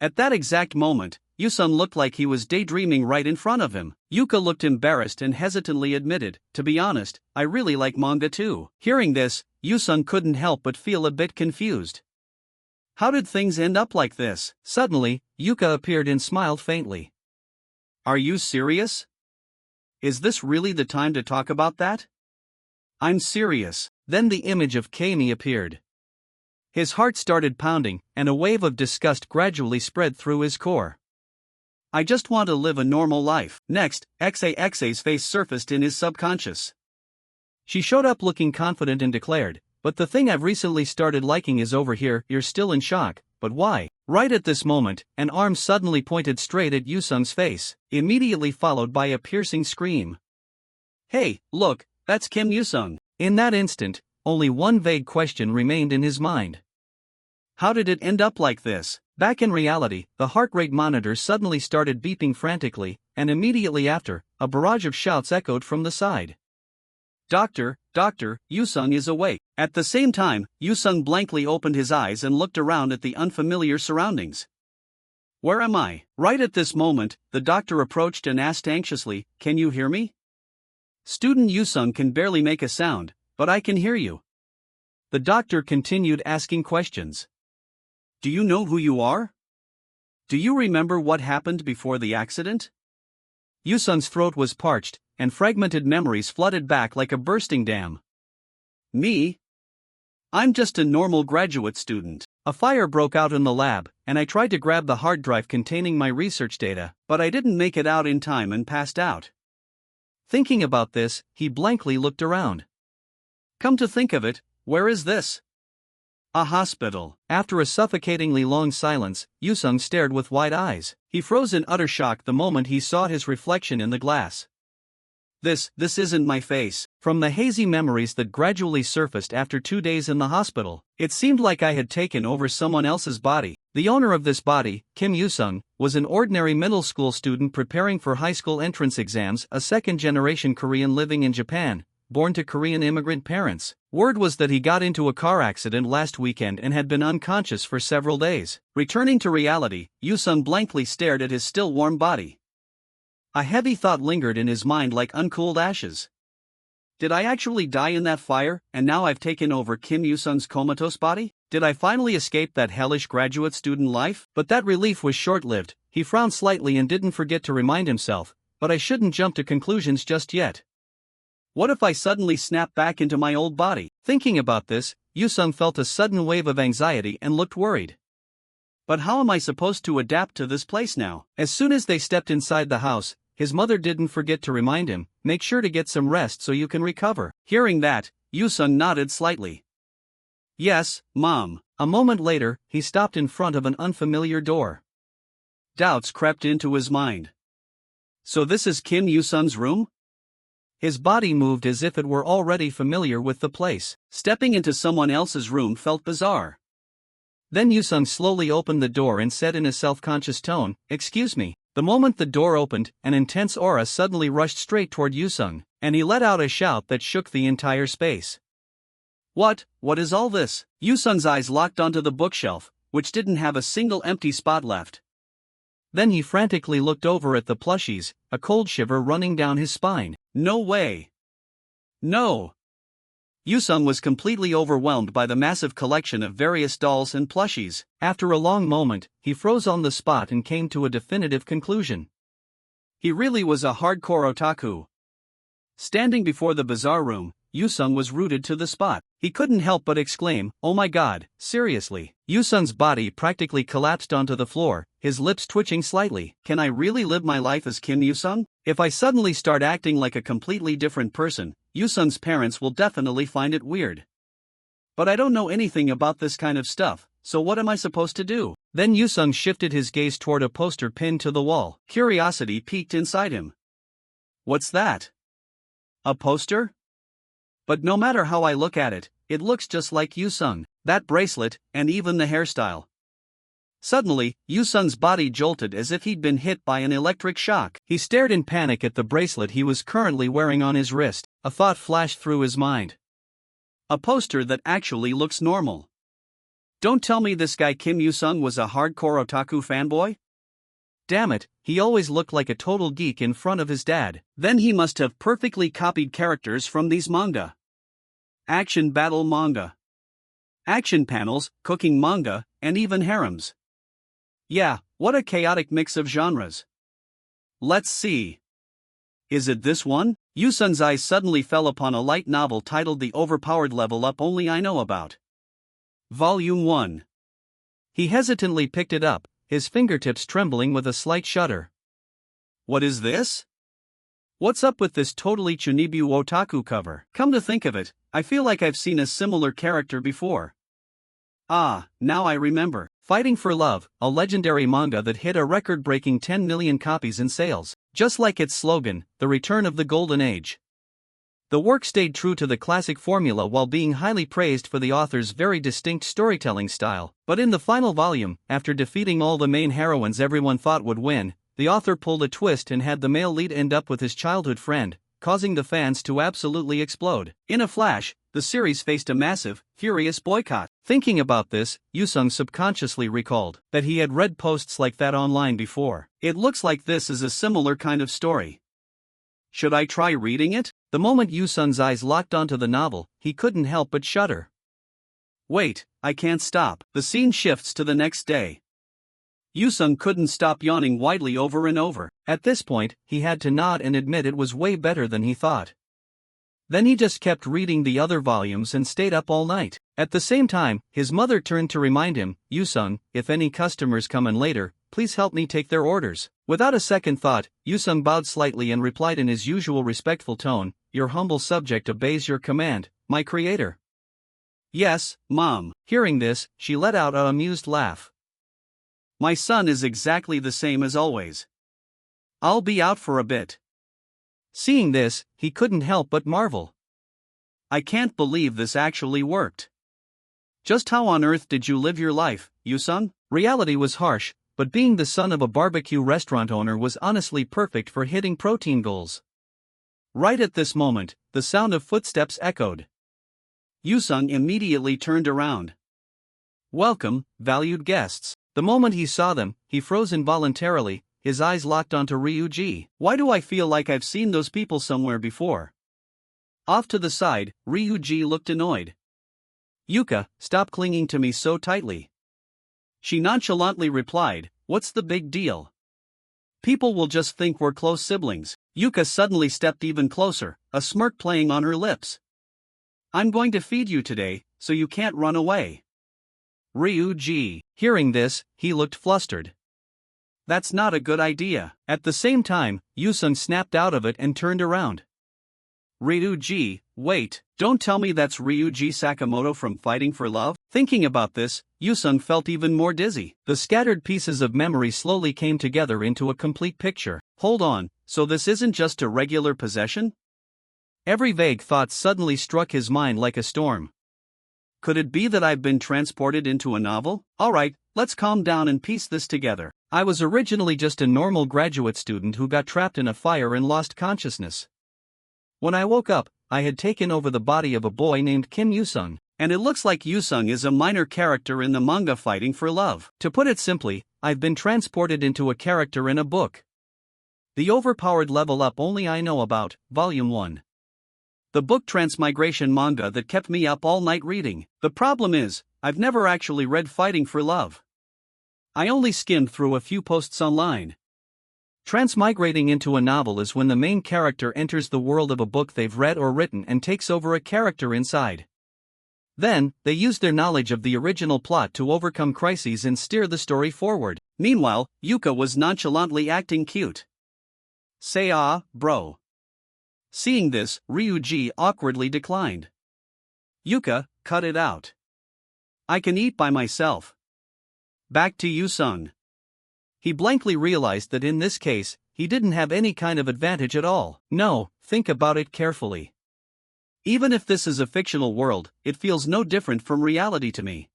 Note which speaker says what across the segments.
Speaker 1: At that exact moment, Yusun looked like he was daydreaming right in front of him. Yuka looked embarrassed and hesitantly admitted, "To be honest, I really like manga too." Hearing this, Yusun couldn't help but feel a bit confused. How did things end up like this? Suddenly, Yuka appeared and smiled faintly. "Are you serious? Is this really the time to talk about that?" "I'm serious." Then the image of Kami appeared. His heart started pounding, and a wave of disgust gradually spread through his core. "I just want to live a normal life." Next, XAXA's face surfaced in his subconscious. She showed up looking confident and declared, "But the thing I've recently started liking is over here." You're still in shock, but why? Right at this moment, an arm suddenly pointed straight at Yusung's face, immediately followed by a piercing scream. "Hey, look, that's Kim Yusung." In that instant, only one vague question remained in his mind. How did it end up like this? Back in reality, the heart rate monitor suddenly started beeping frantically, and immediately after, a barrage of shouts echoed from the side. Doctor, Yusung is awake." At the same time, Yusung blankly opened his eyes and looked around at the unfamiliar surroundings. "Where am I?" Right at this moment, the doctor approached and asked anxiously, "Can you hear me?" Student Yusung can barely make a sound, "But I can hear you." The doctor continued asking questions. "Do you know who you are? Do you remember what happened before the accident?" Yusung's throat was parched, and fragmented memories flooded back like a bursting dam. "Me? I'm just a normal graduate student. A fire broke out in the lab, and I tried to grab the hard drive containing my research data, but I didn't make it out in time and passed out." Thinking about this, he blankly looked around. Come to think of it, where is this? A hospital. After a suffocatingly long silence, Yusung stared with wide eyes. He froze in utter shock the moment he saw his reflection in the glass. This isn't my face." From the hazy memories that gradually surfaced after 2 days in the hospital, it seemed like I had taken over someone else's body. The owner of this body, Kim Yusung, was an ordinary middle school student preparing for high school entrance exams, a second-generation Korean living in Japan, born to Korean immigrant parents. Word was that he got into a car accident last weekend and had been unconscious for several days. Returning to reality, Yusung blankly stared at his still warm body. A heavy thought lingered in his mind like uncooled ashes. Did I actually die in that fire, and now I've taken over Kim Yusung's comatose body? Did I finally escape that hellish graduate student life? But that relief was short-lived. He frowned slightly and didn't forget to remind himself, "But I shouldn't jump to conclusions just yet. What if I suddenly snap back into my old body?" Thinking about this, Yusung felt a sudden wave of anxiety and looked worried. But how am I supposed to adapt to this place now? As soon as they stepped inside the house, his mother didn't forget to remind him, "Make sure to get some rest so you can recover." Hearing that, Yusung nodded slightly. "Yes, Mom." A moment later, he stopped in front of an unfamiliar door. Doubts crept into his mind. So this is Kim Yusung's room? His body moved as if it were already familiar with the place. Stepping into someone else's room felt bizarre. Then Yusung slowly opened the door and said in a self-conscious tone, "Excuse me." The moment the door opened, an intense aura suddenly rushed straight toward Yusung, and he let out a shout that shook the entire space. What is all this?" Yusung's eyes locked onto the bookshelf, which didn't have a single empty spot left. Then he frantically looked over at the plushies, a cold shiver running down his spine. No way. No. Yusung was completely overwhelmed by the massive collection of various dolls and plushies. After a long moment, he froze on the spot and came to a definitive conclusion. He really was a hardcore otaku. Standing before the bizarre room, Yusung was rooted to the spot. He couldn't help but exclaim, "Oh my god, seriously." Yusung's body practically collapsed onto the floor, his lips twitching slightly. Can I really live my life as Kim Yusung? If I suddenly start acting like a completely different person, Yusung's parents will definitely find it weird. But I don't know anything about this kind of stuff, so what am I supposed to do? Then Yusung shifted his gaze toward a poster pinned to the wall. Curiosity piqued inside him. What's that? A poster? But no matter how I look at it, it looks just like Yusung, that bracelet, and even the hairstyle. Suddenly, Yusung's body jolted as if he'd been hit by an electric shock. He stared in panic at the bracelet he was currently wearing on his wrist. A thought flashed through his mind. A poster that actually looks normal. Don't tell me this guy Kim Yoo-sung was a hardcore otaku fanboy? Damn it, he always looked like a total geek in front of his dad. Then he must have perfectly copied characters from these manga. Action battle manga. Action panels, cooking manga, and even harems. Yeah, what a chaotic mix of genres. Let's see. Is it this one? Yoo-sung's eyes suddenly fell upon a light novel titled The Overpowered Level Up Only I Know About. Volume 1. He hesitantly picked it up, his fingertips trembling with a slight shudder. What is this? What's up with this totally Chunibu otaku cover? Come to think of it, I feel like I've seen a similar character before. Ah, now I remember. Fighting for Love, a legendary manga that hit a record-breaking 10 million copies in sales, just like its slogan, The Return of the Golden Age. The work stayed true to the classic formula while being highly praised for the author's very distinct storytelling style, but in the final volume, after defeating all the main heroines everyone thought would win, the author pulled a twist and had the male lead end up with his childhood friend, causing the fans to absolutely explode. In a flash, the series faced a massive, furious boycott. Thinking about this, Yoo-sung subconsciously recalled that he had read posts like that online before. It looks like this is a similar kind of story. Should I try reading it? The moment Yoo-sung's eyes locked onto the novel, he couldn't help but shudder. Wait, I can't stop. The scene shifts to the next day. Yoo-sung couldn't stop yawning widely over and over. At this point, he had to nod and admit it was way better than he thought. Then he just kept reading the other volumes and stayed up all night. At the same time, his mother turned to remind him, Yoo-sung, if any customers come in later, please help me take their orders. Without a second thought, Yoo-sung bowed slightly and replied in his usual respectful tone, your humble subject obeys your command, my creator. Yes, Mom. Hearing this, she let out an amused laugh. My son is exactly the same as always. I'll be out for a bit. Seeing this, he couldn't help but marvel. I can't believe this actually worked. Just how on earth did you live your life, Yoo-sung? Reality was harsh, but being the son of a barbecue restaurant owner was honestly perfect for hitting protein goals. Right at this moment, the sound of footsteps echoed. Yoo-sung immediately turned around. Welcome, valued guests. The moment he saw them, he froze involuntarily, his eyes locked onto Ryuji. Why do I feel like I've seen those people somewhere before? Off to the side, Ryuji looked annoyed. Yuka, stop clinging to me so tightly. She nonchalantly replied, what's the big deal? People will just think we're close siblings. Yuka suddenly stepped even closer, a smirk playing on her lips. I'm going to feed you today, so you can't run away. Ryuji. Hearing this, he looked flustered. That's not a good idea. At the same time, Yoo-sung snapped out of it and turned around. Ryuji, wait, don't tell me that's Ryuji Sakamoto from Fighting for Love? Thinking about this, Yoo-sung felt even more dizzy. The scattered pieces of memory slowly came together into a complete picture. Hold on, so this isn't just a regular possession? Every vague thought suddenly struck his mind like a storm. Could it be that I've been transported into a novel? Alright, let's calm down and piece this together. I was originally just a normal graduate student who got trapped in a fire and lost consciousness. When I woke up, I had taken over the body of a boy named Kim Yoo-sung, and it looks like Yoo-sung is a minor character in the manga Fighting for Love. To put it simply, I've been transported into a character in a book. The Overpowered Level Up Only I Know About, Volume 1. The book transmigration manga that kept me up all night reading. The problem is, I've never actually read Fighting for Love. I only skimmed through a few posts online. Transmigrating into a novel is when the main character enters the world of a book they've read or written and takes over a character inside. Then, they use their knowledge of the original plot to overcome crises and steer the story forward. Meanwhile, Yuka was nonchalantly acting cute. Say ah, bro. Seeing this, Ryuji awkwardly declined. Yuka, cut it out. I can eat by myself. Back to Yoo-sung. He blankly realized that in this case, he didn't have any kind of advantage at all. No, think about it carefully. Even if this is a fictional world, it feels no different from reality to me.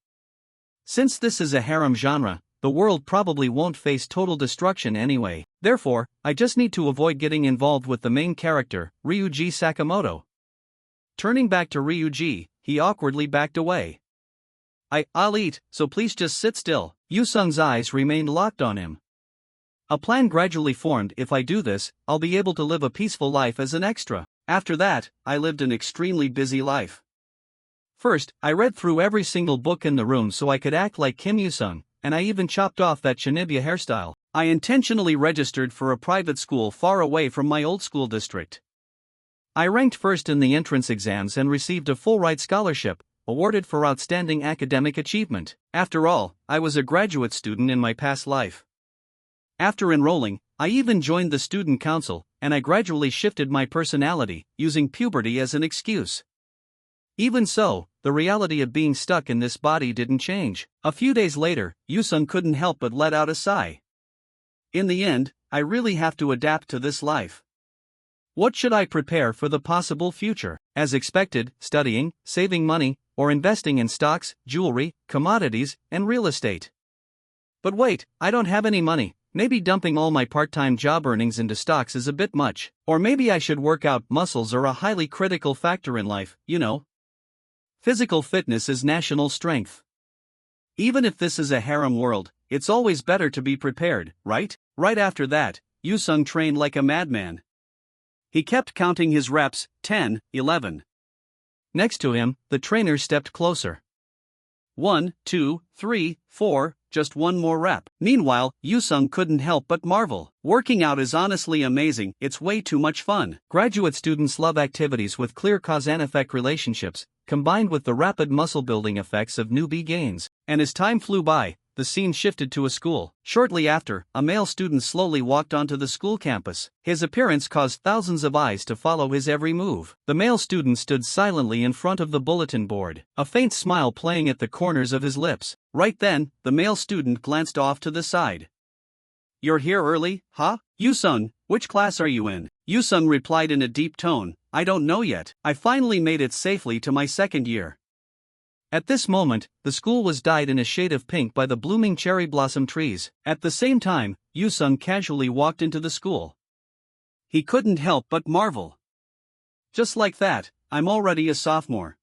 Speaker 1: Since this is a harem genre, the world probably won't face total destruction anyway. Therefore, I just need to avoid getting involved with the main character, Ryuji Sakamoto. Turning back to Ryuji, he awkwardly backed away. I'll eat, so please just sit still. Yusung's eyes remained locked on him. A plan gradually formed. If I do this, I'll be able to live a peaceful life as an extra. After that, I lived an extremely busy life. First, I read through every single book in the room so I could act like Kim Yusung, and I even chopped off that Shinibya hairstyle. I intentionally registered for a private school far away from my old school district. I ranked first in the entrance exams and received a full-ride scholarship, awarded for outstanding academic achievement. After all, I was a graduate student in my past life. After enrolling, I even joined the student council, and I gradually shifted my personality, using puberty as an excuse. Even so, the reality of being stuck in this body didn't change. A few days later, Yusung couldn't help but let out a sigh. In the end, I really have to adapt to this life. What should I prepare for the possible future? As expected, studying, saving money, or investing in stocks, jewelry, commodities, and real estate. But wait, I don't have any money. Maybe dumping all my part-time job earnings into stocks is a bit much. Or maybe I should work out. Muscles are a highly critical factor in life, you know. Physical fitness is national strength. Even if this is a harem world, it's always better to be prepared, right? Right after that, Yusung trained like a madman. He kept counting his reps, 10, 11. Next to him, the trainer stepped closer. 1, 2, 3, 4, just one more rep. Meanwhile, Yusung couldn't help but marvel. Working out is honestly amazing, it's way too much fun. Graduate students love activities with clear cause and effect relationships, combined with the rapid muscle building effects of newbie gains. And as time flew by, the scene shifted to a school. Shortly after, a male student slowly walked onto the school campus. His appearance caused thousands of eyes to follow his every move. The male student stood silently in front of the bulletin board, a faint smile playing at the corners of his lips. Right then, the male student glanced off to the side. "You're here early, huh? Yusung, which class are you in?" Yusung replied in a deep tone, "I don't know yet. I finally made it safely to my second year." At this moment, the school was dyed in a shade of pink by the blooming cherry blossom trees. At the same time, Yusung casually walked into the school. He couldn't help but marvel. Just like that, I'm already a sophomore.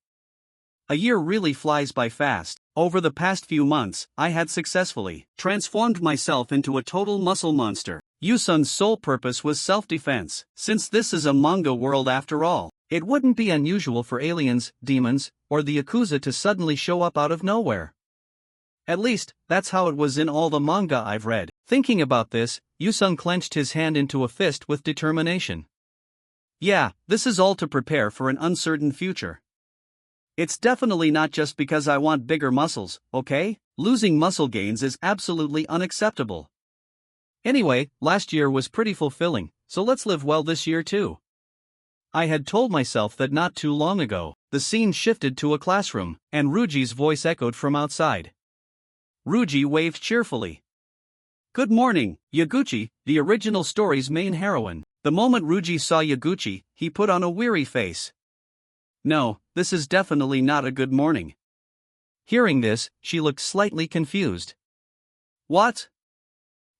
Speaker 1: A year really flies by fast. Over the past few months, I had successfully transformed myself into a total muscle monster. Yusung's sole purpose was self-defense. Since this is a manga world after all, it wouldn't be unusual for aliens, demons, or the Yakuza to suddenly show up out of nowhere. At least, that's how it was in all the manga I've read. Thinking about this, Yusung clenched his hand into a fist with determination. Yeah, this is all to prepare for an uncertain future. It's definitely not just because I want bigger muscles, okay? Losing muscle gains is absolutely unacceptable. Anyway, last year was pretty fulfilling, so let's live well this year too. I had told myself that not too long ago. The scene shifted to a classroom, and Ruji's voice echoed from outside. Ruji waved cheerfully. "Good morning, Yaguchi, the original story's main heroine." The moment Ruji saw Yaguchi, he put on a weary face. No, this is definitely not a good morning. Hearing this, she looked slightly confused. What?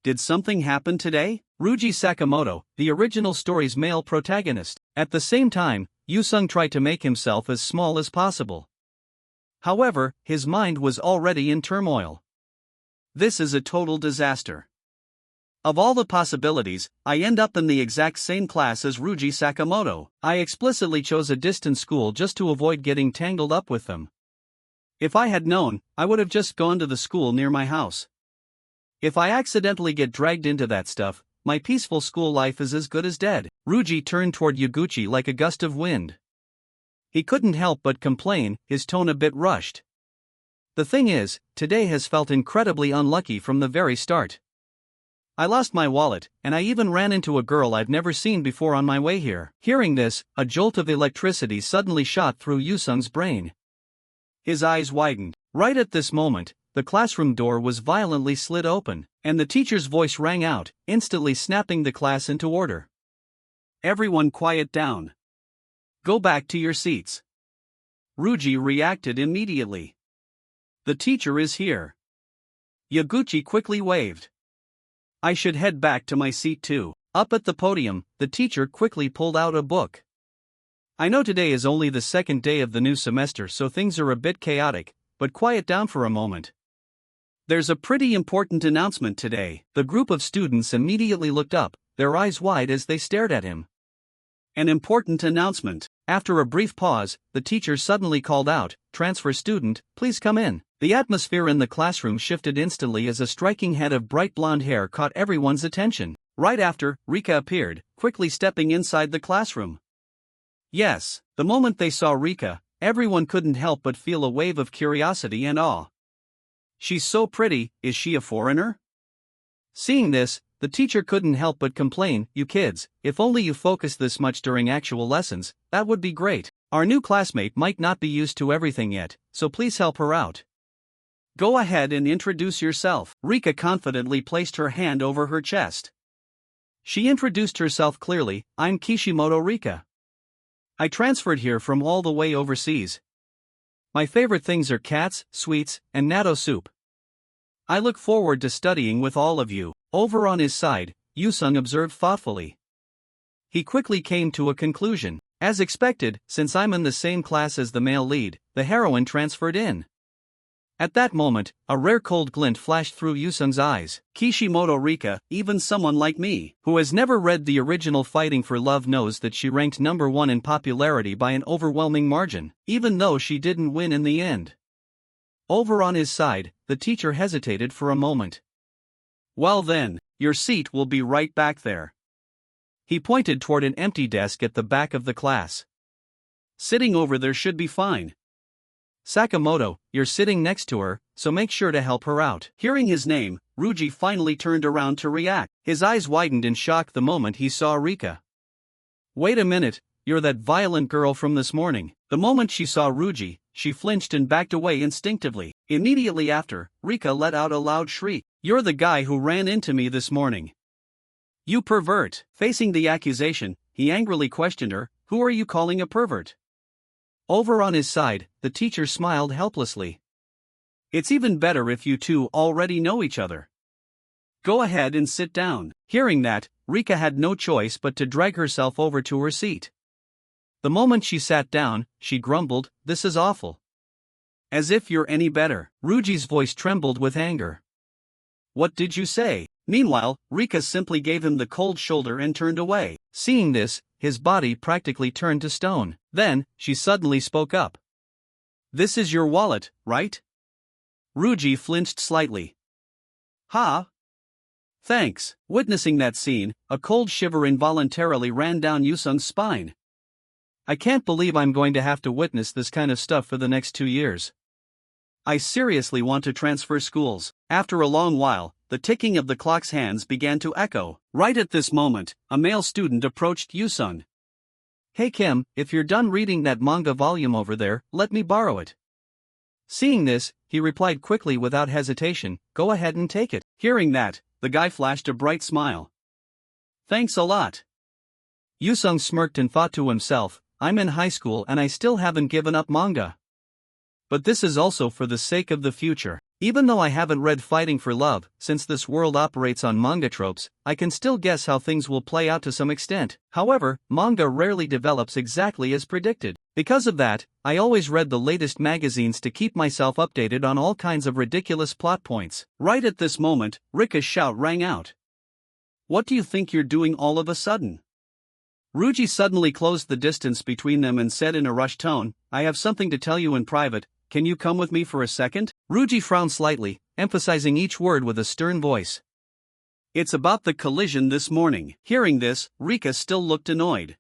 Speaker 1: Did something happen today? Ruji Sakamoto, the original story's male protagonist. At the same time, Yusung tried to make himself as small as possible. However, his mind was already in turmoil. This is a total disaster. Of all the possibilities, I end up in the exact same class as Ruji Sakamoto. I explicitly chose a distant school just to avoid getting tangled up with them. If I had known, I would have just gone to the school near my house. If I accidentally get dragged into that stuff, my peaceful school life is as good as dead. Ruji turned toward Yaguchi like a gust of wind. He couldn't help but complain, his tone a bit rushed. The thing is, today has felt incredibly unlucky from the very start. I lost my wallet, and I even ran into a girl I've never seen before on my way here. Hearing this, a jolt of electricity suddenly shot through Yusung's brain. His eyes widened. Right at this moment, the classroom door was violently slid open, and the teacher's voice rang out, instantly snapping the class into order. Everyone quiet down. Go back to your seats. Ruji reacted immediately. The teacher is here. Yaguchi quickly waved. I should head back to my seat too. Up at the podium, the teacher quickly pulled out a book. I know today is only the second day of the new semester, so things are a bit chaotic, but quiet down for a moment. There's a pretty important announcement today. The group of students immediately looked up, their eyes wide as they stared at him. An important announcement. After a brief pause, the teacher suddenly called out, "Transfer student, please come in." The atmosphere in the classroom shifted instantly as a striking head of bright blonde hair caught everyone's attention. Right after, Rika appeared, quickly stepping inside the classroom. Yes, the moment they saw Rika, everyone couldn't help but feel a wave of curiosity and awe. She's so pretty, is she a foreigner? Seeing this, the teacher couldn't help but complain, "You kids, if only you focus this much during actual lessons, that would be great. Our new classmate might not be used to everything yet, so please help her out. Go ahead and introduce yourself." Rika confidently placed her hand over her chest. She introduced herself clearly, "I'm Kishimoto Rika. I transferred here from all the way overseas. My favorite things are cats, sweets, and natto soup. I look forward to studying with all of you." Over on his side, Yusung observed thoughtfully. He quickly came to a conclusion. As expected, since I'm in the same class as the male lead, the heroine transferred in. At that moment, a rare cold glint flashed through Yusung's eyes. Kishimoto Rika, even someone like me, who has never read the original Fighting for Love, knows that she ranked #1 in popularity by an overwhelming margin, even though she didn't win in the end. Over on his side, the teacher hesitated for a moment. "Well then, your seat will be right back there." He pointed toward an empty desk at the back of the class. "Sitting over there should be fine. Sakamoto, you're sitting next to her, so make sure to help her out." Hearing his name, Ruji finally turned around to react. His eyes widened in shock the moment he saw Rika. "Wait a minute, you're that violent girl from this morning." The moment she saw Ruji, she flinched and backed away instinctively. Immediately after, Rika let out a loud shriek. "You're the guy who ran into me this morning. You pervert." Facing the accusation, he angrily questioned her, "Who are you calling a pervert?" Over on his side, the teacher smiled helplessly. "It's even better if you two already know each other. Go ahead and sit down." Hearing that, Rika had no choice but to drag herself over to her seat. The moment she sat down, she grumbled, "This is awful." "As if you're any better." Ruji's voice trembled with anger. "What did you say?" Meanwhile, Rika simply gave him the cold shoulder and turned away. Seeing this, his body practically turned to stone. Then, she suddenly spoke up. "This is your wallet, right?" Ruji flinched slightly. "Ha? Thanks." Witnessing that scene, a cold shiver involuntarily ran down Yusung's spine. "I can't believe I'm going to have to witness this kind of stuff for the next 2 years. I seriously want to transfer schools." After a long while, the ticking of the clock's hands began to echo. Right at this moment, a male student approached Yusung. "Hey Kim, if you're done reading that manga volume over there, let me borrow it." Seeing this, he replied quickly without hesitation, "Go ahead and take it." Hearing that, the guy flashed a bright smile. "Thanks a lot." Yusung smirked and thought to himself, "I'm in high school and I still haven't given up manga. But this is also for the sake of the future. Even though I haven't read Fighting for Love, since this world operates on manga tropes, I can still guess how things will play out to some extent. However, manga rarely develops exactly as predicted. Because of that, I always read the latest magazines to keep myself updated on all kinds of ridiculous plot points." Right at this moment, Rika's shout rang out. "What do you think you're doing all of a sudden?" Ruji suddenly closed the distance between them and said in a rushed tone, "I have something to tell you in private. Can you come with me for a second?" Ruji frowned slightly, emphasizing each word with a stern voice. "It's about the collision this morning." Hearing this, Rika still looked annoyed.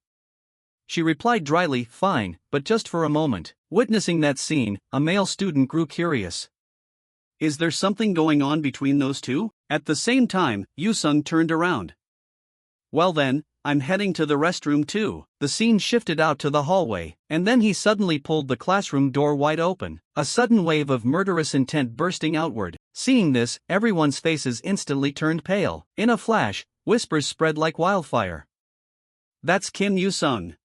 Speaker 1: She replied dryly, "Fine, but just for a moment." Witnessing that scene, a male student grew curious. "Is there something going on between those two?" At the same time, Yusung turned around. "Well then, I'm heading to the restroom too." The scene shifted out to the hallway, and then he suddenly pulled the classroom door wide open, a sudden wave of murderous intent bursting outward. Seeing this, everyone's faces instantly turned pale. In a flash, whispers spread like wildfire. "That's Kim Yusung.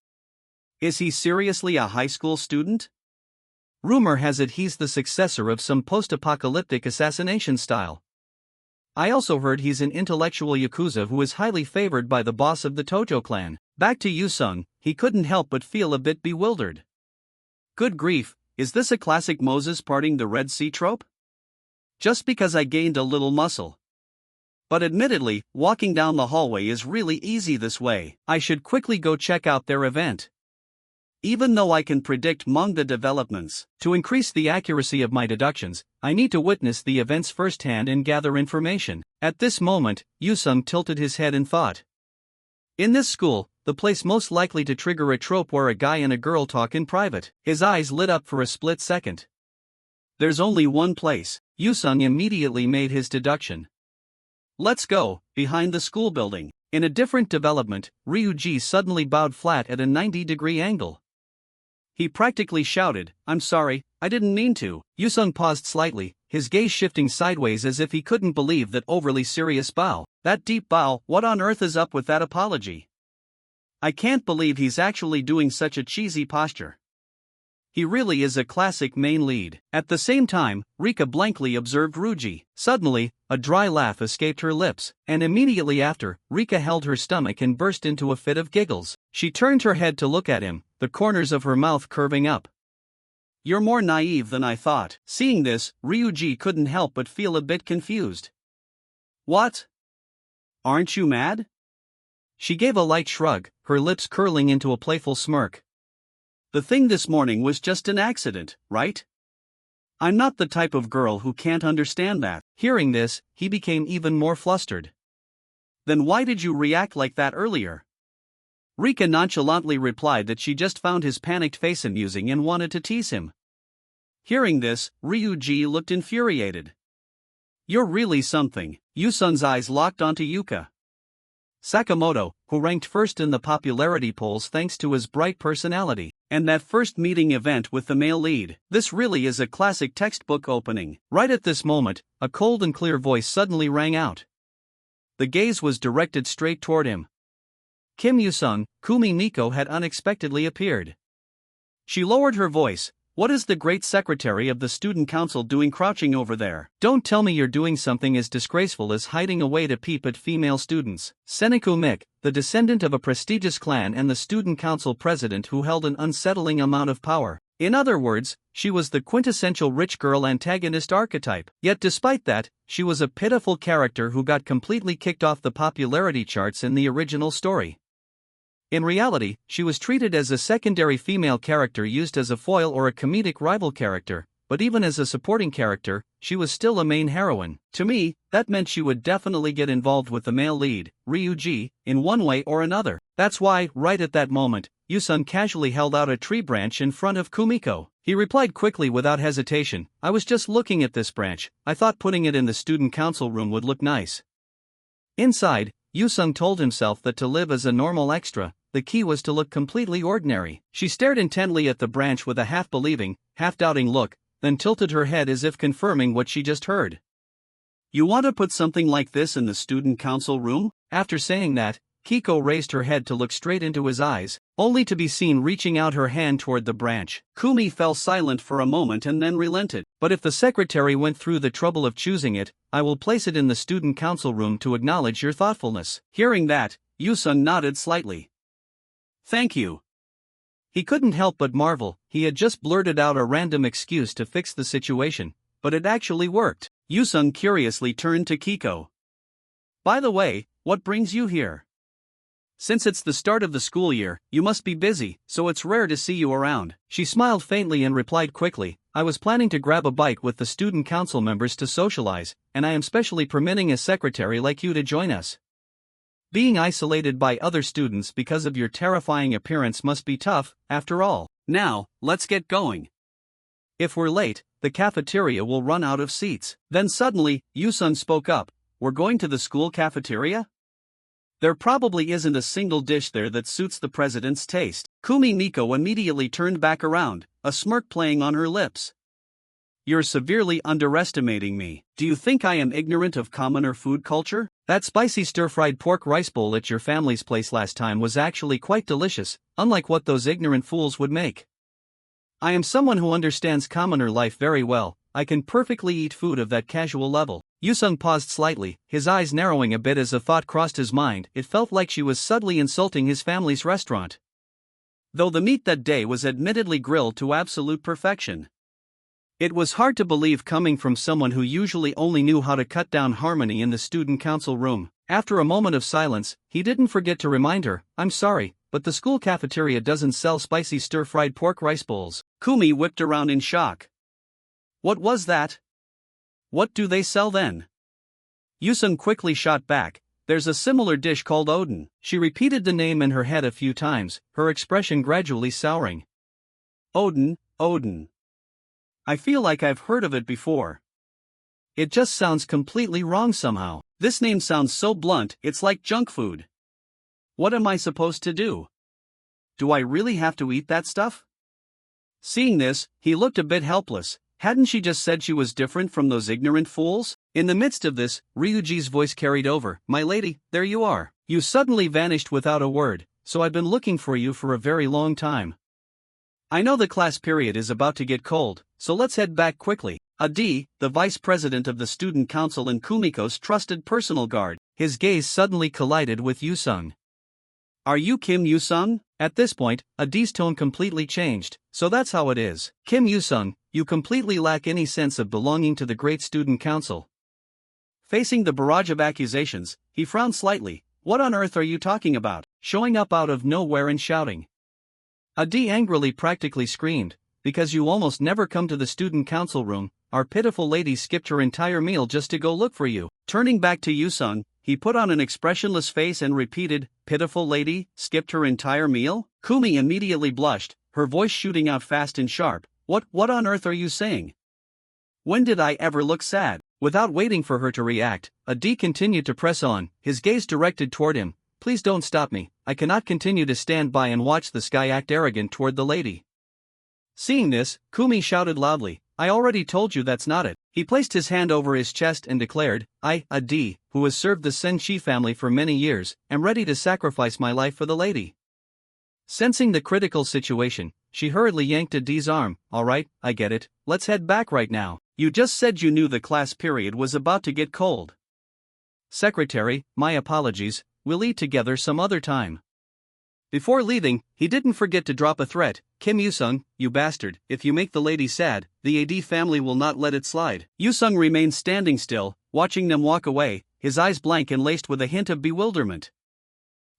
Speaker 1: Is he seriously a high school student? Rumor has it he's the successor of some post-apocalyptic assassination style. I also heard he's an intellectual yakuza who is highly favored by the boss of the Tojo clan." Back to Yusung, he couldn't help but feel a bit bewildered. Good grief, Is this a classic Moses parting the Red Sea trope? Just because I gained a little muscle. But admittedly, walking down the hallway is really easy this way. I should quickly go check out their event. Even though I can predict manga developments, to increase the accuracy of my deductions, I need to witness the events firsthand and gather information. At this moment, Yusung tilted his head in thought. In this school, the place most likely to trigger a trope where a guy and a girl talk in private. His eyes lit up for a split second. There's only one place. Yusung immediately made his deduction. Let's go, behind the school building. In a different development, Ryuji suddenly bowed flat at a 90-degree angle. He practically shouted, "I'm sorry, I didn't mean to." Yusung paused slightly, his gaze shifting sideways as if he couldn't believe that overly serious bow. That deep bow, what on earth is up with that apology? I can't believe he's actually doing such a cheesy posture. He really is a classic main lead. At the same time, Rika blankly observed Ryuji. Suddenly, a dry laugh escaped her lips, and immediately after, Rika held her stomach and burst into a fit of giggles. She turned her head to look at him, the corners of her mouth curving up. "You're more naive than I thought." Seeing this, Ryuji couldn't help but feel a bit confused. "What? Aren't you mad?" She gave a light shrug, her lips curling into a playful smirk. "The thing this morning was just an accident, right? I'm not the type of girl who can't understand that." Hearing this, he became even more flustered. "Then why did you react like that earlier?" Rika nonchalantly replied that she just found his panicked face amusing and wanted to tease him. Hearing this, Ryuji looked infuriated. "You're really something." Yusung's eyes locked onto Yuka Sakamoto, who ranked first in the popularity polls thanks to his bright personality, and that first meeting event with the male lead. This really is a classic textbook opening. Right at this moment, a cold and clear voice suddenly rang out. The gaze was directed straight toward him. Kim Yusung, Kumi Miko had unexpectedly appeared. She lowered her voice. "What is the great secretary of the student council doing crouching over there? Don't tell me you're doing something as disgraceful as hiding away to peep at female students." Seneku Mik, the descendant of a prestigious clan and the student council president who held an unsettling amount of power. In other words, she was the quintessential rich girl antagonist archetype. Yet despite that, she was a pitiful character who got completely kicked off the popularity charts in the original story. In reality, she was treated as a secondary female character used as a foil or a comedic rival character, but even as a supporting character, she was still a main heroine. To me, that meant she would definitely get involved with the male lead, Ryuji, in one way or another. That's why, right at that moment, Yusung casually held out a tree branch in front of Kumiko. He replied quickly without hesitation, "I was just looking at this branch, I thought putting it in the student council room would look nice." Inside, Yusung told himself that to live as a normal extra, the key was to look completely ordinary. She stared intently at the branch with a half-believing, half-doubting look, then tilted her head as if confirming what she just heard. "You want to put something like this in the student council room?" After saying that, Kiko raised her head to look straight into his eyes, only to be seen reaching out her hand toward the branch. Kumi fell silent for a moment and then relented. "But if the secretary went through the trouble of choosing it, I will place it in the student council room to acknowledge your thoughtfulness." Hearing that, Yusung nodded slightly. "Thank you." He couldn't help but marvel. He had just blurted out a random excuse to fix the situation, but it actually worked. Yusung curiously turned to Kiko. "By the way, what brings you here? Since it's the start of the school year, you must be busy, so it's rare to see you around." She smiled faintly and replied quickly, "I was planning to grab a bite with the student council members to socialize, and I am specially permitting a secretary like you to join us. Being isolated by other students because of your terrifying appearance must be tough, after all. Now, let's get going. If we're late, the cafeteria will run out of seats." Then suddenly, Yusung spoke up. "We're going to the school cafeteria? There probably isn't a single dish there that suits the president's taste." Kumi Miko immediately turned back around, a smirk playing on her lips. "You're severely underestimating me. Do you think I am ignorant of commoner food culture? That spicy stir-fried pork rice bowl at your family's place last time was actually quite delicious, unlike what those ignorant fools would make. I am someone who understands commoner life very well. I can perfectly eat food of that casual level." Yusung paused slightly, his eyes narrowing a bit as a thought crossed his mind. It felt like she was subtly insulting his family's restaurant. though the meat that day was admittedly grilled to absolute perfection. It was hard to believe coming from someone who usually only knew how to cut down harmony in the student council room. After a moment of silence, he didn't forget to remind her, "I'm sorry, but the school cafeteria doesn't sell spicy stir-fried pork rice bowls." Kumi whipped around in shock. What was that? What do they sell then? Yusung quickly shot back, "There's a similar dish called oden." She repeated the name in her head a few times, her expression gradually souring. Oden, oden. I feel like I've heard of it before. It just sounds completely wrong somehow. This name sounds so blunt, it's like junk food. What am I supposed to do? Do I really have to eat that stuff? Seeing this, he looked a bit helpless. Hadn't she just said she was different from those ignorant fools? In the midst of this, Ryuji's voice carried over. "My lady, there you are. You suddenly vanished without a word, so I've been looking for you for a very long time. I know the class period is about to get cold, so let's head back quickly." Adi, the vice president of the student council and Kumiko's trusted personal guard, his gaze suddenly collided with Yusung. "Are you Kim Yusung?" At this point, Adi's tone completely changed. "So that's how it is. Kim Yusung, you completely lack any sense of belonging to the great student council." Facing the barrage of accusations, he frowned slightly. "What on earth are you talking about? Showing up out of nowhere and shouting?" Adi angrily practically screamed, "Because you almost never come to the student council room, our pitiful lady skipped her entire meal just to go look for you." Turning back to Yusung, he put on an expressionless face and repeated, "Pitiful lady, skipped her entire meal?" Kumi immediately blushed, her voice shooting out fast and sharp. What on earth are you saying? When did I ever look sad?" Without waiting for her to react, Adi continued to press on, his gaze directed toward him. "Please don't stop me, I cannot continue to stand by and watch this guy act arrogant toward the lady." Seeing this, Kumi shouted loudly, "I already told you that's not it." He placed his hand over his chest and declared, "I, Adi, who has served the Senshi family for many years, am ready to sacrifice my life for the lady." Sensing the critical situation, she hurriedly yanked Adi's arm. "All right, I get it, let's head back right now. You just said you knew the class period was about to get cold." "Secretary, my apologies, we'll eat together some other time." Before leaving, he didn't forget to drop a threat. "Kim Yusung, you bastard, if you make the lady sad, the AD family will not let it slide." Yusung remained standing still, watching them walk away, his eyes blank and laced with a hint of bewilderment.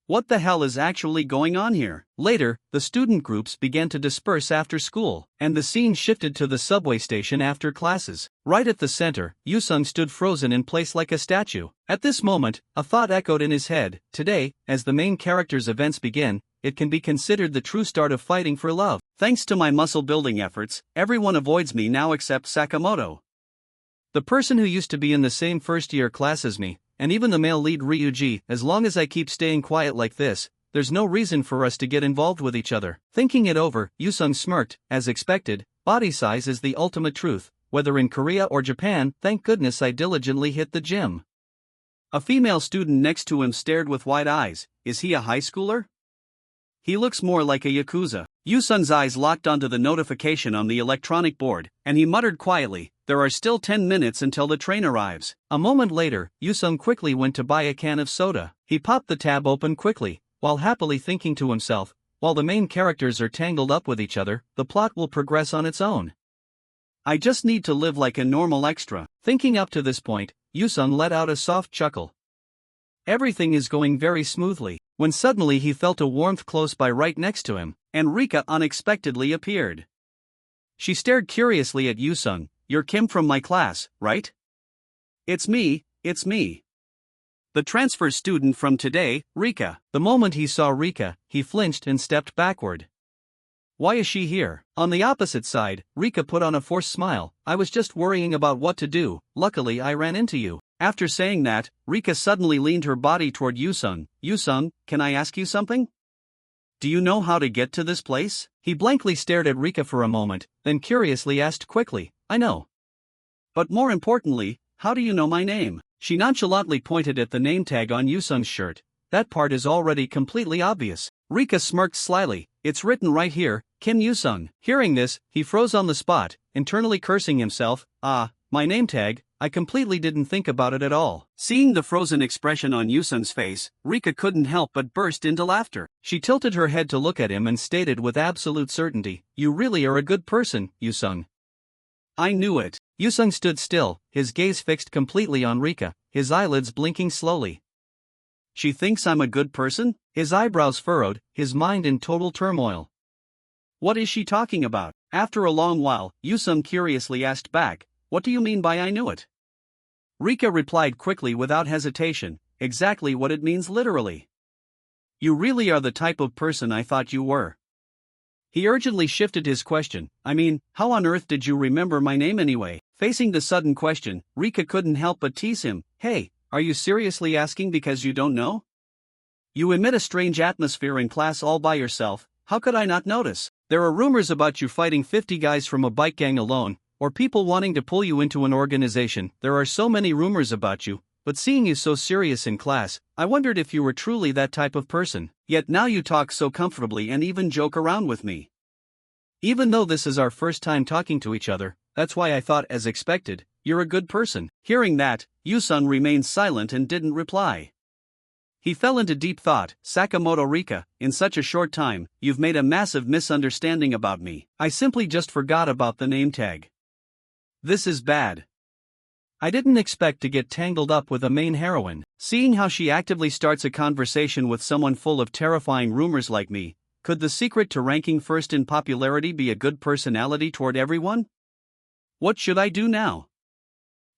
Speaker 1: What the hell is actually going on here? Later, the student groups began to disperse after school, and the scene shifted to the subway station after classes. Right at the center, Yusung stood frozen in place like a statue. At this moment, a thought echoed in his head. Today, as the main character's events begin, it can be considered the true start of fighting for love. Thanks to my muscle-building efforts, everyone avoids me now except Sakamoto. The person who used to be in the same first-year class as me, and even the male lead Ryuji. As long as I keep staying quiet like this, there's no reason for us to get involved with each other. Thinking it over, Yusung smirked. As expected, body size is the ultimate truth, whether in Korea or Japan. Thank goodness I diligently hit the gym. A female student next to him stared with wide eyes. Is he a high schooler? He looks more like a yakuza. Yusung's eyes locked onto the notification on the electronic board, and he muttered quietly, "There are still 10 minutes until the train arrives." A moment later, Yusung quickly went to buy a can of soda. He popped the tab open quickly, while happily thinking to himself, while the main characters are tangled up with each other, the plot will progress on its own. I just need to live like a normal extra. Thinking up to this point, Yusung let out a soft chuckle. Everything is going very smoothly, when suddenly he felt a warmth close by right next to him, and Rika unexpectedly appeared. She stared curiously at Yusung. "You're Kim from my class, right?" It's me. The transfer student from today, Rika." The moment he saw Rika, he flinched and stepped backward. "Why is she here?" On the opposite side, Rika put on a forced smile. "I was just worrying about what to do, luckily I ran into you." After saying that, Rika suddenly leaned her body toward Yusung. "Yusung, can I ask you something? Do you know how to get to this place?" He blankly stared at Rika for a moment, then curiously asked quickly, "I know. But more importantly, how do you know my name?" She nonchalantly pointed at the name tag on Yusung's shirt. "That part is already completely obvious." Rika smirked slyly. "It's written right here, Kim Yusung." Hearing this, he froze on the spot, internally cursing himself. "Ah, my name tag, I completely didn't think about it at all. Seeing the frozen expression on Yusung's face, Rika couldn't help but burst into laughter. She tilted her head to look at him and stated with absolute certainty, "You really are a good person, Yusung." "I knew it." Yusung stood still, his gaze fixed completely on Rika, his eyelids blinking slowly. "She thinks I'm a good person?" His eyebrows furrowed, his mind in total turmoil. "What is she talking about?" After a long while, Yusung curiously asked back, "What do you mean by I knew it?" Rika replied quickly without hesitation, "Exactly what it means literally. You really are the type of person I thought you were." He urgently shifted his question, "I mean, how on earth did you remember my name anyway?" Facing the sudden question, Rika couldn't help but tease him, "Hey, are you seriously asking because you don't know? You emit a strange atmosphere in class all by yourself, how could I not notice? There are rumors about you fighting 50 guys from a bike gang alone, or people wanting to pull you into an organization. There are so many rumors about you, but seeing you so serious in class, I wondered if you were truly that type of person. Yet now you talk so comfortably and even joke around with me. Even though this is our first time talking to each other, that's why I thought, as expected, you're a good person." Hearing that, Yusung remained silent and didn't reply. He fell into deep thought. "Sakamoto Rika, in such a short time, you've made a massive misunderstanding about me. I simply just forgot about the name tag. This is bad. I didn't expect to get tangled up with a main heroine. Seeing how she actively starts a conversation with someone full of terrifying rumors like me, could the secret to ranking first in popularity be a good personality toward everyone? What should I do now?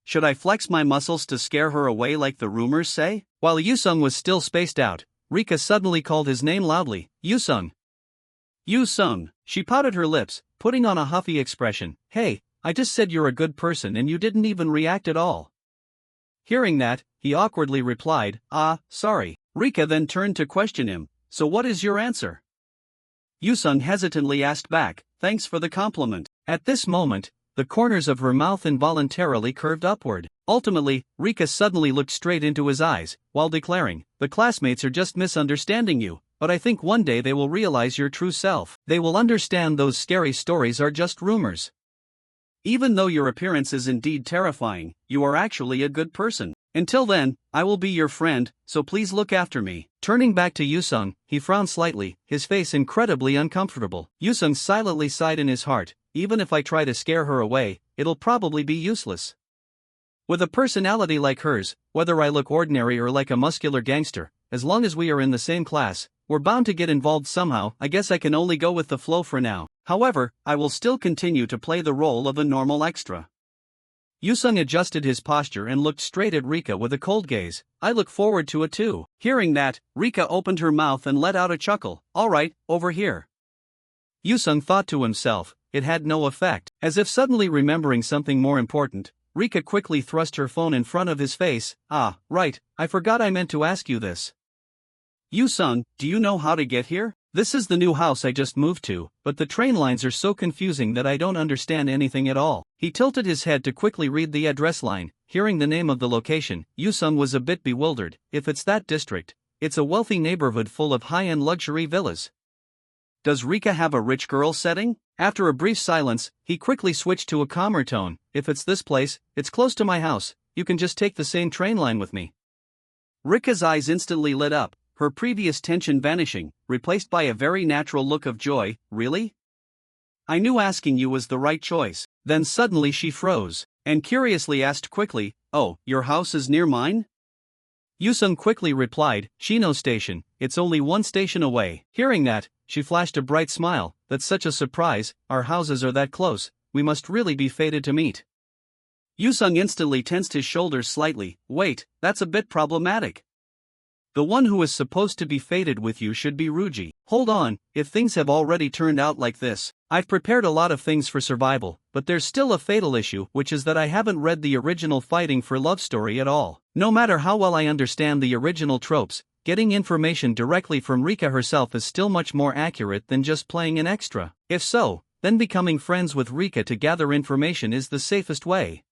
Speaker 1: Should I flex my muscles to scare her away like the rumors say?" While Yusung was still spaced out, Rika suddenly called his name loudly, "Yusung! Yusung!" She pouted her lips, putting on a huffy expression. "Hey, I just said you're a good person and you didn't even react at all." Hearing that, he awkwardly replied, "Ah, sorry." Rika then turned to question him, "So what is your answer?" Yusung hesitantly asked back, "Thanks for the compliment." At this moment, the corners of her mouth involuntarily curved upward. Ultimately, Rika suddenly looked straight into his eyes, while declaring, "The classmates are just misunderstanding you, but I think one day they will realize your true self. They will understand those scary stories are just rumors. Even though your appearance is indeed terrifying, you are actually a good person. Until then, I will be your friend, so please look after me." Turning back to Yusung, he frowned slightly, his face incredibly uncomfortable. Yusung silently sighed in his heart, "Even if I try to scare her away, it'll probably be useless. With a personality like hers, whether I look ordinary or like a muscular gangster, as long as we are in the same class, we're bound to get involved somehow. I guess I can only go with the flow for now. However, I will still continue to play the role of a normal extra." Yusung adjusted his posture and looked straight at Rika with a cold gaze. "I look forward to it too." Hearing that, Rika opened her mouth and let out a chuckle. "All right, over here." Yusung thought to himself, it had no effect. As if suddenly remembering something more important, Rika quickly thrust her phone in front of his face. "Ah, right, I forgot I meant to ask you this. Yusung, do you know how to get here? This is the new house I just moved to, but the train lines are so confusing that I don't understand anything at all." He tilted his head to quickly read the address line. Hearing the name of the location, Yusung was a bit bewildered. If it's that district, it's a wealthy neighborhood full of high-end luxury villas. Does Rika have a rich girl setting? After a brief silence, he quickly switched to a calmer tone. "If it's this place, it's close to my house, you can just take the same train line with me." Rika's eyes instantly lit up, her previous tension vanishing, replaced by a very natural look of joy. "Really? I knew asking you was the right choice." Then suddenly she froze, and curiously asked quickly, "Oh, your house is near mine?" Yusung quickly replied, "Shino Station, it's only one station away." Hearing that, she flashed a bright smile. "That's such a surprise, our houses are that close, we must really be fated to meet." Yusung instantly tensed his shoulders slightly. "Wait, that's a bit problematic. The one who is supposed to be fated with you should be Ruji. Hold on, if things have already turned out like this, I've prepared a lot of things for survival, but there's still a fatal issue, which is that I haven't read the original Fighting for Love story at all. No matter how well I understand the original tropes, getting information directly from Rika herself is still much more accurate than just playing an extra. If so, then becoming friends with Rika to gather information is the safest way.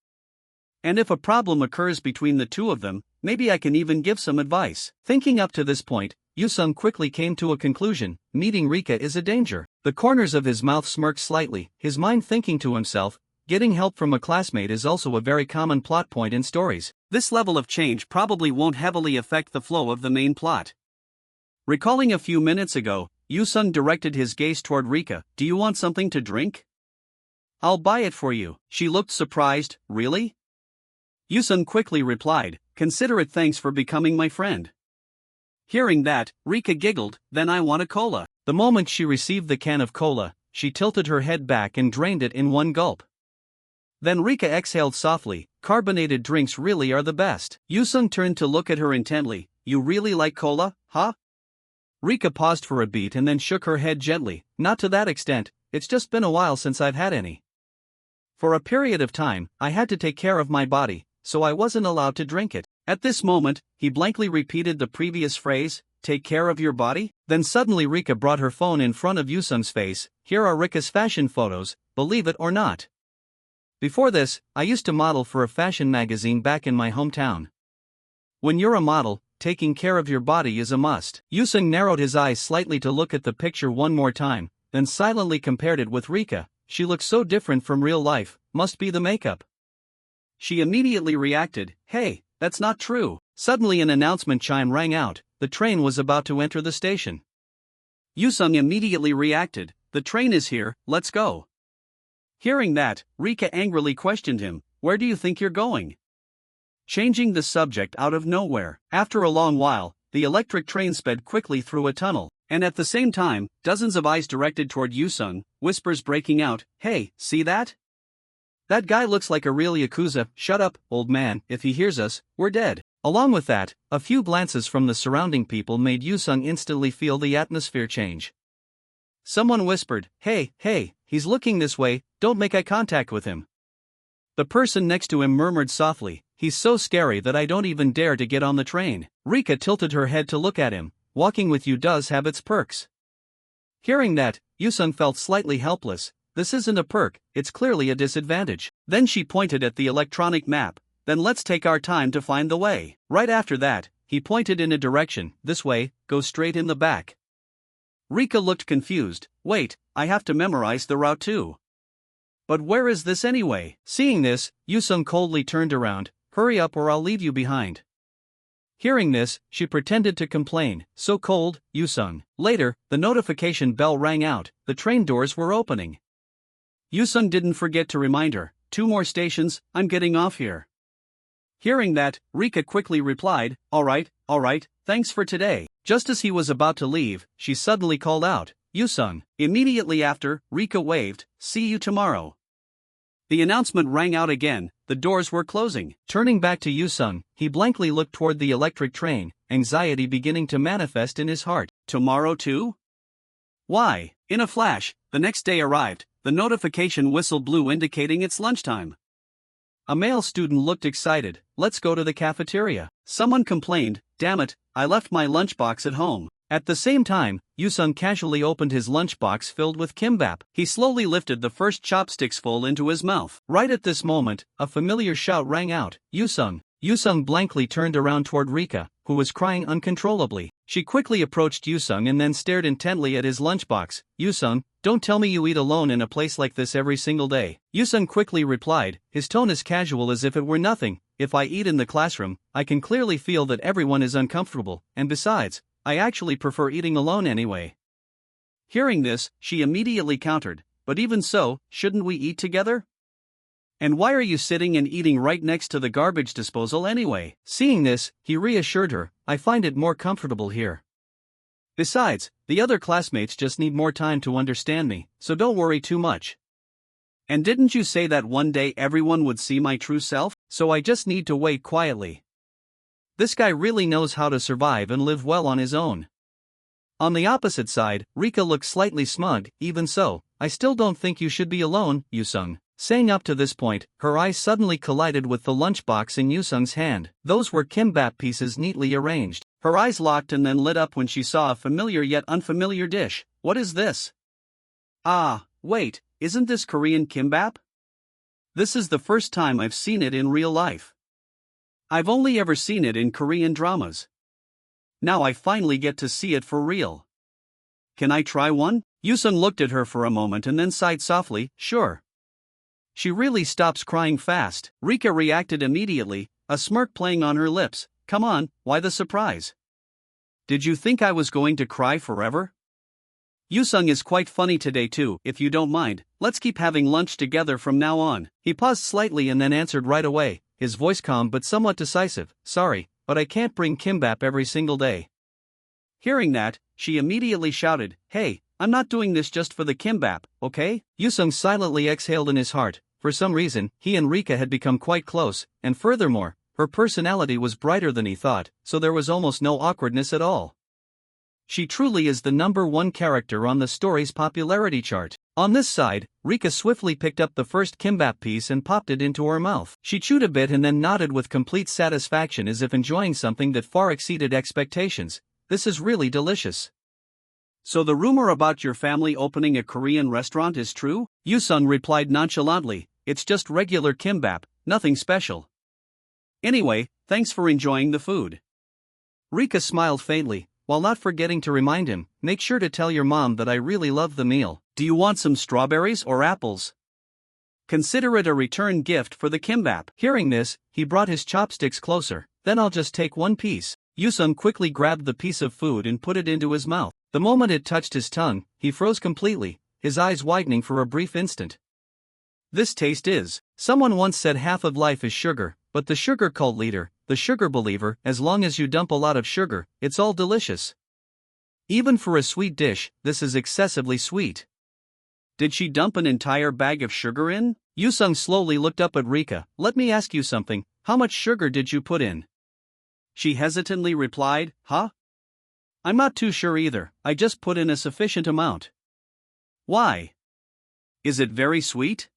Speaker 1: And if a problem occurs between the two of them, maybe I can even give some advice." Thinking up to this point, Yusung quickly came to a conclusion. Meeting Rika is a danger. The corners of his mouth smirked slightly, his mind thinking to himself, Getting help from a classmate is also a very common plot point in stories. This level of change probably won't heavily affect the flow of the main plot. Recalling a few minutes ago, Yoo-sung directed his gaze toward Rika. Do you want something to drink? I'll buy it for you. She looked surprised. Really? Yoo-sung quickly replied, consider it thanks for becoming my friend. Hearing that, Rika giggled, then I want a cola. The moment she received the can of cola, she tilted her head back and drained it in one gulp. Then Rika exhaled softly, carbonated drinks really are the best. Yoo-sung turned to look at her intently. You really like cola, huh? Rika paused for a beat and then shook her head gently. Not to that extent, it's just been a while since I've had any. For a period of time, I had to take care of my body, so I wasn't allowed to drink it. At this moment, he blankly repeated the previous phrase, take care of your body? Then suddenly Rika brought her phone in front of Yoo-sung's face. Here are Rika's fashion photos, believe it or not. Before this, I used to model for a fashion magazine back in my hometown. When you're a model, taking care of your body is a must. Yoo-sung narrowed his eyes slightly to look at the picture one more time, then silently compared it with Rika. She looks so different from real life, must be the makeup. She immediately reacted, hey, that's not true. Suddenly an announcement chime rang out, the train was about to enter the station. Yoo-sung immediately reacted, the train is here, let's go. Hearing that, Rika angrily questioned him, where do you think you're going? Changing the subject out of nowhere. After a long while, the electric train sped quickly through a tunnel, and at the same time, dozens of eyes directed toward Yoo-sung, whispers breaking out, hey, see that? That guy looks like a real yakuza. Shut up, old man, if he hears us, we're dead. Along with that, a few glances from the surrounding people made Yoo-sung instantly feel the atmosphere change. Someone whispered, hey, he's looking this way, don't make eye contact with him. The person next to him murmured softly, he's so scary that I don't even dare to get on the train. Rika tilted her head to look at him, walking with you does have its perks. Hearing that, Yoo-sung felt slightly helpless, this isn't a perk, it's clearly a disadvantage. Then she pointed at the electronic map, then let's take our time to find the way. Right after that, he pointed in a direction, this way, go straight in the back. Rika looked confused, wait, I have to memorize the route too. But where is this anyway? Seeing this, Yoo-sung coldly turned around, hurry up or I'll leave you behind. Hearing this, she pretended to complain, so cold, Yoo-sung. Later, the notification bell rang out, the train doors were opening. Yoo-sung didn't forget to remind her, 2 more stations, I'm getting off here. Hearing that, Rika quickly replied, alright, thanks for today. Just as he was about to leave, she suddenly called out, Yoo-sung. Immediately after, Rika waved, see you tomorrow. The announcement rang out again, the doors were closing. Turning back to Yoo-sung, he blankly looked toward the electric train, anxiety beginning to manifest in his heart. Tomorrow too? Why? In a flash, the next day arrived, the notification whistle blew indicating it's lunchtime. A male student looked excited, let's go to the cafeteria. Someone complained, damn it, I left my lunchbox at home. At the same time, Yoo-sung casually opened his lunchbox filled with kimbap. He slowly lifted the first chopsticks full into his mouth. Right at this moment, a familiar shout rang out, Yoo-sung. Yoo-sung blankly turned around toward Rika, who was crying uncontrollably. She quickly approached Yoo-sung and then stared intently at his lunchbox. Yoo-sung, don't tell me you eat alone in a place like this every single day. Yoo-sung quickly replied, his tone as casual as if it were nothing. If I eat in the classroom, I can clearly feel that everyone is uncomfortable, and besides, I actually prefer eating alone anyway. Hearing this, she immediately countered, but even so, shouldn't we eat together? And why are you sitting and eating right next to the garbage disposal anyway? Seeing this, he reassured her, I find it more comfortable here. Besides, the other classmates just need more time to understand me, so don't worry too much. And didn't you say that one day everyone would see my true self? So I just need to wait quietly. This guy really knows how to survive and live well on his own. On the opposite side, Rika looked slightly smug, even so, I still don't think you should be alone, Yoo-sung. Saying up to this point, her eyes suddenly collided with the lunchbox in Yoo-sung's hand. Those were kimbap pieces neatly arranged. Her eyes locked and then lit up when she saw a familiar yet unfamiliar dish. What is this? Ah, wait, isn't this Korean kimbap? This is the first time I've seen it in real life. I've only ever seen it in Korean dramas. Now I finally get to see it for real. Can I try one? Yoo-sung looked at her for a moment and then sighed softly, sure. She really stops crying fast. Rika reacted immediately, a smirk playing on her lips. Come on, why the surprise? Did you think I was going to cry forever? Yusung is quite funny today too. If you don't mind, let's keep having lunch together from now on. He paused slightly and then answered right away, his voice calm but somewhat decisive. Sorry, but I can't bring kimbap every single day. Hearing that, she immediately shouted, Hey, I'm not doing this just for the kimbap, okay? Yusung silently exhaled in his heart. For some reason, he and Rika had become quite close, and furthermore, her personality was brighter than he thought, so there was almost no awkwardness at all. She truly is the #1 character on the story's popularity chart. On this side, Rika swiftly picked up the first kimbap piece and popped it into her mouth. She chewed a bit and then nodded with complete satisfaction as if enjoying something that far exceeded expectations. This is really delicious. So the rumor about your family opening a Korean restaurant is true? Yusung replied nonchalantly, It's just regular kimbap, nothing special. Anyway, thanks for enjoying the food. Rika smiled faintly, while not forgetting to remind him, Make sure to tell your mom that I really love the meal. Do you want some strawberries or apples? Consider it a return gift for the kimbap. Hearing this, he brought his chopsticks closer. Then I'll just take one piece. Yusung quickly grabbed the piece of food and put it into his mouth. The moment it touched his tongue, he froze completely, his eyes widening for a brief instant. This taste is. Someone once said half of life is sugar, but the sugar cult leader, the sugar believer, as long as you dump a lot of sugar, it's all delicious. Even for a sweet dish, this is excessively sweet. Did she dump an entire bag of sugar in? Yusung slowly looked up at Rika. Let me ask you something, how much sugar did you put in? She hesitantly replied, Huh? I'm not too sure either, I just put in a sufficient amount. Why? Is it very sweet?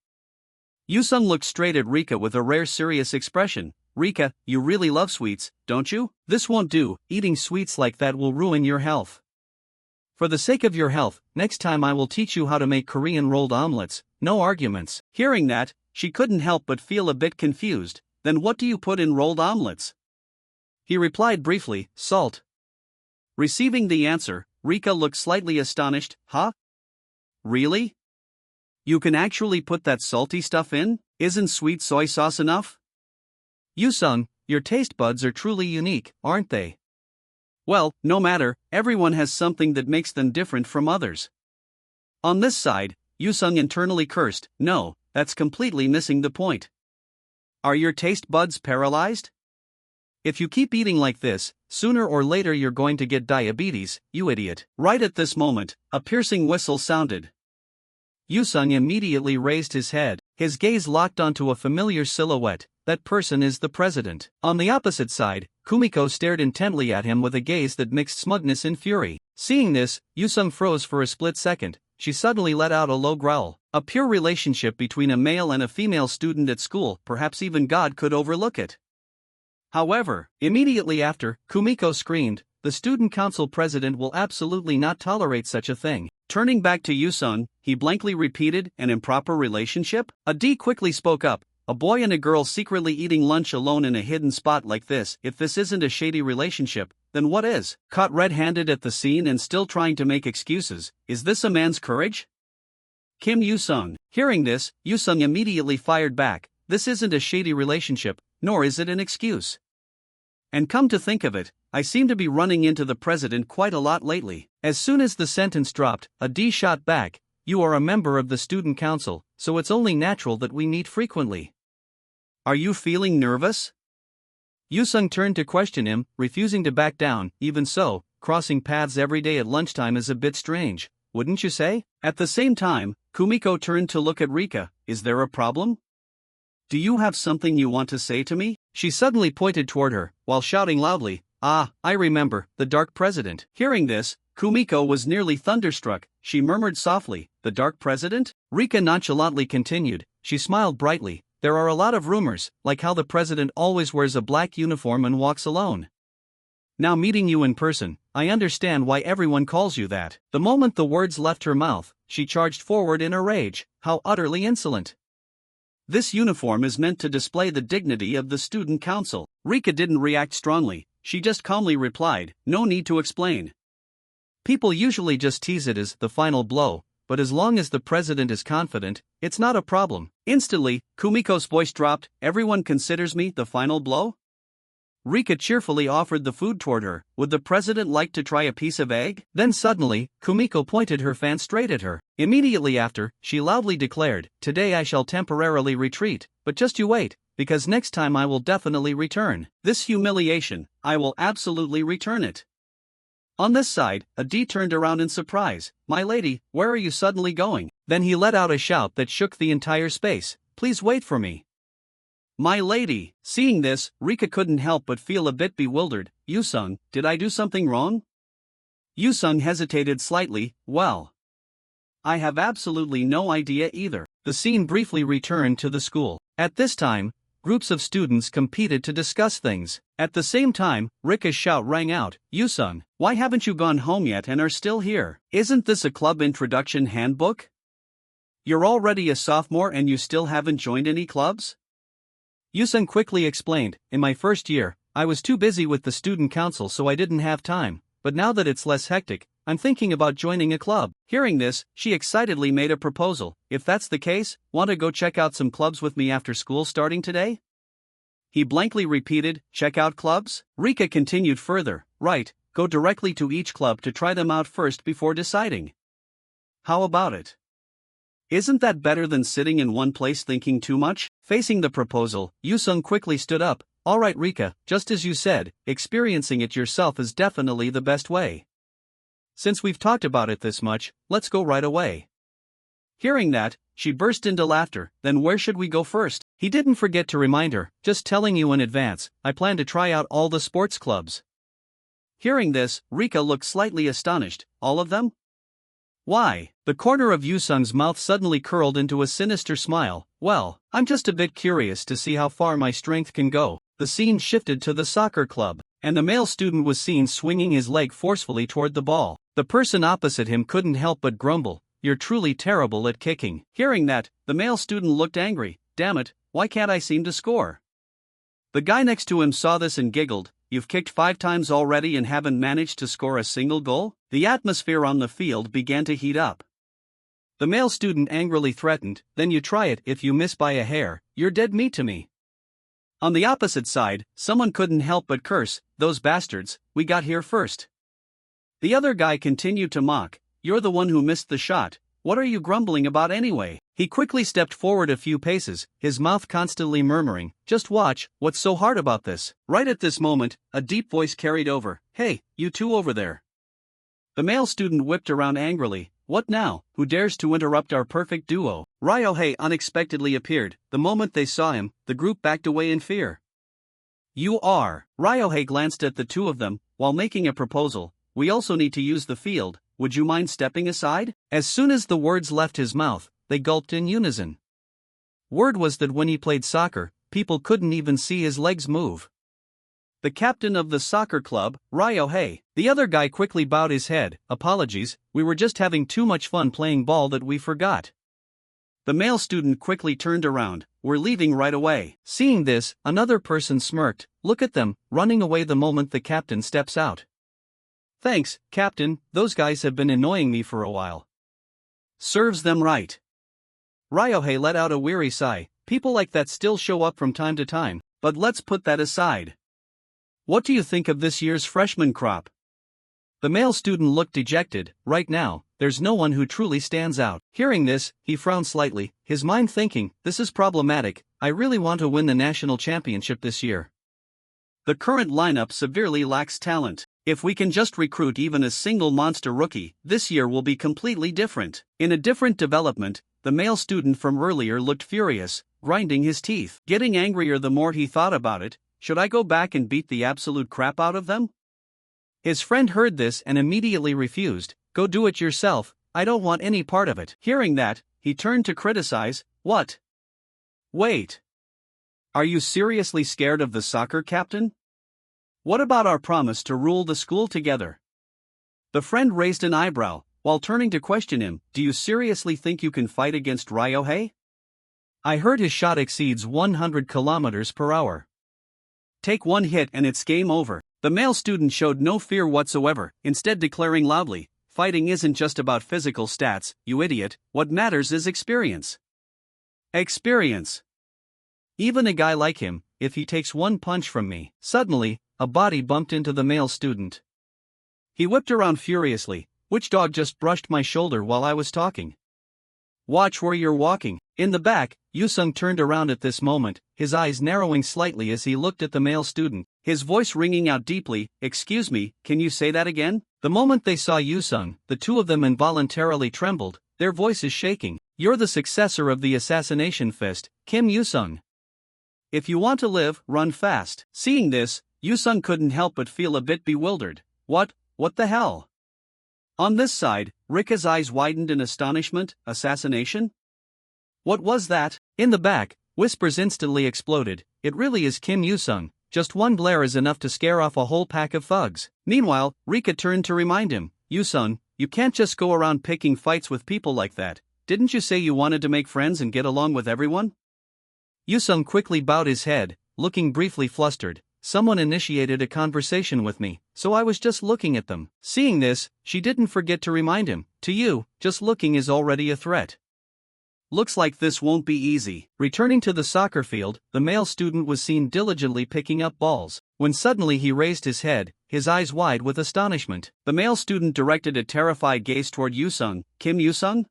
Speaker 1: Yusung looked straight at Rika with a rare serious expression. Rika, you really love sweets, don't you? This won't do, eating sweets like that will ruin your health. For the sake of your health, next time I will teach you how to make Korean rolled omelets, no arguments. Hearing that, she couldn't help but feel a bit confused. Then what do you put in rolled omelets? He replied briefly, salt. Receiving the answer, Rika looked slightly astonished. Huh? Really? You can actually put that salty stuff in? Isn't sweet soy sauce enough? Yusung, your taste buds are truly unique, aren't they? Well, no matter, everyone has something that makes them different from others. On this side, Yusung internally cursed, No, that's completely missing the point. Are your taste buds paralyzed? If you keep eating like this, sooner or later you're going to get diabetes, you idiot. Right at this moment, a piercing whistle sounded. Yusung immediately raised his head, his gaze locked onto a familiar silhouette. That person is the president. On the opposite side, Kumiko stared intently at him with a gaze that mixed smugness and fury. Seeing this, Yusung froze for a split second. She suddenly let out a low growl. A pure relationship between a male and a female student at school, perhaps even God could overlook it. However, immediately after, Kumiko screamed, The student council president will absolutely not tolerate such a thing. Turning back to Yusung, he blankly repeated, An improper relationship? A D quickly spoke up. A boy and a girl secretly eating lunch alone in a hidden spot like this. If this isn't a shady relationship, then what is? Caught red-handed at the scene and still trying to make excuses, is this a man's courage? Kim Yusung. Hearing this, Yusung immediately fired back. This isn't a shady relationship, nor is it an excuse. And come to think of it, I seem to be running into the president quite a lot lately. As soon as the sentence dropped, a D shot back. You are a member of the student council, so it's only natural that we meet frequently. Are you feeling nervous? Yusung turned to question him, refusing to back down. Even so, crossing paths every day at lunchtime is a bit strange, wouldn't you say? At the same time, Kumiko turned to look at Rika. Is there a problem? Do you have something you want to say to me? She suddenly pointed toward her, while shouting loudly, Ah, I remember, the Dark President. Hearing this, Kumiko was nearly thunderstruck. She murmured softly, The Dark President? Rika nonchalantly continued. She smiled brightly. There are a lot of rumors, like how the president always wears a black uniform and walks alone. Now meeting you in person, I understand why everyone calls you that. The moment the words left her mouth, she charged forward in a rage. How utterly insolent. This uniform is meant to display the dignity of the student council. Rika didn't react strongly, she just calmly replied, No need to explain. People usually just tease it as the final blow, but as long as the president is confident, it's not a problem. Instantly, Kumiko's voice dropped. Everyone considers me the final blow? Rika cheerfully offered the food toward her. Would the president like to try a piece of egg? Then suddenly, Kumiko pointed her fan straight at her. Immediately after, she loudly declared, "Today I shall temporarily retreat, but just you wait, because next time I will definitely return. This humiliation, I will absolutely return it." On this side, Adi turned around in surprise. "My lady, where are you suddenly going?" Then he let out a shout that shook the entire space. "Please wait for me." "My lady." Seeing this, Rika couldn't help but feel a bit bewildered. "Yusung, did I do something wrong?" Yusung hesitated slightly. "Well, I have absolutely no idea either." The scene briefly returned to the school. At this time, groups of students competed to discuss things. At the same time, Rika's shout rang out, "Yusung, why haven't you gone home yet and are still here? Isn't this a club introduction handbook? You're already a sophomore and you still haven't joined any clubs?" Yusung quickly explained, "In my first year, I was too busy with the student council so I didn't have time, but now that it's less hectic, I'm thinking about joining a club." Hearing this, she excitedly made a proposal. "If that's the case, want to go check out some clubs with me after school starting today?" He blankly repeated, "Check out clubs?" Rika continued further, "Right, go directly to each club to try them out first before deciding. How about it? Isn't that better than sitting in one place thinking too much?" Facing the proposal, Yusung quickly stood up. "All right Rika, just as you said, experiencing it yourself is definitely the best way. Since we've talked about it this much, let's go right away." Hearing that, she burst into laughter. "Then where should we go first?" He didn't forget to remind her, "Just telling you in advance, I plan to try out all the sports clubs." Hearing this, Rika looked slightly astonished. "All of them? Why?" The corner of Yusung's mouth suddenly curled into a sinister smile. "Well, I'm just a bit curious to see how far my strength can go." The scene shifted to the soccer club, and the male student was seen swinging his leg forcefully toward the ball. The person opposite him couldn't help but grumble, "You're truly terrible at kicking." Hearing that, the male student looked angry. "Damn it, why can't I seem to score?" The guy next to him saw this and giggled. "You've kicked 5 times already and haven't managed to score a single goal?" The atmosphere on the field began to heat up. The male student angrily threatened, "Then you try it. If you miss by a hair, you're dead meat to me." On the opposite side, someone couldn't help but curse, "Those bastards, we got here first." The other guy continued to mock, "You're the one who missed the shot, what are you grumbling about anyway?" He quickly stepped forward a few paces, his mouth constantly murmuring, "Just watch, what's so hard about this?" Right at this moment, a deep voice carried over, "Hey, you two over there." The male student whipped around angrily. "What now? Who dares to interrupt our perfect duo?" Ryohei unexpectedly appeared. The moment they saw him, the group backed away in fear. "You are." Ryohei glanced at the two of them, while making a proposal. "We also need to use the field, would you mind stepping aside?" As soon as the words left his mouth, they gulped in unison. Word was that when he played soccer, people couldn't even see his legs move. "The captain of the soccer club, Ryohei." The other guy quickly bowed his head. "Apologies, we were just having too much fun playing ball that we forgot." The male student quickly turned around. "We're leaving right away." Seeing this, another person smirked. "Look at them, running away the moment the captain steps out." "Thanks, Captain, those guys have been annoying me for a while." "Serves them right." Ryohei let out a weary sigh. "People like that still show up from time to time, but let's put that aside. What do you think of this year's freshman crop?" The male student looked dejected. "Right now, there's no one who truly stands out." Hearing this, he frowned slightly, his mind thinking, "This is problematic, I really want to win the national championship this year. The current lineup severely lacks talent. If we can just recruit even a single monster rookie, this year will be completely different." In a different development, the male student from earlier looked furious, grinding his teeth. Getting angrier the more he thought about it. "Should I go back and beat the absolute crap out of them?" His friend heard this and immediately refused. "Go do it yourself, I don't want any part of it." Hearing that, he turned to criticize. "What? Wait. Are you seriously scared of the soccer captain? What about our promise to rule the school together?" The friend raised an eyebrow, while turning to question him. "Do you seriously think you can fight against Ryohei? I heard his shot exceeds 100 kilometers per hour. Take one hit and it's game over." The male student showed no fear whatsoever, instead declaring loudly, fighting isn't just about physical stats, you idiot, what matters is experience. Experience. Even a guy like him, if he takes one punch from me. Suddenly, a body bumped into the male student. He whipped around furiously. Which dog just brushed my shoulder while I was talking? Watch where you're walking. In the back, Yusung turned around at this moment, his eyes narrowing slightly as he looked at the male student, his voice ringing out deeply. Excuse me, can you say that again? The moment they saw Yusung, the two of them involuntarily trembled, their voices shaking. You're the successor of the assassination fist, Kim Yusung. If you want to live, run fast. Seeing this, Yusung couldn't help but feel a bit bewildered. What the hell? On this side, Rika's eyes widened in astonishment. Assassination? What was that? In the back, whispers instantly exploded. It really is Kim Yusung. Just one glare is enough to scare off a whole pack of thugs. Meanwhile, Rika turned to remind him, Yusung, you can't just go around picking fights with people like that. Didn't you say you wanted to make friends and get along with everyone? Yusung quickly bowed his head, looking briefly flustered. Someone initiated a conversation with me, so I was just looking at them. Seeing this, she didn't forget to remind him, to you, just looking is already a threat. Looks like this won't be easy. Returning to the soccer field, the male student was seen diligently picking up balls, when suddenly he raised his head, his eyes wide with astonishment. The male student directed a terrified gaze toward Yusung. Kim Yusung?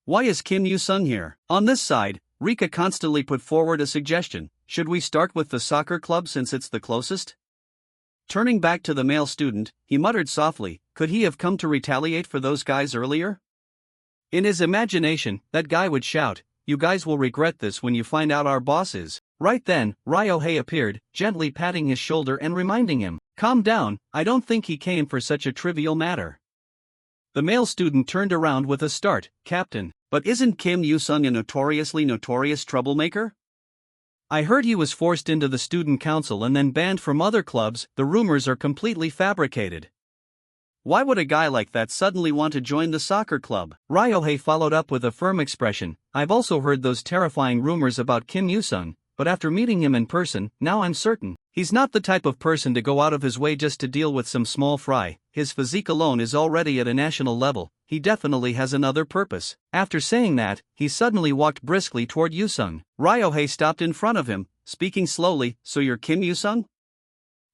Speaker 1: Why is Kim Yusung here? On this side, Rika constantly put forward a suggestion. Should we start with the soccer club since it's the closest? Turning back to the male student, he muttered softly, could he have come to retaliate for those guys earlier? In his imagination, that guy would shout, you guys will regret this when you find out our boss is. Right then, Ryohei appeared, gently patting his shoulder and reminding him, calm down, I don't think he came for such a trivial matter. The male student turned around with a start. Captain, but isn't Kim Yusung a notorious troublemaker? I heard he was forced into the student council and then banned from other clubs. The rumors are completely fabricated. Why would a guy like that suddenly want to join the soccer club? Ryohei followed up with a firm expression. I've also heard those terrifying rumors about Kim Yusung, but after meeting him in person, now I'm certain. He's not the type of person to go out of his way just to deal with some small fry. His physique alone is already at a national level. He definitely has another purpose. After saying that, he suddenly walked briskly toward Yusung. Ryohei stopped in front of him, speaking slowly. So you're Kim Yusung?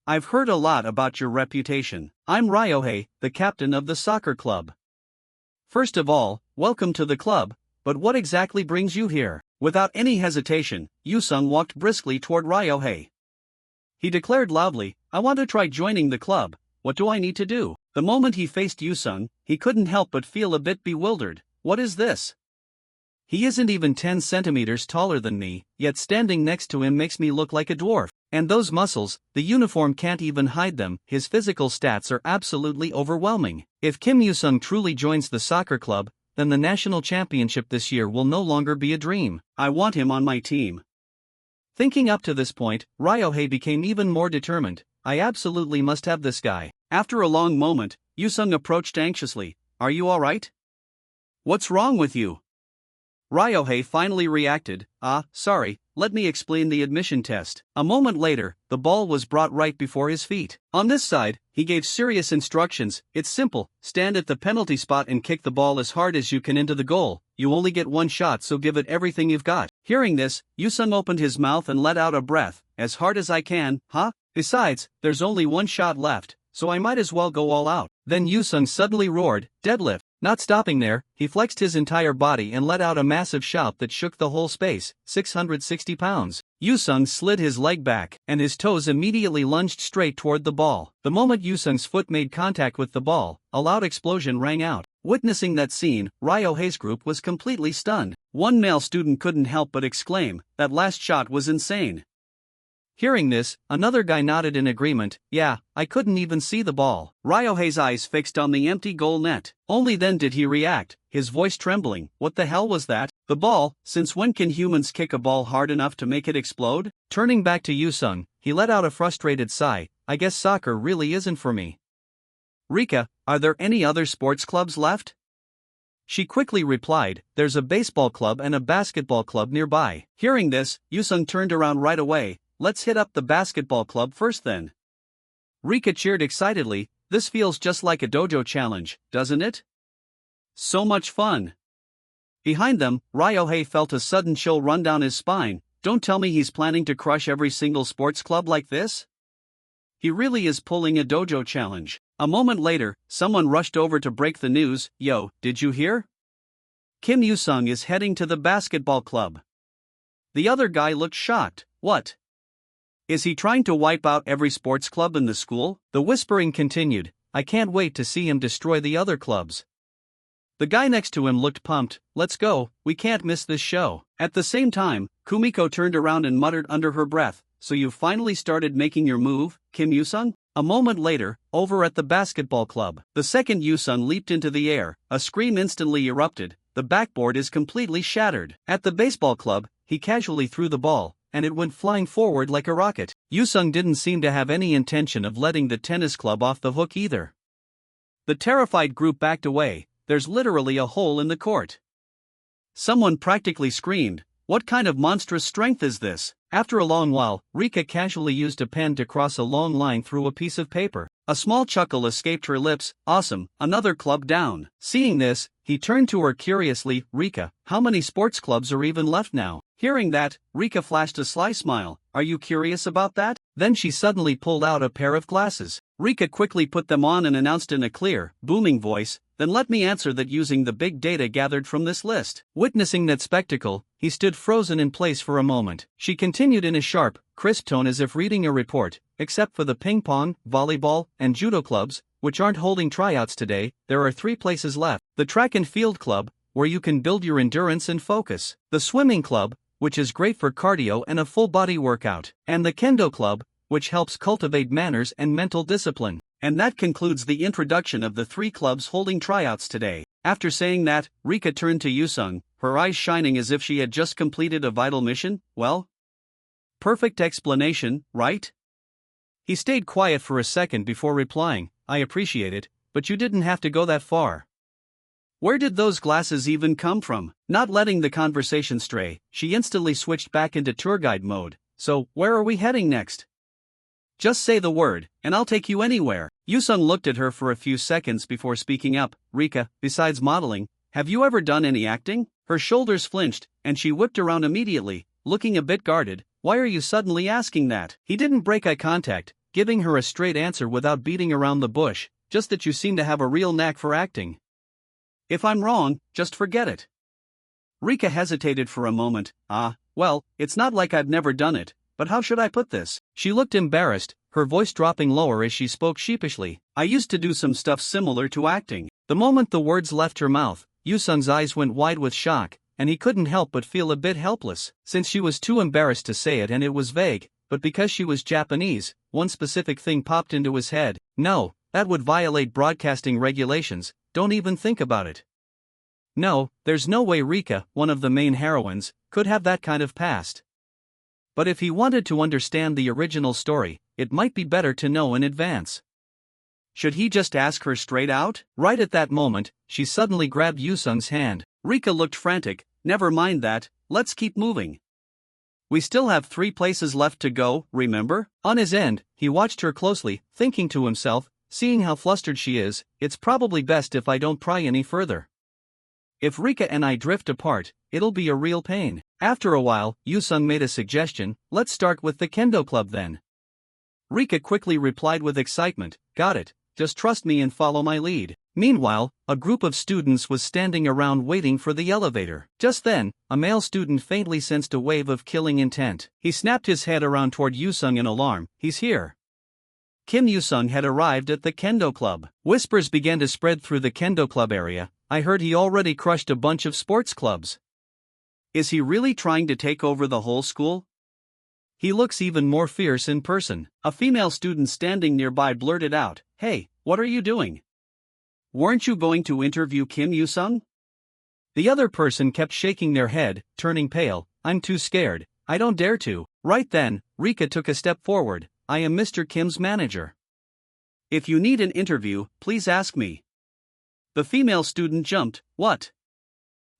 Speaker 1: I've heard a lot about your reputation. I'm Ryohei, the captain of the soccer club. First of all, welcome to the club, but what exactly brings you here? Without any hesitation, Yusung walked briskly toward Ryohei. He declared loudly, I want to try joining the club. What do I need to do? The moment he faced Yusung, he couldn't help but feel a bit bewildered. What is this? He isn't even 10 centimeters taller than me, yet standing next to him makes me look like a dwarf. And those muscles, the uniform can't even hide them. His physical stats are absolutely overwhelming. If Kim Yusung truly joins the soccer club, then the national championship this year will no longer be a dream. I want him on my team. Thinking up to this point, Ryohei became even more determined. I absolutely must have this guy. After a long moment, Yusung approached anxiously. Are you alright? What's wrong with you? Ryohei finally reacted. Sorry, let me explain the admission test. A moment later, the ball was brought right before his feet. On this side, he gave serious instructions. It's simple, stand at the penalty spot and kick the ball as hard as you can into the goal. You only get one shot, so give it everything you've got. Hearing this, Yusung opened his mouth and let out a breath. As hard as I can, huh? Besides, there's only one shot left, so I might as well go all out. Then Yusung suddenly roared, deadlift. Not stopping there, he flexed his entire body and let out a massive shout that shook the whole space, 660 pounds. Yusung slid his leg back, and his toes immediately lunged straight toward the ball. The moment Yusung's foot made contact with the ball, a loud explosion rang out. Witnessing that scene, Ryohei's group was completely stunned. One male student couldn't help but exclaim, that last shot was insane. Hearing this, another guy nodded in agreement. Yeah, I couldn't even see the ball. Ryohei's eyes fixed on the empty goal net. Only then did he react, his voice trembling. What the hell was that? The ball? Since when can humans kick a ball hard enough to make it explode? Turning back to Yusung, he let out a frustrated sigh. I guess soccer really isn't for me. Rika, are there any other sports clubs left? She quickly replied, there's a baseball club and a basketball club nearby. Hearing this, Yusung turned around right away. Let's hit up the basketball club first then. Rika cheered excitedly. This feels just like a dojo challenge, doesn't it? So much fun. Behind them, Ryohei felt a sudden chill run down his spine. Don't tell me he's planning to crush every single sports club like this? He really is pulling a dojo challenge. A moment later, someone rushed over to break the news. Yo, did you hear? Kim Yoo-sung is heading to the basketball club. The other guy looked shocked. What? Is he trying to wipe out every sports club in the school? The whispering continued. I can't wait to see him destroy the other clubs. The guy next to him looked pumped. Let's go, we can't miss this show. At the same time, Kumiko turned around and muttered under her breath, so you've finally started making your move, Kim Yoo-sung? A moment later, over at the basketball club, the second Yoo-sung leaped into the air. A scream instantly erupted. The backboard is completely shattered. At the baseball club, he casually threw the ball, and it went flying forward like a rocket. Yoo-sung didn't seem to have any intention of letting the tennis club off the hook either. The terrified group backed away. There's literally a hole in the court. Someone practically screamed, what kind of monstrous strength is this? After a long while, Rika casually used a pen to cross a long line through a piece of paper. A small chuckle escaped her lips. Awesome, another club down. Seeing this, he turned to her curiously. Rika, how many sports clubs are even left now? Hearing that, Rika flashed a sly smile. Are you curious about that? Then she suddenly pulled out a pair of glasses. Rika quickly put them on and announced in a clear, booming voice, then let me answer that using the big data gathered from this list. Witnessing that spectacle, he stood frozen in place for a moment. She continued in a sharp, crisp tone as if reading a report. Except for the ping pong, volleyball, and judo clubs, which aren't holding tryouts today, there are 3 places left. The track and field club, where you can build your endurance and focus. The swimming club, which is great for cardio and a full body workout. And the kendo club, which helps cultivate manners and mental discipline. And that concludes the introduction of the 3 clubs holding tryouts today. After saying that, Rika turned to Yoo-sung, her eyes shining as if she had just completed a vital mission. Well? Perfect explanation, right? He stayed quiet for a second before replying, I appreciate it, but you didn't have to go that far. Where did those glasses even come from? Not letting the conversation stray, she instantly switched back into tour guide mode. So, where are we heading next? Just say the word, and I'll take you anywhere. Yoo-sung looked at her for a few seconds before speaking up. Rika, besides modeling, have you ever done any acting? Her shoulders flinched, and she whipped around immediately, looking a bit guarded. Why are you suddenly asking that? He didn't break eye contact, giving her a straight answer without beating around the bush, just that you seem to have a real knack for acting. If I'm wrong, just forget it. Rika hesitated for a moment. Well, it's not like I've never done it, but how should I put this? She looked embarrassed, her voice dropping lower as she spoke sheepishly. I used to do some stuff similar to acting. The moment the words left her mouth, Yoo-sung's eyes went wide with shock, and he couldn't help but feel a bit helpless. Since she was too embarrassed to say it and it was vague, but because she was Japanese, one specific thing popped into his head. No, that would violate broadcasting regulations, don't even think about it. No, there's no way Rika, one of the main heroines, could have that kind of past. But if he wanted to understand the original story, it might be better to know in advance. Should he just ask her straight out? Right at that moment, she suddenly grabbed Yoo-sung's hand. Rika looked frantic. Never mind that, let's keep moving. We still have 3 places left to go, remember? On his end, he watched her closely, thinking to himself, seeing how flustered she is, it's probably best if I don't pry any further. If Rika and I drift apart, it'll be a real pain. After a while, Yoo-sung made a suggestion. Let's start with the kendo club then. Rika quickly replied with excitement, got it, just trust me and follow my lead. Meanwhile, a group of students was standing around waiting for the elevator. Just then, a male student faintly sensed a wave of killing intent. He snapped his head around toward Yoo-sung in alarm. He's here. Kim Yoo-sung had arrived at the kendo club. Whispers began to spread through the kendo club area. I heard he already crushed a bunch of sports clubs. Is he really trying to take over the whole school? He looks even more fierce in person. A female student standing nearby blurted out, Hey, what are you doing? Weren't you going to interview Kim Yoo-sung? The other person kept shaking their head, turning pale. I'm too scared, I don't dare to. Right then, Rika took a step forward. I am Mr. Kim's manager. If you need an interview, please ask me. The female student jumped. What?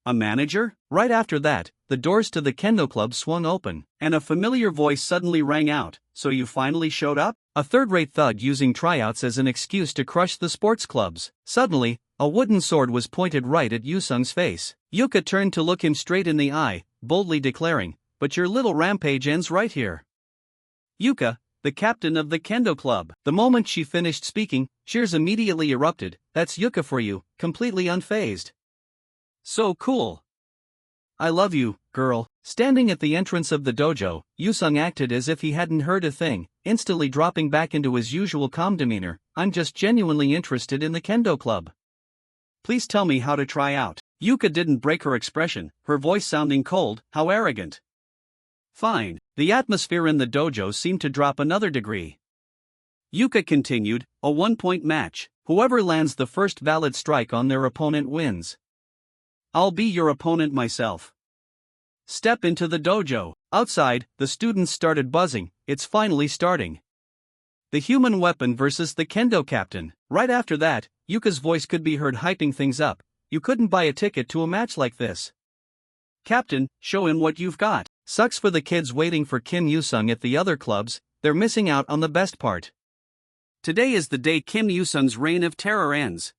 Speaker 1: A manager? Right after that, the doors to the kendo club swung open, and a familiar voice suddenly rang out, "So you finally showed up?" A third-rate thug using tryouts as an excuse to crush the sports clubs. Suddenly, a wooden sword was pointed right at Yusung's face. Yuka turned to look him straight in the eye, boldly declaring, "But your little rampage ends right here." Yuka, the captain of the kendo club. The moment she finished speaking, cheers immediately erupted. "That's Yuka for you," completely unfazed. "So cool. I love you, girl." Standing at the entrance of the dojo, Yusung acted as if he hadn't heard a thing, instantly dropping back into his usual calm demeanor. "I'm just genuinely interested in the kendo club. Please tell me how to try out." Yuka didn't break her expression, her voice sounding cold. How arrogant. "Fine." The atmosphere in the dojo seemed to drop another degree. Yuka continued, "A one-point match. Whoever lands the first valid strike on their opponent wins. I'll be your opponent myself. Step into the dojo." Outside, the students started buzzing. It's finally starting. The human weapon versus the kendo captain. Right after that, Yuka's voice could be heard hyping things up. "You couldn't buy a ticket to a match like this. Captain, show him what you've got." Sucks for the kids waiting for Kim Yusung at the other clubs, they're missing out on the best part. Today is the day Kim Yusung's reign of terror ends.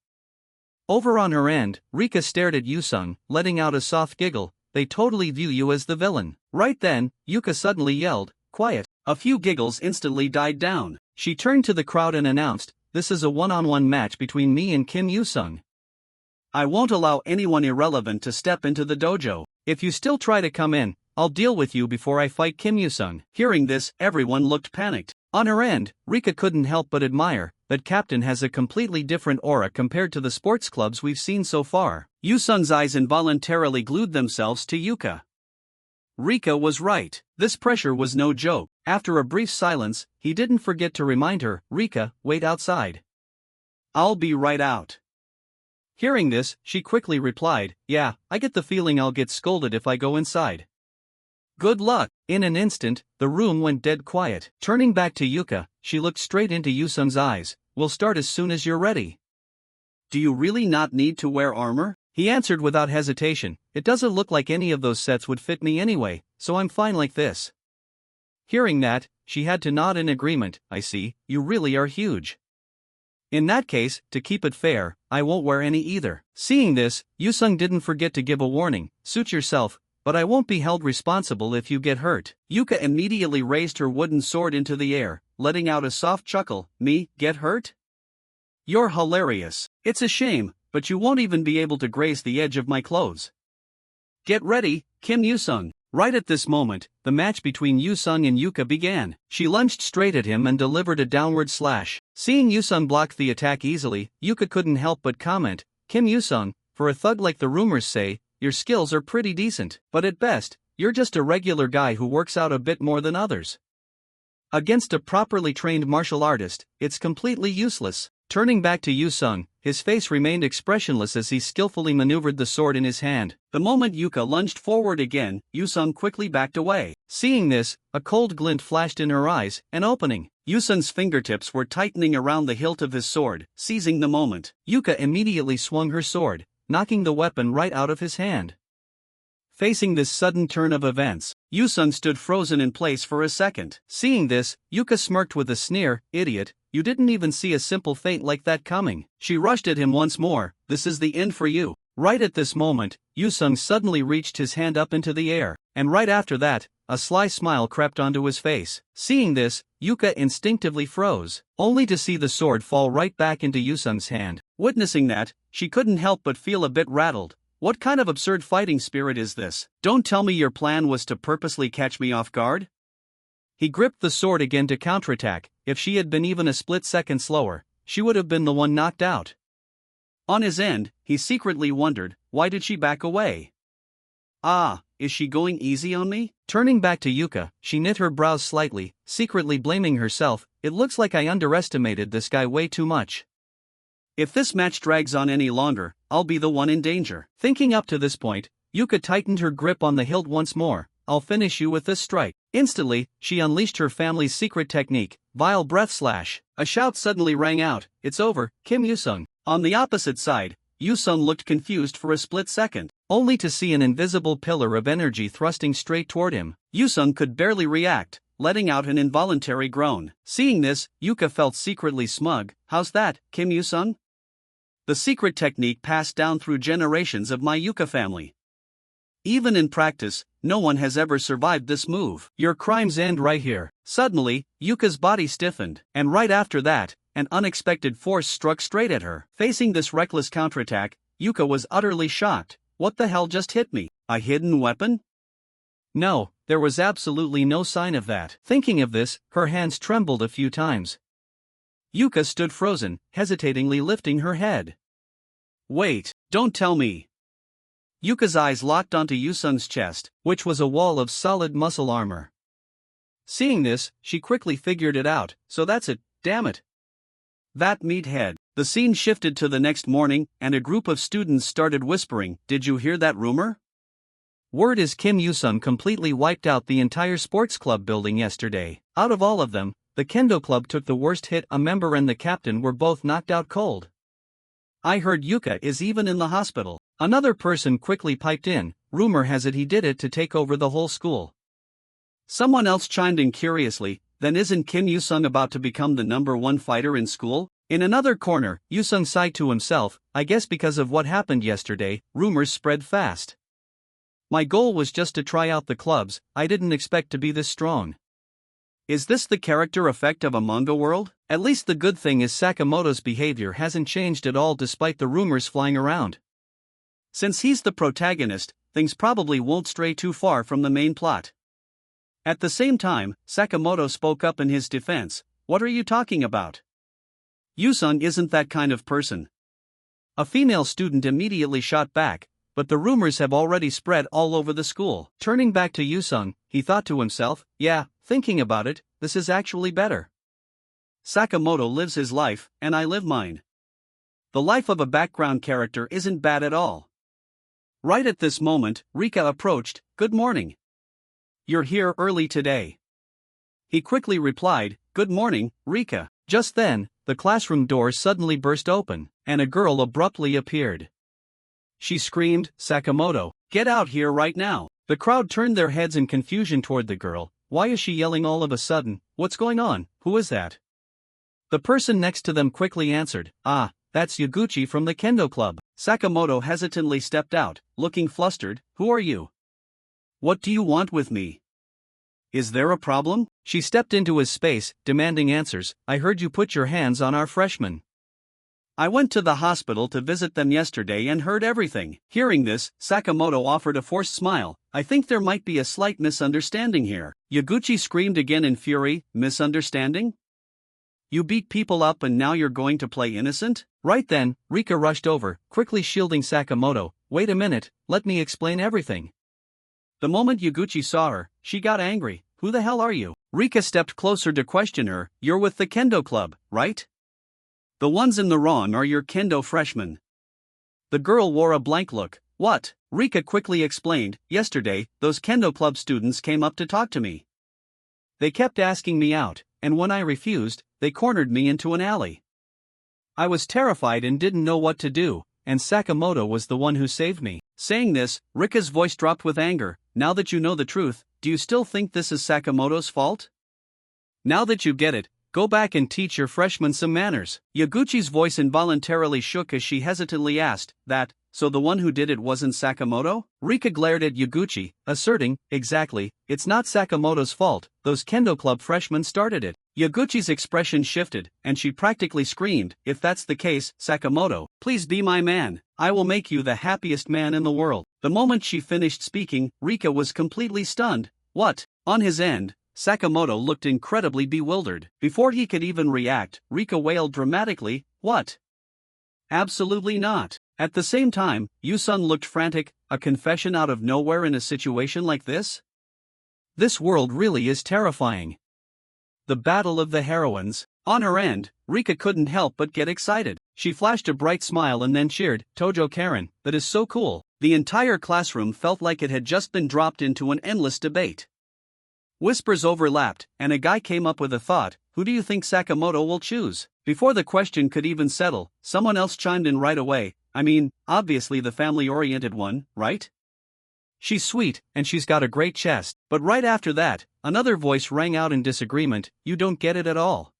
Speaker 1: Over on her end, Rika stared at Yusung, letting out a soft giggle. "They totally view you as the villain." Right then, Yuka suddenly yelled, "Quiet." A few giggles instantly died down. She turned to the crowd and announced, "This is a one-on-one match between me and Kim Yusung. I won't allow anyone irrelevant to step into the dojo. If you still try to come in, I'll deal with you before I fight Kim Yusung." Hearing this, everyone looked panicked. On her end, Rika couldn't help but admire that Captain has a completely different aura compared to the sports clubs we've seen so far. Yusung's eyes involuntarily glued themselves to Yuka. Rika was right. This pressure was no joke. After a brief silence, he didn't forget to remind her, "Rika, wait outside. I'll be right out." Hearing this, she quickly replied, "Yeah, I get the feeling I'll get scolded if I go inside. Good luck." In an instant, the room went dead quiet. Turning back to Yuka, she looked straight into Yusung's eyes. "We'll start as soon as you're ready." "Do you really not need to wear armor?" He answered without hesitation. "It doesn't look like any of those sets would fit me anyway, so I'm fine like this." Hearing that, she had to nod in agreement. "I see, you really are huge. In that case, to keep it fair, I won't wear any either." Seeing this, Yusung didn't forget to give a warning. "Suit yourself, but I won't be held responsible if you get hurt." Yuka immediately raised her wooden sword into the air, letting out a soft chuckle. "Me, get hurt? You're hilarious. It's a shame, but you won't even be able to graze the edge of my clothes. Get ready, Kim Yusung." Right at this moment, the match between Yusung and Yuka began. She lunged straight at him and delivered a downward slash. Seeing Yusung block the attack easily, Yuka couldn't help but comment, "Kim Yusung, for a thug like the rumors say, your skills are pretty decent, but at best, you're just a regular guy who works out a bit more than others. Against a properly trained martial artist, it's completely useless." Turning back to Yusung, his face remained expressionless as he skillfully maneuvered the sword in his hand. The moment Yuka lunged forward again, Yusung quickly backed away. Seeing this, a cold glint flashed in her eyes, an opening. Yusung's fingertips were tightening around the hilt of his sword. Seizing the moment, Yuka immediately swung her sword, knocking the weapon right out of his hand. Facing this sudden turn of events, Yusung stood frozen in place for a second. Seeing this, Yuka smirked with a sneer, "Idiot, you didn't even see a simple feint like that coming." She rushed at him once more. "This is the end for you." Right at this moment, Yusung suddenly reached his hand up into the air, and right after that, a sly smile crept onto his face. Seeing this, Yuka instinctively froze, only to see the sword fall right back into Yusung's hand. Witnessing that, she couldn't help but feel a bit rattled. What kind of absurd fighting spirit is this? Don't tell me your plan was to purposely catch me off guard? He gripped the sword again to counterattack. If she had been even a split second slower, she would have been the one knocked out. On his end, he secretly wondered, why did she back away? Ah, is she going easy on me? Turning back to Yuka, she knit her brows slightly, secretly blaming herself. It looks like I underestimated this guy way too much. If this match drags on any longer, I'll be the one in danger. Thinking up to this point, Yuka tightened her grip on the hilt once more. I'll finish you with this strike. Instantly, she unleashed her family's secret technique, Vile Breath Slash. A shout suddenly rang out, "It's over, Kim Yusung." On the opposite side, Yu-sung looked confused for a split second, only to see an invisible pillar of energy thrusting straight toward him. Yu-sung could barely react, letting out an involuntary groan. Seeing this, Yuka felt secretly smug. How's that, Kim Yu-sung? The secret technique passed down through generations of my Yuka family. Even in practice, no one has ever survived this move. Your crimes end right here. Suddenly, Yuka's body stiffened, and right after that, an unexpected force struck straight at her. Facing this reckless counterattack, Yuka was utterly shocked. What the hell just hit me? A hidden weapon? No, there was absolutely no sign of that. Thinking of this, her hands trembled a few times. Yuka stood frozen, hesitatingly lifting her head. Wait, don't tell me. Yuka's eyes locked onto Yu-sung's chest, which was a wall of solid muscle armor. Seeing this, she quickly figured it out. So that's it, damn it. That meathead. The scene shifted to the next morning, and a group of students started whispering, "Did you hear that rumor? Word is Kim Yu-sung completely wiped out the entire sports club building yesterday. Out of all of them, the kendo club took the worst hit. A member and the captain were both knocked out cold. I heard Yuka is even in the hospital." Another person quickly piped in, "Rumor has it he did it to take over the whole school." Someone else chimed in curiously, "Then isn't Kim Yu-sung about to become the #1 fighter in school?" In another corner, Yu-sung sighed to himself, "I guess because of what happened yesterday, rumors spread fast. My goal was just to try out the clubs, I didn't expect to be this strong." Is this the character effect of a manga world? At least the good thing is Sakamoto's behavior hasn't changed at all despite the rumors flying around. Since he's the protagonist, things probably won't stray too far from the main plot. At the same time, Sakamoto spoke up in his defense. "What are you talking about? Yu-sung isn't that kind of person." A female student immediately shot back, "But the rumors have already spread all over the school." Turning back to Yu-sung, he thought to himself, "Yeah, thinking about it, this is actually better. Sakamoto lives his life, and I live mine. The life of a background character isn't bad at all." Right at this moment, Rika approached. "Good morning. You're here early today." He quickly replied, "Good morning, Rika." Just then, the classroom door suddenly burst open, and a girl abruptly appeared. She screamed, "Sakamoto, get out here right now." The crowd turned their heads in confusion toward the girl. Why is she yelling all of a sudden? What's going on? Who is that? The person next to them quickly answered, "Ah, that's Yaguchi from the kendo club." Sakamoto hesitantly stepped out, looking flustered. "Who are you? What do you want with me? Is there a problem?" She stepped into his space, demanding answers. "I heard you put your hands on our freshman." "I went to the hospital to visit them yesterday and heard everything." Hearing this, Sakamoto offered a forced smile. "I think there might be a slight misunderstanding here." Yaguchi screamed again in fury. "Misunderstanding? You beat people up and now you're going to play innocent?" Right then, Rika rushed over, quickly shielding Sakamoto. "Wait a minute, let me explain everything." The moment Yaguchi saw her, she got angry. "Who the hell are you?" Rika stepped closer to question her. "You're with the kendo club, right? The ones in the wrong are your kendo freshmen." The girl wore a blank look. "What?" Rika quickly explained. "Yesterday, those kendo club students came up to talk to me. They kept asking me out, and when I refused, they cornered me into an alley. I was terrified and didn't know what to do, and Sakamoto was the one who saved me." Saying this, Rika's voice dropped with anger. "Now that you know the truth, do you still think this is Sakamoto's fault? Now that you get it, go back and teach your freshmen some manners." Yaguchi's voice involuntarily shook as she hesitantly asked, So the one who did it wasn't Sakamoto?" Rika glared at Yaguchi, asserting, "Exactly, it's not Sakamoto's fault, those kendo club freshmen started it." Yaguchi's expression shifted, and she practically screamed, "If that's the case, Sakamoto, please be my man. I will make you the happiest man in the world." The moment she finished speaking, Rika was completely stunned. "What?" On his end, Sakamoto looked incredibly bewildered. Before he could even react, Rika wailed dramatically, "What? Absolutely not." At the same time, Yu-sung looked frantic. A confession out of nowhere in a situation like this? This world really is terrifying. The battle of the heroines. On her end, Rika couldn't help but get excited. She flashed a bright smile and then cheered, "Tojo Karen, that is so cool." The entire classroom felt like it had just been dropped into an endless debate. Whispers overlapped, and a guy came up with a thought. "Who do you think Sakamoto will choose?" Before the question could even settle, someone else chimed in right away. I mean, obviously the family-oriented one, right? She's sweet, and she's got a great chest. But right after that, another voice rang out in disagreement, you don't get it at all.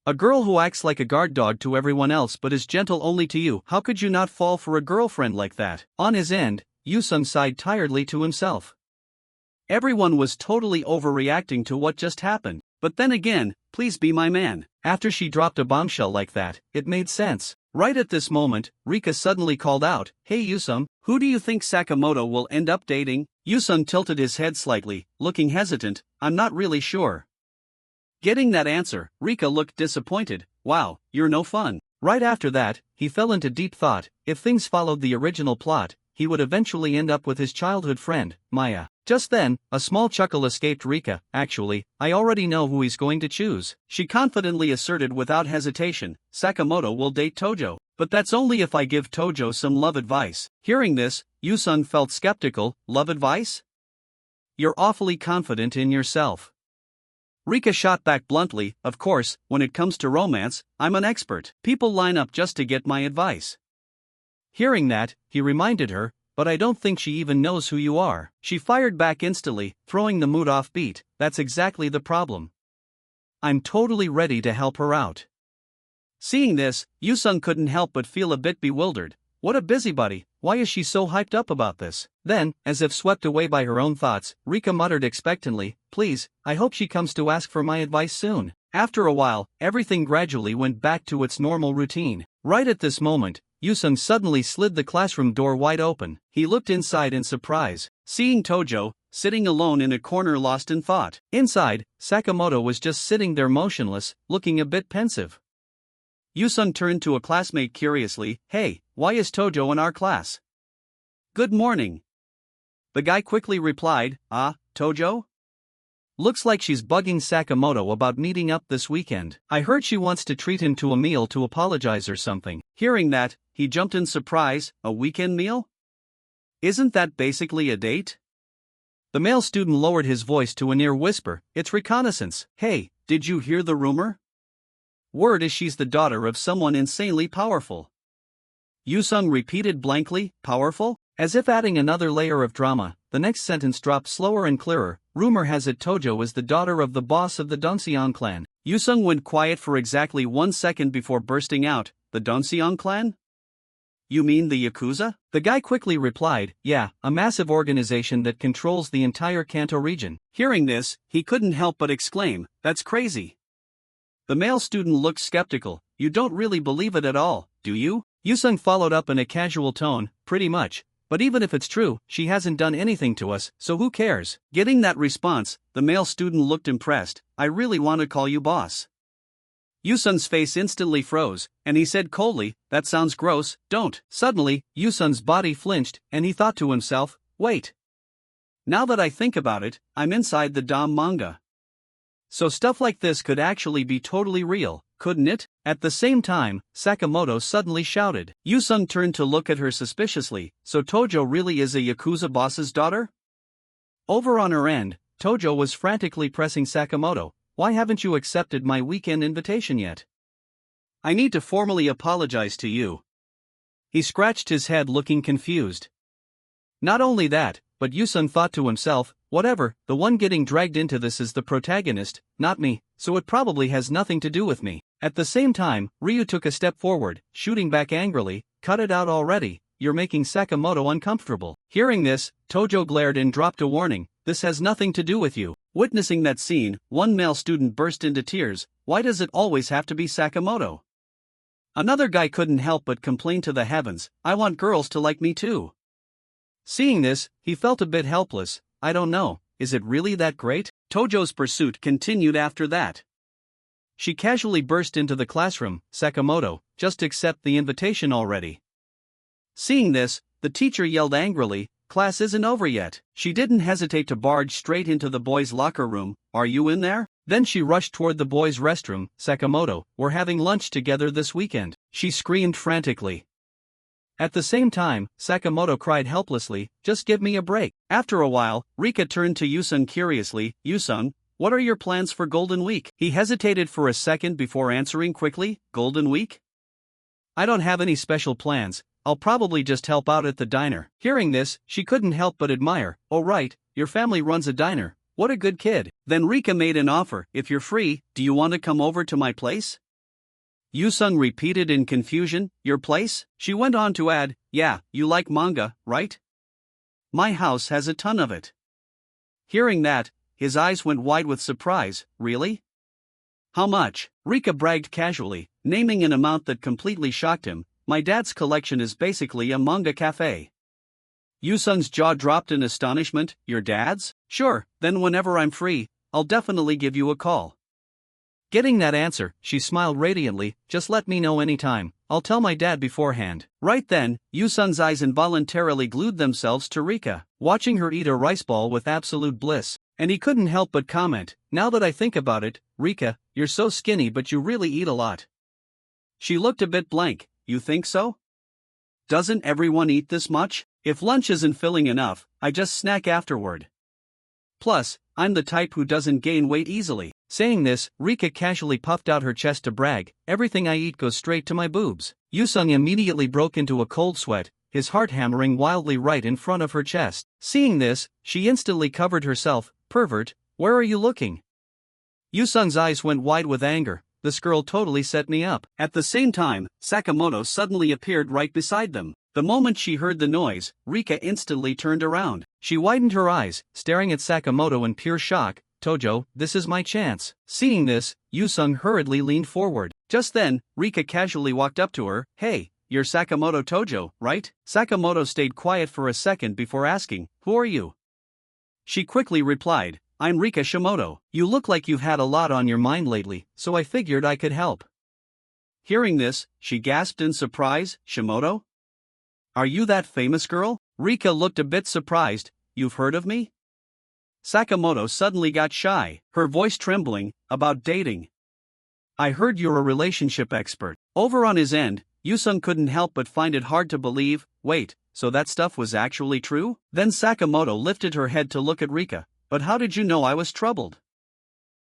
Speaker 1: A girl who acts like a guard dog to everyone else but is gentle only to you, how could you not fall for a girlfriend like that? On his end, Yusung sighed tiredly to himself. Everyone was totally overreacting to what just happened. But then again, please be my man. After she dropped a bombshell like that, it made sense. Right at this moment, Rika suddenly called out, hey Yusung, who do you think Sakamoto will end up dating? Yusung tilted his head slightly, looking hesitant, I'm not really sure. Getting that answer, Rika looked disappointed, wow, you're no fun. Right after that, he fell into deep thought. If things followed the original plot, he would eventually end up with his childhood friend, Maya. Just then, a small chuckle escaped Rika. Actually, I already know who he's going to choose. She confidently asserted without hesitation, Sakamoto will date Tojo. But that's only if I give Tojo some love advice. Hearing this, Yusung felt skeptical. Love advice? You're awfully confident in yourself. Rika shot back bluntly, of course, when it comes to romance, I'm an expert. People line up just to get my advice. Hearing that, he reminded her, but I don't think she even knows who you are. She fired back instantly, throwing the mood off beat. That's exactly the problem. I'm totally ready to help her out. Seeing this, Yusung couldn't help but feel a bit bewildered. What a busybody, why is she so hyped up about this? Then, as if swept away by her own thoughts, Rika muttered expectantly, please, I hope she comes to ask for my advice soon. After a while, everything gradually went back to its normal routine. Right at this moment, Yusung suddenly slid the classroom door wide open. He looked inside in surprise, seeing Tojo, sitting alone in a corner lost in thought. Inside, Sakamoto was just sitting there motionless, looking a bit pensive. Yusung turned to a classmate curiously, hey, why is Tojo in our class? Good morning. The guy quickly replied, Tojo? Looks like she's bugging Sakamoto about meeting up this weekend. I heard she wants to treat him to a meal to apologize or something. Hearing that, he jumped in surprise, a weekend meal? Isn't that basically a date? The male student lowered his voice to a near whisper, it's reconnaissance. Hey, did you hear the rumor? Word is she's the daughter of someone insanely powerful. Yusung repeated blankly, powerful? As if adding another layer of drama, the next sentence dropped slower and clearer. Rumor has it Tojo is the daughter of the boss of the Donseon clan. Yusung went quiet for exactly 1 second before bursting out, the Donseon clan? You mean the Yakuza? The guy quickly replied, yeah, a massive organization that controls the entire Kanto region. Hearing this, he couldn't help but exclaim, that's crazy. The male student looked skeptical, you don't really believe it at all, do you? Yusung followed up in a casual tone, pretty much. But even if it's true, she hasn't done anything to us, so who cares? Getting that response, the male student looked impressed. I really want to call you boss. Yusung's face instantly froze, and he said coldly, that sounds gross, don't. Suddenly, Yusung's body flinched, and he thought to himself, wait. Now that I think about it, I'm inside the Dom manga. So stuff like this could actually be totally real, couldn't it? At the same time, Sakamoto suddenly shouted. Yusung turned to look at her suspiciously, so Tojo really is a Yakuza boss's daughter? Over on her end, Tojo was frantically pressing Sakamoto, why haven't you accepted my weekend invitation yet? I need to formally apologize to you. He scratched his head looking confused. Not only that, but Yusung thought to himself, whatever, the one getting dragged into this is the protagonist, not me, so it probably has nothing to do with me. At the same time, Ryu took a step forward, shooting back angrily, cut it out already, you're making Sakamoto uncomfortable. Hearing this, Tojo glared and dropped a warning, this has nothing to do with you. Witnessing that scene, one male student burst into tears, why does it always have to be Sakamoto? Another guy couldn't help but complain to the heavens, I want girls to like me too. Seeing this, he felt a bit helpless, I don't know, is it really that great? Tojo's pursuit continued after that. She casually burst into the classroom, Sakamoto, just accept the invitation already. Seeing this, the teacher yelled angrily, class isn't over yet. She didn't hesitate to barge straight into the boys' locker room, are you in there? Then she rushed toward the boys' restroom, Sakamoto, we're having lunch together this weekend. She screamed frantically. At the same time, Sakamoto cried helplessly, just give me a break. After a while, Rika turned to Yusung curiously, Yusung, what are your plans for Golden Week? He hesitated for a second before answering quickly, Golden Week? I don't have any special plans, I'll probably just help out at the diner. Hearing this, she couldn't help but admire. Oh right, your family runs a diner. What a good kid. Then Rika made an offer. If you're free, do you want to come over to my place? Yusung repeated in confusion. Your place? She went on to add, yeah, you like manga, right? My house has a ton of it. Hearing that, his eyes went wide with surprise. Really? How much? Rika bragged casually, naming an amount that completely shocked him. My dad's collection is basically a manga cafe. Yusung's jaw dropped in astonishment. Your dad's? Sure, then whenever I'm free, I'll definitely give you a call. Getting that answer, she smiled radiantly. Just let me know anytime, I'll tell my dad beforehand. Right then, Yusung's eyes involuntarily glued themselves to Rika, watching her eat a rice ball with absolute bliss. And he couldn't help but comment, now that I think about it, Rika, you're so skinny but you really eat a lot. She looked a bit blank. You think so? Doesn't everyone eat this much? If lunch isn't filling enough, I just snack afterward. Plus, I'm the type who doesn't gain weight easily. Saying this, Rika casually puffed out her chest to brag, everything I eat goes straight to my boobs. Yusung immediately broke into a cold sweat, his heart hammering wildly right in front of her chest. Seeing this, she instantly covered herself. Pervert, where are you looking? Yusung's eyes went wide with anger. This girl totally set me up. At the same time, Sakamoto suddenly appeared right beside them. The moment she heard the noise, Rika instantly turned around. She widened her eyes, staring at Sakamoto in pure shock. Tojo, this is my chance. Seeing this, Yusung hurriedly leaned forward. Just then, Rika casually walked up to her. Hey, you're Sakamoto Tojo, right? Sakamoto stayed quiet for a second before asking, who are you? She quickly replied, I'm Rika Shimoto. You look like you've had a lot on your mind lately, so I figured I could help. Hearing this, she gasped in surprise. Shimoto? Are you that famous girl? Rika looked a bit surprised. You've heard of me? Sakamoto suddenly got shy, her voice trembling. About dating. I heard you're a relationship expert. Over on his end, Yusung couldn't help but find it hard to believe. Wait, so that stuff was actually true? Then Sakamoto lifted her head to look at Rika. But how did you know I was troubled?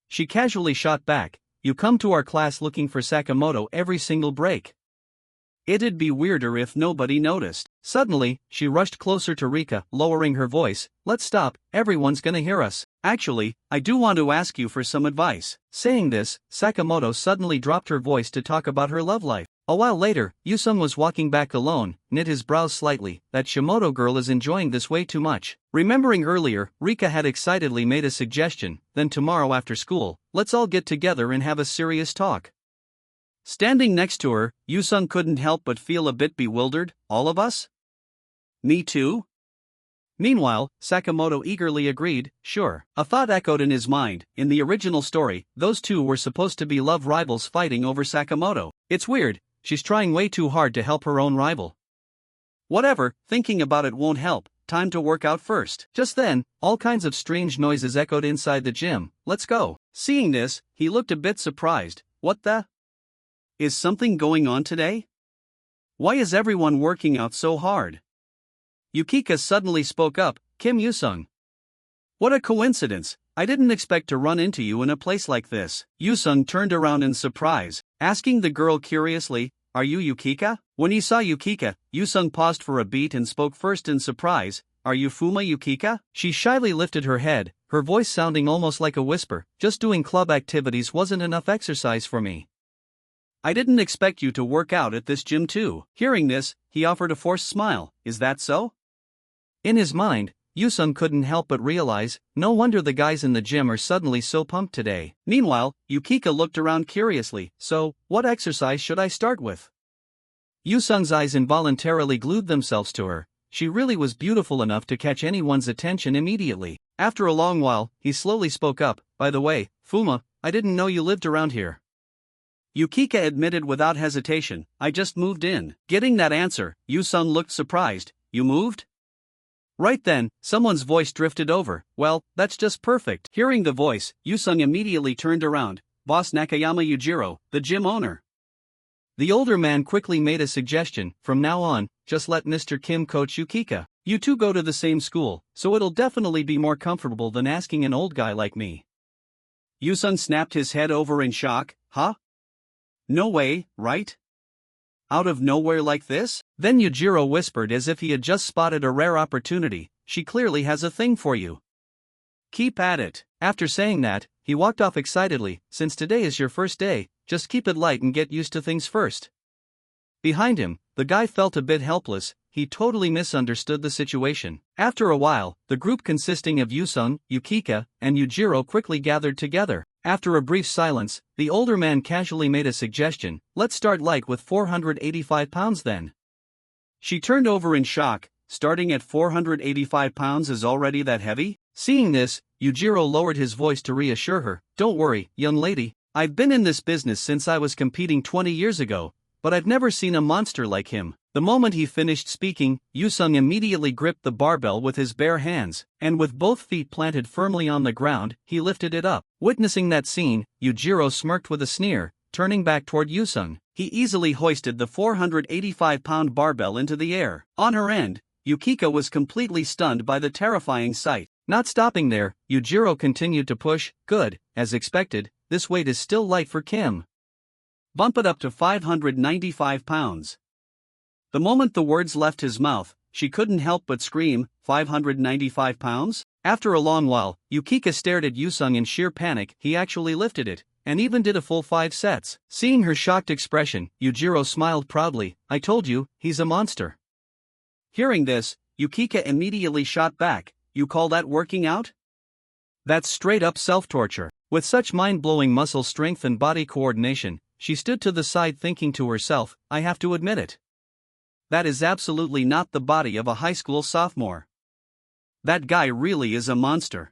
Speaker 1: She casually shot back. You come to our class looking for Sakamoto every single break. It'd be weirder if nobody noticed. Suddenly, she rushed closer to Rika, lowering her voice. Let's stop, everyone's gonna hear us. Actually, I do want to ask you for some advice. Saying this, Sakamoto suddenly dropped her voice to talk about her love life. A while later, Yusung was walking back alone, knit his brows slightly. That Shimoto girl is enjoying this way too much. Remembering earlier, Rika had excitedly made a suggestion. Then tomorrow after school, let's all get together and have a serious talk. Standing next to her, Yusung couldn't help but feel a bit bewildered. All of us? Me too? Meanwhile, Sakamoto eagerly agreed, sure. A thought echoed in his mind. In the original story, those two were supposed to be love rivals fighting over Sakamoto. It's weird, she's trying way too hard to help her own rival. Whatever, thinking about it won't help. Time to work out first. Just then, all kinds of strange noises echoed inside the gym. Let's go. Seeing this, he looked a bit surprised. What the? Is something going on today? Why is everyone working out so hard? Yukika suddenly spoke up. Kim Yusung. What a coincidence, I didn't expect to run into you in a place like this. Yusung turned around in surprise, asking the girl curiously, are you Yukika? When he saw Yukika, Yusung paused for a beat and spoke first in surprise. Are you Fuma Yukika? She shyly lifted her head, her voice sounding almost like a whisper. Just doing club activities wasn't enough exercise for me. I didn't expect you to work out at this gym too. Hearing this, he offered a forced smile. Is that so? In his mind, Yusung couldn't help but realize, no wonder the guys in the gym are suddenly so pumped today. Meanwhile, Yukika looked around curiously. So, what exercise should I start with? Yusung's eyes involuntarily glued themselves to her. She really was beautiful enough to catch anyone's attention immediately. After a long while, he slowly spoke up. By the way, Fuma, I didn't know you lived around here. Yukika admitted without hesitation, I just moved in. Getting that answer, Yusung looked surprised. You moved? Right then, someone's voice drifted over. Well, that's just perfect. Hearing the voice, Yusung immediately turned around. Boss Nakayama Yujiro, the gym owner. The older man quickly made a suggestion. From now on, just let Mr. Kim coach Yukika. You two go to the same school, so it'll definitely be more comfortable than asking an old guy like me. Yusung snapped his head over in shock. Huh? No way, right? Out of nowhere like this? Then Yujiro whispered as if he had just spotted a rare opportunity, she clearly has a thing for you. Keep at it. After saying that, he walked off excitedly, since today is your first day, just keep it light and get used to things first. Behind him, the guy felt a bit helpless, he totally misunderstood the situation. After a while, the group consisting of Yusung, Yukika, and Yujiro quickly gathered together. After a brief silence, the older man casually made a suggestion, let's start light with 485 pounds then. She turned over in shock, starting at 485 pounds is already that heavy? Seeing this, Yujiro lowered his voice to reassure her, don't worry, young lady, I've been in this business since I was competing 20 years ago, but I've never seen a monster like him. The moment he finished speaking, Yusung immediately gripped the barbell with his bare hands, and with both feet planted firmly on the ground, he lifted it up. Witnessing that scene, Yujiro smirked with a sneer, turning back toward Yusung. He easily hoisted the 485-pound barbell into the air. On her end, Yukika was completely stunned by the terrifying sight. Not stopping there, Yujiro continued to push. Good, as expected, this weight is still light for Kim. Bump it up to 595 pounds. The moment the words left his mouth, she couldn't help but scream, 595 pounds? After a long while, Yukika stared at Yusung in sheer panic. He actually lifted it, and even did a full 5 sets. Seeing her shocked expression, Yujiro smiled proudly, I told you, he's a monster. Hearing this, Yukika immediately shot back, you call that working out? That's straight up self-torture. With such mind-blowing muscle strength and body coordination, she stood to the side thinking to herself, I have to admit it. That is absolutely not the body of a high school sophomore. That guy really is a monster.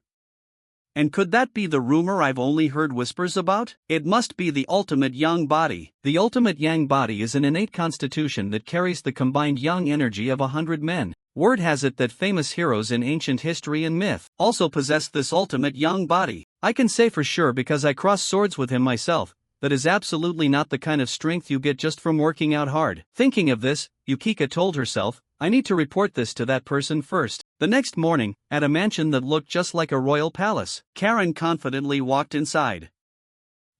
Speaker 1: And could that be the rumor I've only heard whispers about? It must be the ultimate yang body. The ultimate yang body is an innate constitution that carries the combined yang energy of 100 men. Word has it that famous heroes in ancient history and myth also possessed this ultimate yang body. I can say for sure because I crossed swords with him myself, that is absolutely not the kind of strength you get just from working out hard. Thinking of this, Yukika told herself, I need to report this to that person first. The next morning, at a mansion that looked just like a royal palace, Karen confidently walked inside.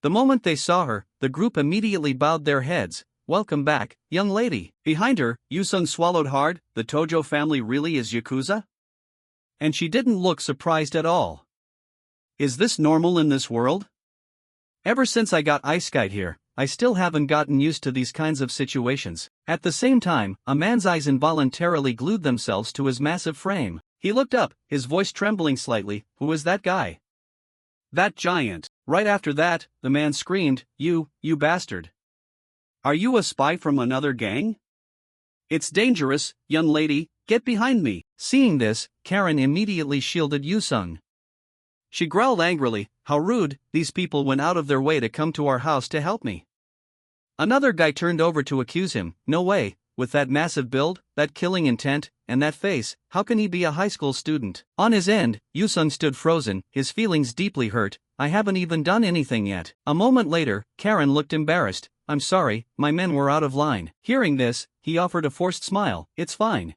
Speaker 1: The moment they saw her, the group immediately bowed their heads. Welcome back, young lady. Behind her, Yusung swallowed hard, the Tojo family really is Yakuza? And she didn't look surprised at all. Is this normal in this world? Ever since I got ice-skite here, I still haven't gotten used to these kinds of situations. At the same time, a man's eyes involuntarily glued themselves to his massive frame. He looked up, his voice trembling slightly, who is that guy? That giant. Right after that, the man screamed, you bastard. Are you a spy from another gang? It's dangerous, young lady, get behind me. Seeing this, Karen immediately shielded Yusung. She growled angrily, how rude, these people went out of their way to come to our house to help me. Another guy turned over to accuse him, no way, with that massive build, that killing intent, and that face, how can he be a high school student? On his end, Yusung stood frozen, his feelings deeply hurt, I haven't even done anything yet. A moment later, Karen looked embarrassed, I'm sorry, my men were out of line. Hearing this, he offered a forced smile, it's fine.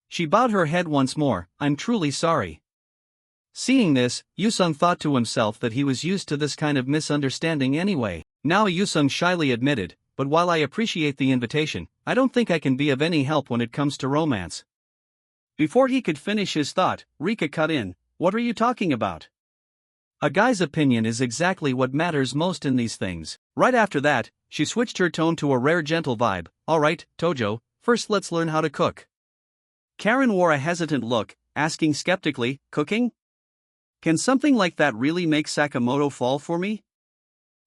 Speaker 1: She bowed her head once more, I'm truly sorry. Seeing this, Yusung thought to himself that he was used to this kind of misunderstanding anyway. Now Yusung shyly admitted, but while I appreciate the invitation, I don't think I can be of any help when it comes to romance. Before he could finish his thought, Rika cut in, what are you talking about? A guy's opinion is exactly what matters most in these things. Right after that, she switched her tone to a rare gentle vibe, alright, Tojo, first let's learn how to cook. Karen wore a hesitant look, asking skeptically, cooking? Can something like that really make Sakamoto fall for me?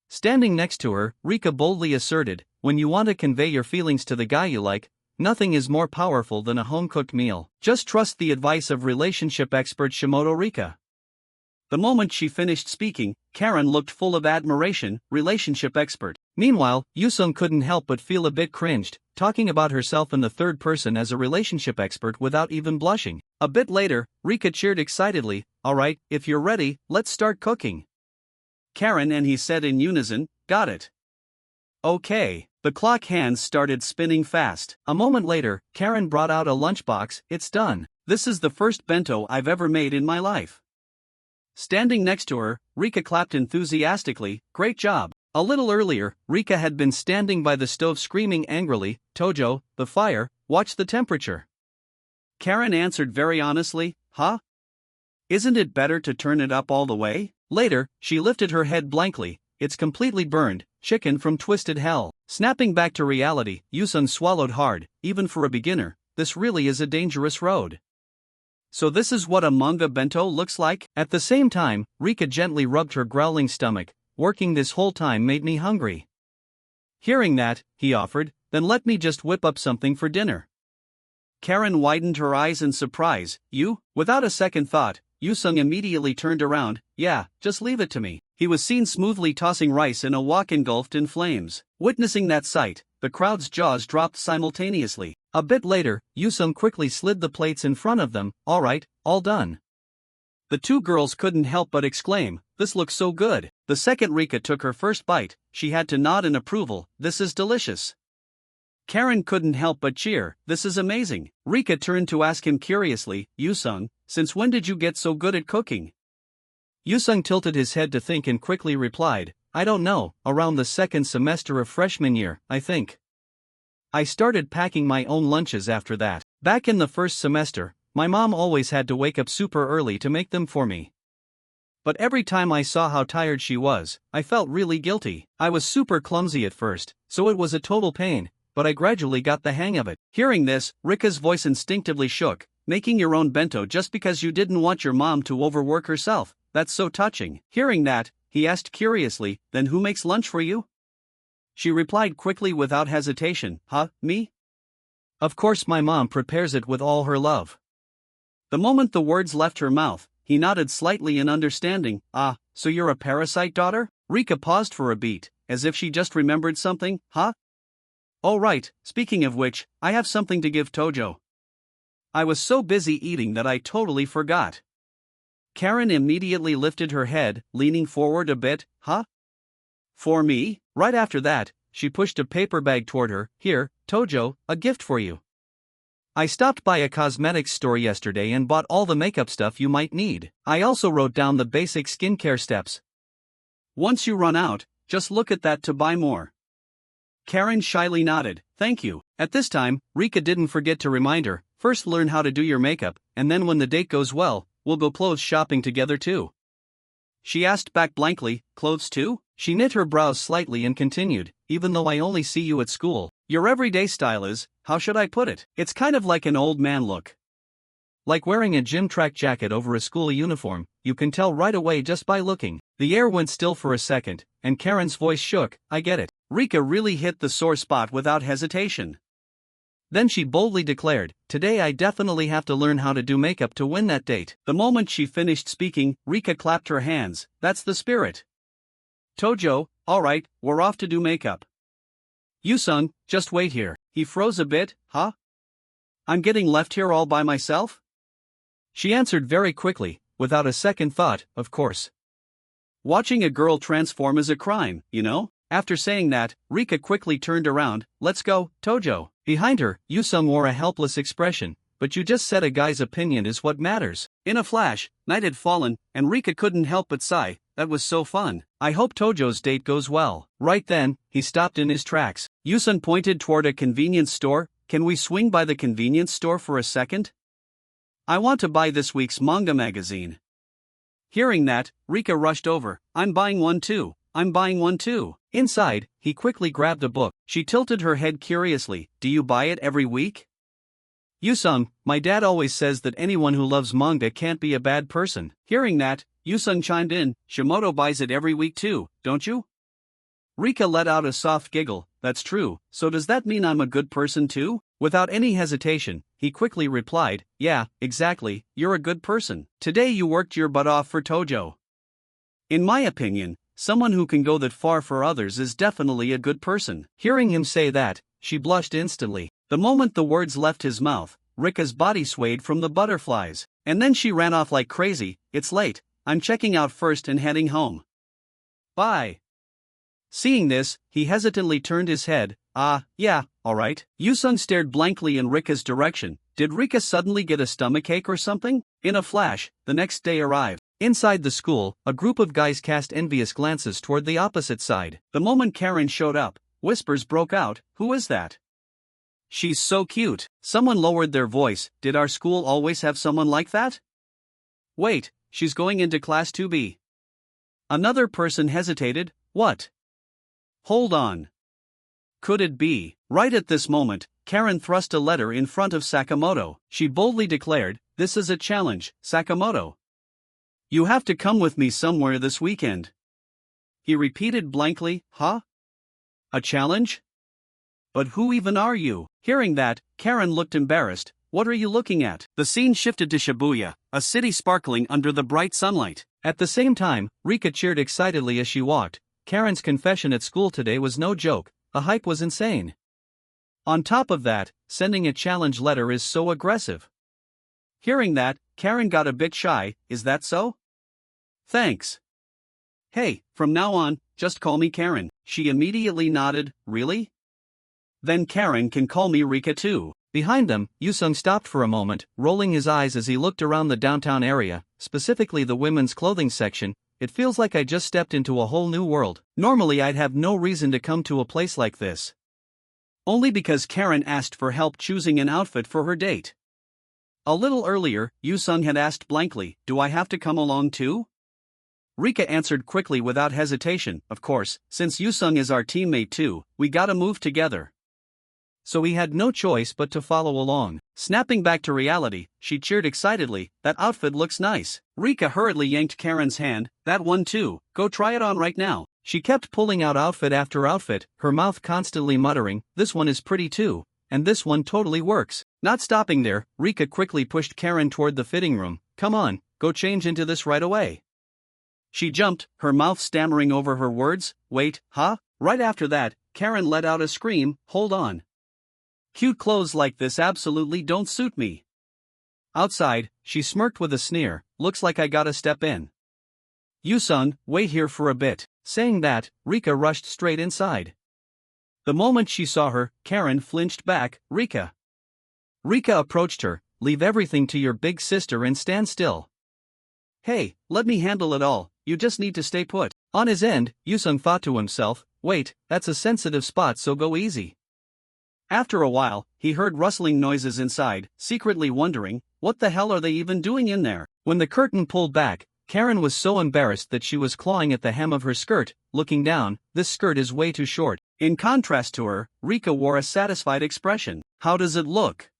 Speaker 1: Standing next to her, Rika boldly asserted, when you want to convey your feelings to the guy you like, nothing is more powerful than a home-cooked meal. Just trust the advice of relationship expert Shimoto Rika. The moment she finished speaking, Karen looked full of admiration, relationship expert. Meanwhile, Yusung couldn't help but feel a bit cringed, talking about herself in the third person as a relationship expert without even blushing. A bit later, Rika cheered excitedly, alright, if you're ready, let's start cooking. Karen and he said in unison, got it. Okay. The clock hands started spinning fast. A moment later, Karen brought out a lunchbox, it's done. This is the first bento I've ever made in my life. Standing next to her, Rika clapped enthusiastically, great job. A little earlier, Rika had been standing by the stove screaming angrily, "Tojo, the fire, watch the temperature." Karen answered very honestly, "Huh? Isn't it better to turn it up all the way?" Later, she lifted her head blankly, "It's completely burned, chicken from twisted hell." Snapping back to reality, Yusung swallowed hard. Even for a beginner, this really is a dangerous road. So this is what a manga bento looks like? At the same time, Rika gently rubbed her growling stomach. "Working this whole time made me hungry." Hearing that, he offered, "Then let me just whip up something for dinner." Karen widened her eyes in surprise. "You?" Without a second thought, Yusung immediately turned around. "Yeah, just leave it to me." He was seen smoothly tossing rice in a wok engulfed in flames. Witnessing that sight, the crowd's jaws dropped simultaneously. A bit later, Yusung quickly slid the plates in front of them. "All right, all done." The two girls couldn't help but exclaim, "This looks so good." The second Rika took her first bite, she had to nod in approval. "This is delicious." Karen couldn't help but cheer. "This is amazing." Rika turned to ask him curiously, "Yusung, since when did you get so good at cooking?" Yusung tilted his head to think and quickly replied, "I don't know, around the second semester of freshman year, I think. I started packing my own lunches after that. Back in the first semester, my mom always had to wake up super early to make them for me. But every time I saw how tired she was, I felt really guilty. I was super clumsy at first, so it was a total pain, but I gradually got the hang of it." Hearing this, Rika's voice instinctively shook. "Making your own bento just because you didn't want your mom to overwork herself, that's so touching." Hearing that, he asked curiously, "Then who makes lunch for you?" She replied quickly without hesitation, "Huh, me? Of course my mom prepares it with all her love." The moment the words left her mouth, he nodded slightly in understanding. "Ah, so you're a parasite daughter?" Rika paused for a beat, as if she just remembered something. "Huh? Oh right, speaking of which, I have something to give Tojo. I was so busy eating that I totally forgot." Karen immediately lifted her head, leaning forward a bit. "Huh? For me?" Right after that, she pushed a paper bag toward her. "Here, Tojo, a gift for you. I stopped by a cosmetics store yesterday and bought all the makeup stuff you might need. I also wrote down the basic skincare steps. Once you run out, just look at that to buy more." Karen shyly nodded. "Thank you." At this time, Rika didn't forget to remind her, "First learn how to do your makeup, and then when the date goes well, we'll go clothes shopping together too." She asked back blankly, "Clothes too?" She knit her brows slightly and continued, "Even though I only see you at school, your everyday style is, how should I put it? It's kind of like an old man look. Like wearing a gym track jacket over a school uniform, you can tell right away just by looking." The air went still for a second, and Karen's voice shook. "I get it." Rika really hit the sore spot without hesitation. Then she boldly declared, "Today I definitely have to learn how to do makeup to win that date." The moment she finished speaking, Rika clapped her hands. "That's the spirit. Tojo, alright, we're off to do makeup. Yusung, just wait here." He froze a bit. "Huh? I'm getting left here all by myself?" She answered very quickly, without a second thought, "Of course. Watching a girl transform is a crime, you know?" After saying that, Rika quickly turned around. "Let's go, Tojo." Behind her, Yusung wore a helpless expression. "But you just said a guy's opinion is what matters." In a flash, night had fallen, and Rika couldn't help but sigh. That was so fun. "I hope Tojo's date goes well." Right then, he stopped in his tracks. Yusung pointed toward a convenience store. "Can we swing by the convenience store for a second? I want to buy this week's manga magazine." Hearing that, Rika rushed over. "I'm buying one too. I'm buying one too." Inside, he quickly grabbed a book. She tilted her head curiously. "Do you buy it every week?" "Yusung, my dad always says that anyone who loves manga can't be a bad person." Hearing that, Yusung chimed in. "Shimoto buys it every week too, don't you?" Rika let out a soft giggle. "That's true, so does that mean I'm a good person too?" Without any hesitation, he quickly replied, "Yeah, exactly, you're a good person. Today you worked your butt off for Tojo. In my opinion, someone who can go that far for others is definitely a good person." Hearing him say that, she blushed instantly. The moment the words left his mouth, Rika's body swayed from the butterflies, and then she ran off like crazy. "It's late, I'm checking out first and heading home. Bye." Seeing this, he hesitantly turned his head. Yeah, alright." Yusung stared blankly in Rika's direction. Did Rika suddenly get a stomachache or something? In a flash, the next day arrived. Inside the school, a group of guys cast envious glances toward the opposite side. The moment Karen showed up, whispers broke out, "Who is that? She's so cute." Someone lowered their voice, "Did our school always have someone like that? Wait, she's going into class 2B. Another person hesitated, "What? Hold on. Could it be?" Right at this moment, Karen thrust a letter in front of Sakamoto. She boldly declared, "This is a challenge, Sakamoto. You have to come with me somewhere this weekend." He repeated blankly, "Huh? A challenge? But who even are you?" Hearing that, Karen looked embarrassed. "What are you looking at?" The scene shifted to Shibuya, a city sparkling under the bright sunlight. At the same time, Rika cheered excitedly as she walked. Karen's confession at school today was no joke, the hype was insane. On top of that, sending a challenge letter is so aggressive. Hearing that, Karen got a bit shy. "Is that so? Thanks. Hey, from now on, just call me Karen." She immediately nodded. "Really? Then Karen can call me Rika too." Behind them, Yusung stopped for a moment, rolling his eyes as he looked around the downtown area, specifically the women's clothing section. "It feels like I just stepped into a whole new world. Normally I'd have no reason to come to a place like this. Only because Karen asked for help choosing an outfit for her date." A little earlier, Yusung had asked blankly, "Do I have to come along too?" Rika answered quickly without hesitation, "Of course, since Yusung is our teammate too, we gotta move together." So he had no choice but to follow along. Snapping back to reality, she cheered excitedly, "That outfit looks nice." Rika hurriedly yanked Karen's hand, "That one too, go try it on right now." She kept pulling out outfit after outfit, her mouth constantly muttering, "This one is pretty too, and this one totally works." Not stopping there, Rika quickly pushed Karen toward the fitting room. "Come on, go change into this right away." She jumped, her mouth stammering over her words. "Wait, huh?" Right after that, Karen let out a scream, "Hold on. Cute clothes like this absolutely don't suit me." Outside, she smirked with a sneer, "Looks like I gotta step in. Yusung, wait here for a bit." Saying that, Rika rushed straight inside. The moment she saw her, Karen flinched back. "Rika." Rika approached her, "Leave everything to your big sister and stand still." "Hey, let me handle it all, you just need to stay put." On his end, Yusung thought to himself, "Wait, that's a sensitive spot, so go easy." After a while, he heard rustling noises inside, secretly wondering, what the hell are they even doing in there? When the curtain pulled back, Karen was so embarrassed that she was clawing at the hem of her skirt. Looking down, this skirt is way too short. In contrast to her, Rika wore a satisfied expression. "How does it look?"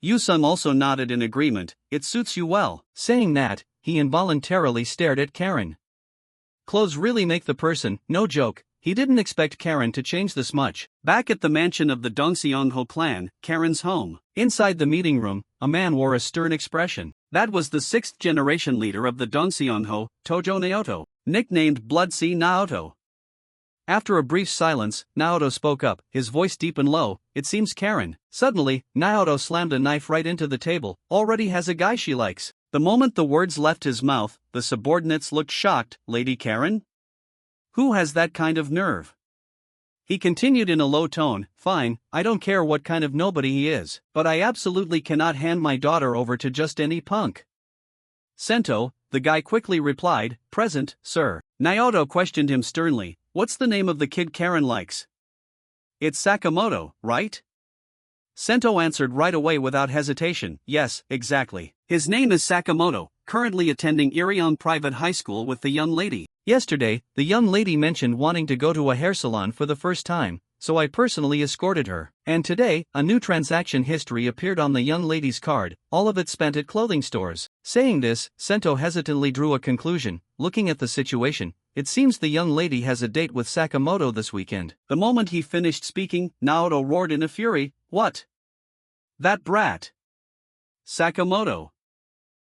Speaker 1: Yusung also nodded in agreement. "It suits you well." Saying that, he involuntarily stared at Karen. Clothes really make the person, no joke. He didn't expect Karen to change this much. Back at the mansion of the Dongseongho clan, Karen's home. Inside the meeting room, a man wore a stern expression. That was the sixth-generation leader of the Dongseongho, Tojo Naoto, nicknamed Blood Sea Naoto. After a brief silence, Naoto spoke up, his voice deep and low, "It seems Karen." Suddenly, Naoto slammed a knife right into the table. "Already has a guy she likes." The moment the words left his mouth, the subordinates looked shocked. "Lady Karen? Who has that kind of nerve?" He continued in a low tone, "Fine, I don't care what kind of nobody he is, but I absolutely cannot hand my daughter over to just any punk." "Sento," the guy quickly replied, "Present, sir." Naoto questioned him sternly, "What's the name of the kid Karen likes?" "It's Sakamoto, right?" Sento answered right away without hesitation, "Yes, exactly. His name is Sakamoto, currently attending Heroine Private High School with the young lady. Yesterday, the young lady mentioned wanting to go to a hair salon for the first time, so I personally escorted her. And today, a new transaction history appeared on the young lady's card, all of it spent at clothing stores." Saying this, Sento hesitantly drew a conclusion. Looking at the situation, it seems the young lady has a date with Sakamoto this weekend. The moment he finished speaking, Naoto roared in a fury, "What? That brat! Sakamoto!"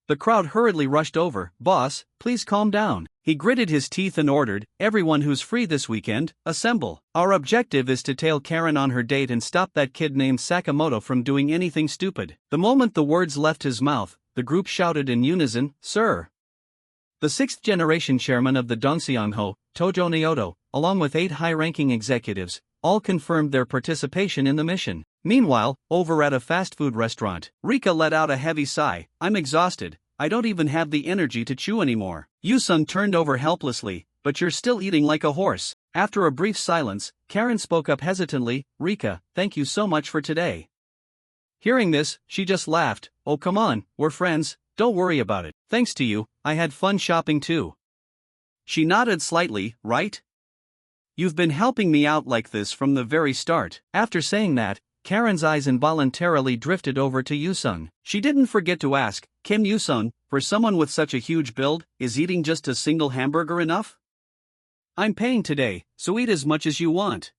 Speaker 1: The crowd hurriedly rushed over. "Boss, please calm down." He gritted his teeth and ordered, "Everyone who's free this weekend, assemble. Our objective is to tail Karen on her date and stop that kid named Sakamoto from doing anything stupid." The moment the words left his mouth, the group shouted in unison, "Sir!" The sixth-generation chairman of the Dongseongho, Tojo Naoto, along with 8 high-ranking executives, all confirmed their participation in the mission. Meanwhile, over at a fast food restaurant, Rika let out a heavy sigh. "I'm exhausted, I don't even have the energy to chew anymore. Yusung turned over helplessly, but you're still eating like a horse. After a brief silence, Karen spoke up hesitantly, Rika, thank you so much for today. Hearing this, she just laughed, oh come on, we're friends, don't worry about it. Thanks to you, I had fun shopping too. She nodded slightly, right? You've been helping me out like this from the very start. After saying that, Karen's eyes involuntarily drifted over to Yusung. She didn't forget to ask, Kim Yusung, for someone with such a huge build, is eating just a single hamburger enough? I'm paying today, so eat as much as you want.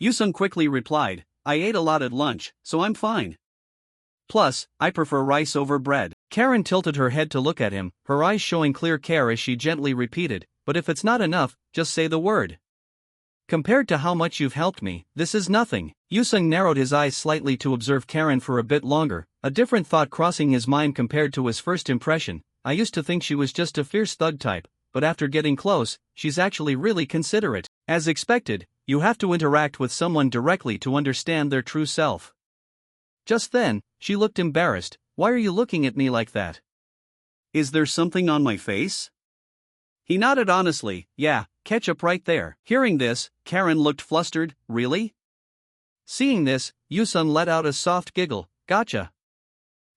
Speaker 1: Yusung quickly replied, I ate a lot at lunch, so I'm fine. Plus, I prefer rice over bread. Karen tilted her head to look at him, her eyes showing clear care as she gently repeated, but if it's not enough, just say the word. Compared to how much you've helped me, this is nothing. Yusung narrowed his eyes slightly to observe Karen for a bit longer, a different thought crossing his mind compared to his first impression. I used to think she was just a fierce thug type, but after getting close, she's actually really considerate. As expected, you have to interact with someone directly to understand their true self. Just then, she looked embarrassed. Why are you looking at me like that? Is there something on my face? He nodded honestly, yeah, ketchup right there. Hearing this, Karen looked flustered, really? Seeing this, Yusung let out a soft giggle, gotcha.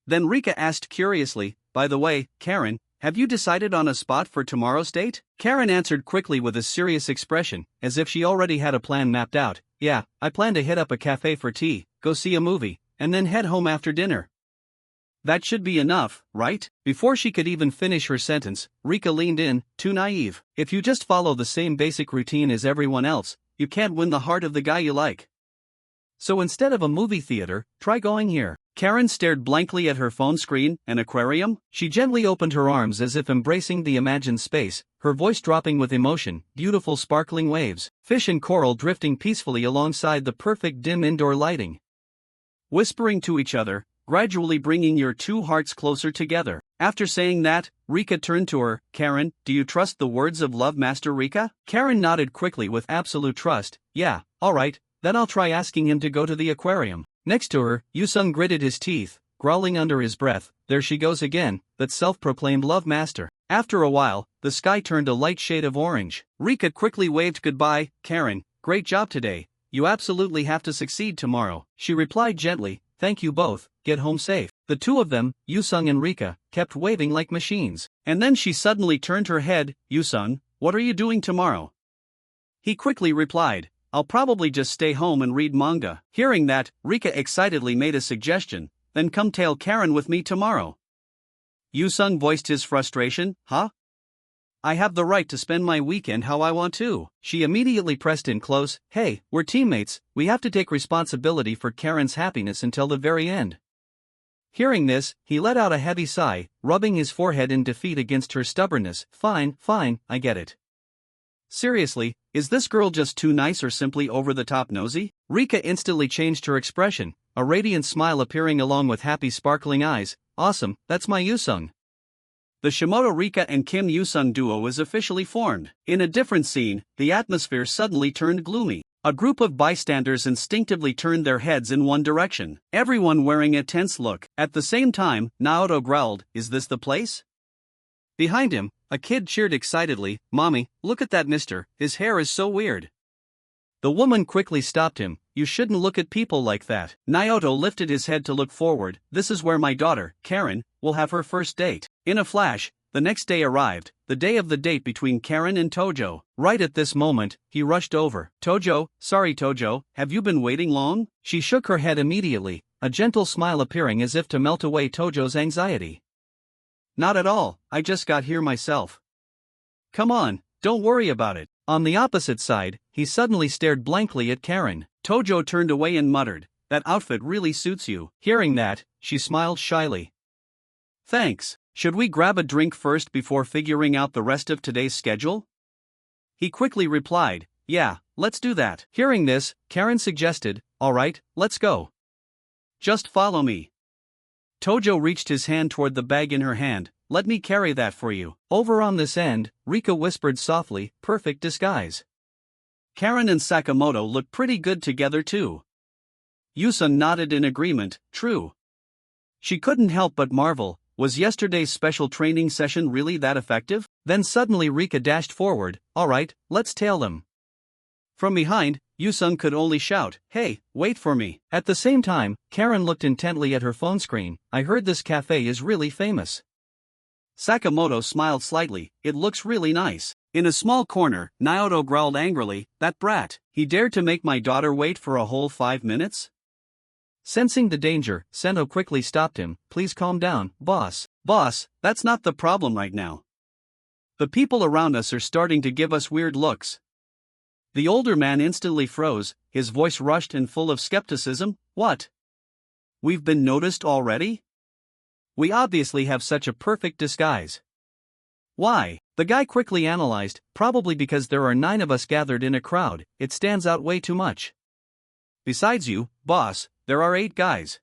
Speaker 1: Then Rika asked curiously, by the way, Karen, have you decided on a spot for tomorrow's date? Karen answered quickly with a serious expression, as if she already had a plan mapped out. Yeah, I plan to hit up a cafe for tea, go see a movie, and then head home after dinner. That should be enough, right? Before she could even finish her sentence, Rika leaned in, too naive. If you just follow the same basic routine as everyone else, you can't win the heart of the guy you like. So instead of a movie theater, try going here. Karen stared blankly at her phone screen. An aquarium? She gently opened her arms as if embracing the imagined space, her voice dropping with emotion, beautiful sparkling waves, fish and coral drifting peacefully alongside the perfect dim indoor lighting. Whispering to each other, gradually bringing your two hearts closer together. After saying that, Rika turned to her, Karen, do you trust the words of Love Master Rika? Karen nodded quickly with absolute trust, yeah, alright, then I'll try asking him to go to the aquarium. Next to her, Yusung gritted his teeth, growling under his breath, there she goes again, that self-proclaimed Love Master. After a while, the sky turned a light shade of orange. Rika quickly waved goodbye, Karen, great job today, you absolutely have to succeed tomorrow. She replied gently, thank you both, get home safe. The two of them, Yusung and Rika, kept waving like machines. And then she suddenly turned her head, Yusung, what are you doing tomorrow? He quickly replied, I'll probably just stay home and read manga. Hearing that, Rika excitedly made a suggestion, then come tail Karen with me tomorrow. Yusung voiced his frustration, huh? I have the right to spend my weekend how I want to. She immediately pressed in close, hey, we're teammates, we have to take responsibility for Karen's happiness until the very end. Hearing this, he let out a heavy sigh, rubbing his forehead in defeat against her stubbornness. Fine, I get it. Seriously, is this girl just too nice or simply over-the-top nosy? Rika instantly changed her expression, a radiant smile appearing along with happy sparkling eyes. Awesome, that's my Yusung. The Shimoda Rika and Kim Yusung duo is officially formed. In a different scene, the atmosphere suddenly turned gloomy. A group of bystanders instinctively turned their heads in one direction, everyone wearing a tense look. At the same time, Naoto growled, is this the place? Behind him, a kid cheered excitedly, Mommy, look at that mister, his hair is so weird. The woman quickly stopped him, you shouldn't look at people like that. Naoto lifted his head to look forward, this is where my daughter, Karen, will have her first date. In a flash, the next day arrived, the day of the date between Karen and Tojo. Right at this moment, he rushed over. Tojo, sorry Tojo, have you been waiting long? She shook her head immediately, a gentle smile appearing as if to melt away Tojo's anxiety. Not at all, I just got here myself. Come on, don't worry about it. On the opposite side, he suddenly stared blankly at Karen. Tojo turned away and muttered, that outfit really suits you. Hearing that, she smiled shyly. Thanks. Should we grab a drink first before figuring out the rest of today's schedule? He quickly replied, yeah, let's do that. Hearing this, Karen suggested, alright, let's go. Just follow me. Tojo reached his hand toward the bag in her hand, let me carry that for you. Over on this end, Rika whispered softly, perfect disguise. Karen and Sakamoto looked pretty good together too. Yusung nodded in agreement, true. She couldn't help but marvel, was yesterday's special training session really that effective? Then suddenly Rika dashed forward. Alright, let's tail them. From behind, Yusung could only shout, hey, wait for me. At the same time, Karen looked intently at her phone screen. I heard this cafe is really famous. Sakamoto smiled slightly. It looks really nice. In a small corner, Naoto growled angrily, that brat. He dared to make my daughter wait for a whole 5 minutes? Sensing the danger, Sento quickly stopped him. Please calm down, boss. Boss, that's not the problem right now. The people around us are starting to give us weird looks. The older man instantly froze, his voice rushed and full of skepticism. What? We've been noticed already? We obviously have such a perfect disguise. Why? The guy quickly analyzed, probably because there are 9 of us gathered in a crowd, it stands out way too much. Besides you, boss, there are 8 guys.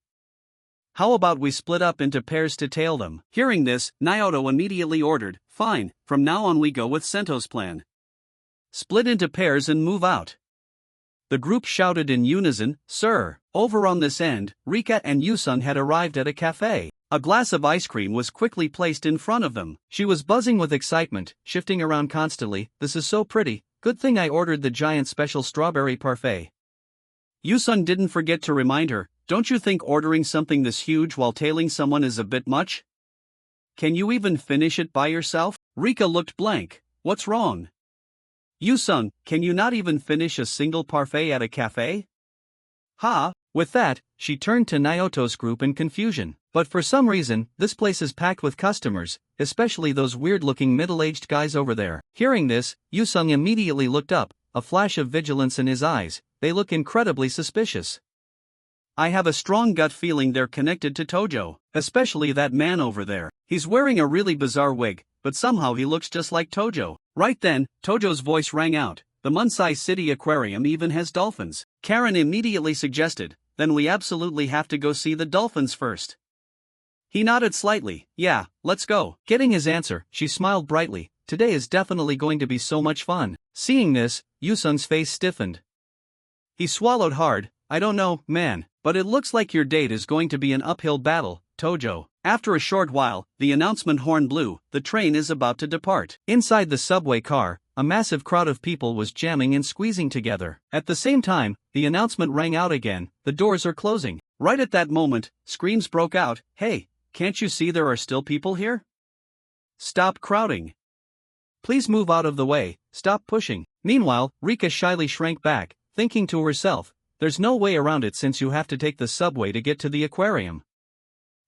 Speaker 1: How about we split up into pairs to tail them? Hearing this, Naoto immediately ordered, fine, from now on we go with Sento's plan. Split into pairs and move out. The group shouted in unison, sir. Over on this end, Rika and Yusung had arrived at a cafe. A glass of ice cream was quickly placed in front of them. She was buzzing with excitement, shifting around constantly. This is so pretty, good thing I ordered the giant special strawberry parfait. Yusung didn't forget to remind her, don't you think ordering something this huge while tailing someone is a bit much? Can you even finish it by yourself? Rika looked blank. What's wrong? Yusung, can you not even finish a single parfait at a cafe? Ha! With that, she turned to Naoto's group in confusion. But for some reason, this place is packed with customers, especially those weird-looking middle-aged guys over there. Hearing this, Yusung immediately looked up, a flash of vigilance in his eyes. They look incredibly suspicious. I have a strong gut feeling they're connected to Tojo, especially that man over there. He's wearing a really bizarre wig, but somehow he looks just like Tojo. Right then, Tojo's voice rang out. The Munsai City Aquarium even has dolphins. Karen immediately suggested, then we absolutely have to go see the dolphins first. He nodded slightly. Yeah, let's go. Getting his answer, she smiled brightly. Today is definitely going to be so much fun. Seeing this, Yusung's face stiffened. He swallowed hard. I don't know, man, but it looks like your date is going to be an uphill battle, Tojo. After a short while, the announcement horn blew. The train is about to depart. Inside the subway car, a massive crowd of people was jamming and squeezing together. At the same time, the announcement rang out again. The doors are closing. Right at that moment, screams broke out. Hey, can't you see there are still people here? Stop crowding. Please move out of the way, stop pushing. Meanwhile, Rika shyly shrank back, thinking to herself, there's no way around it since you have to take the subway to get to the aquarium.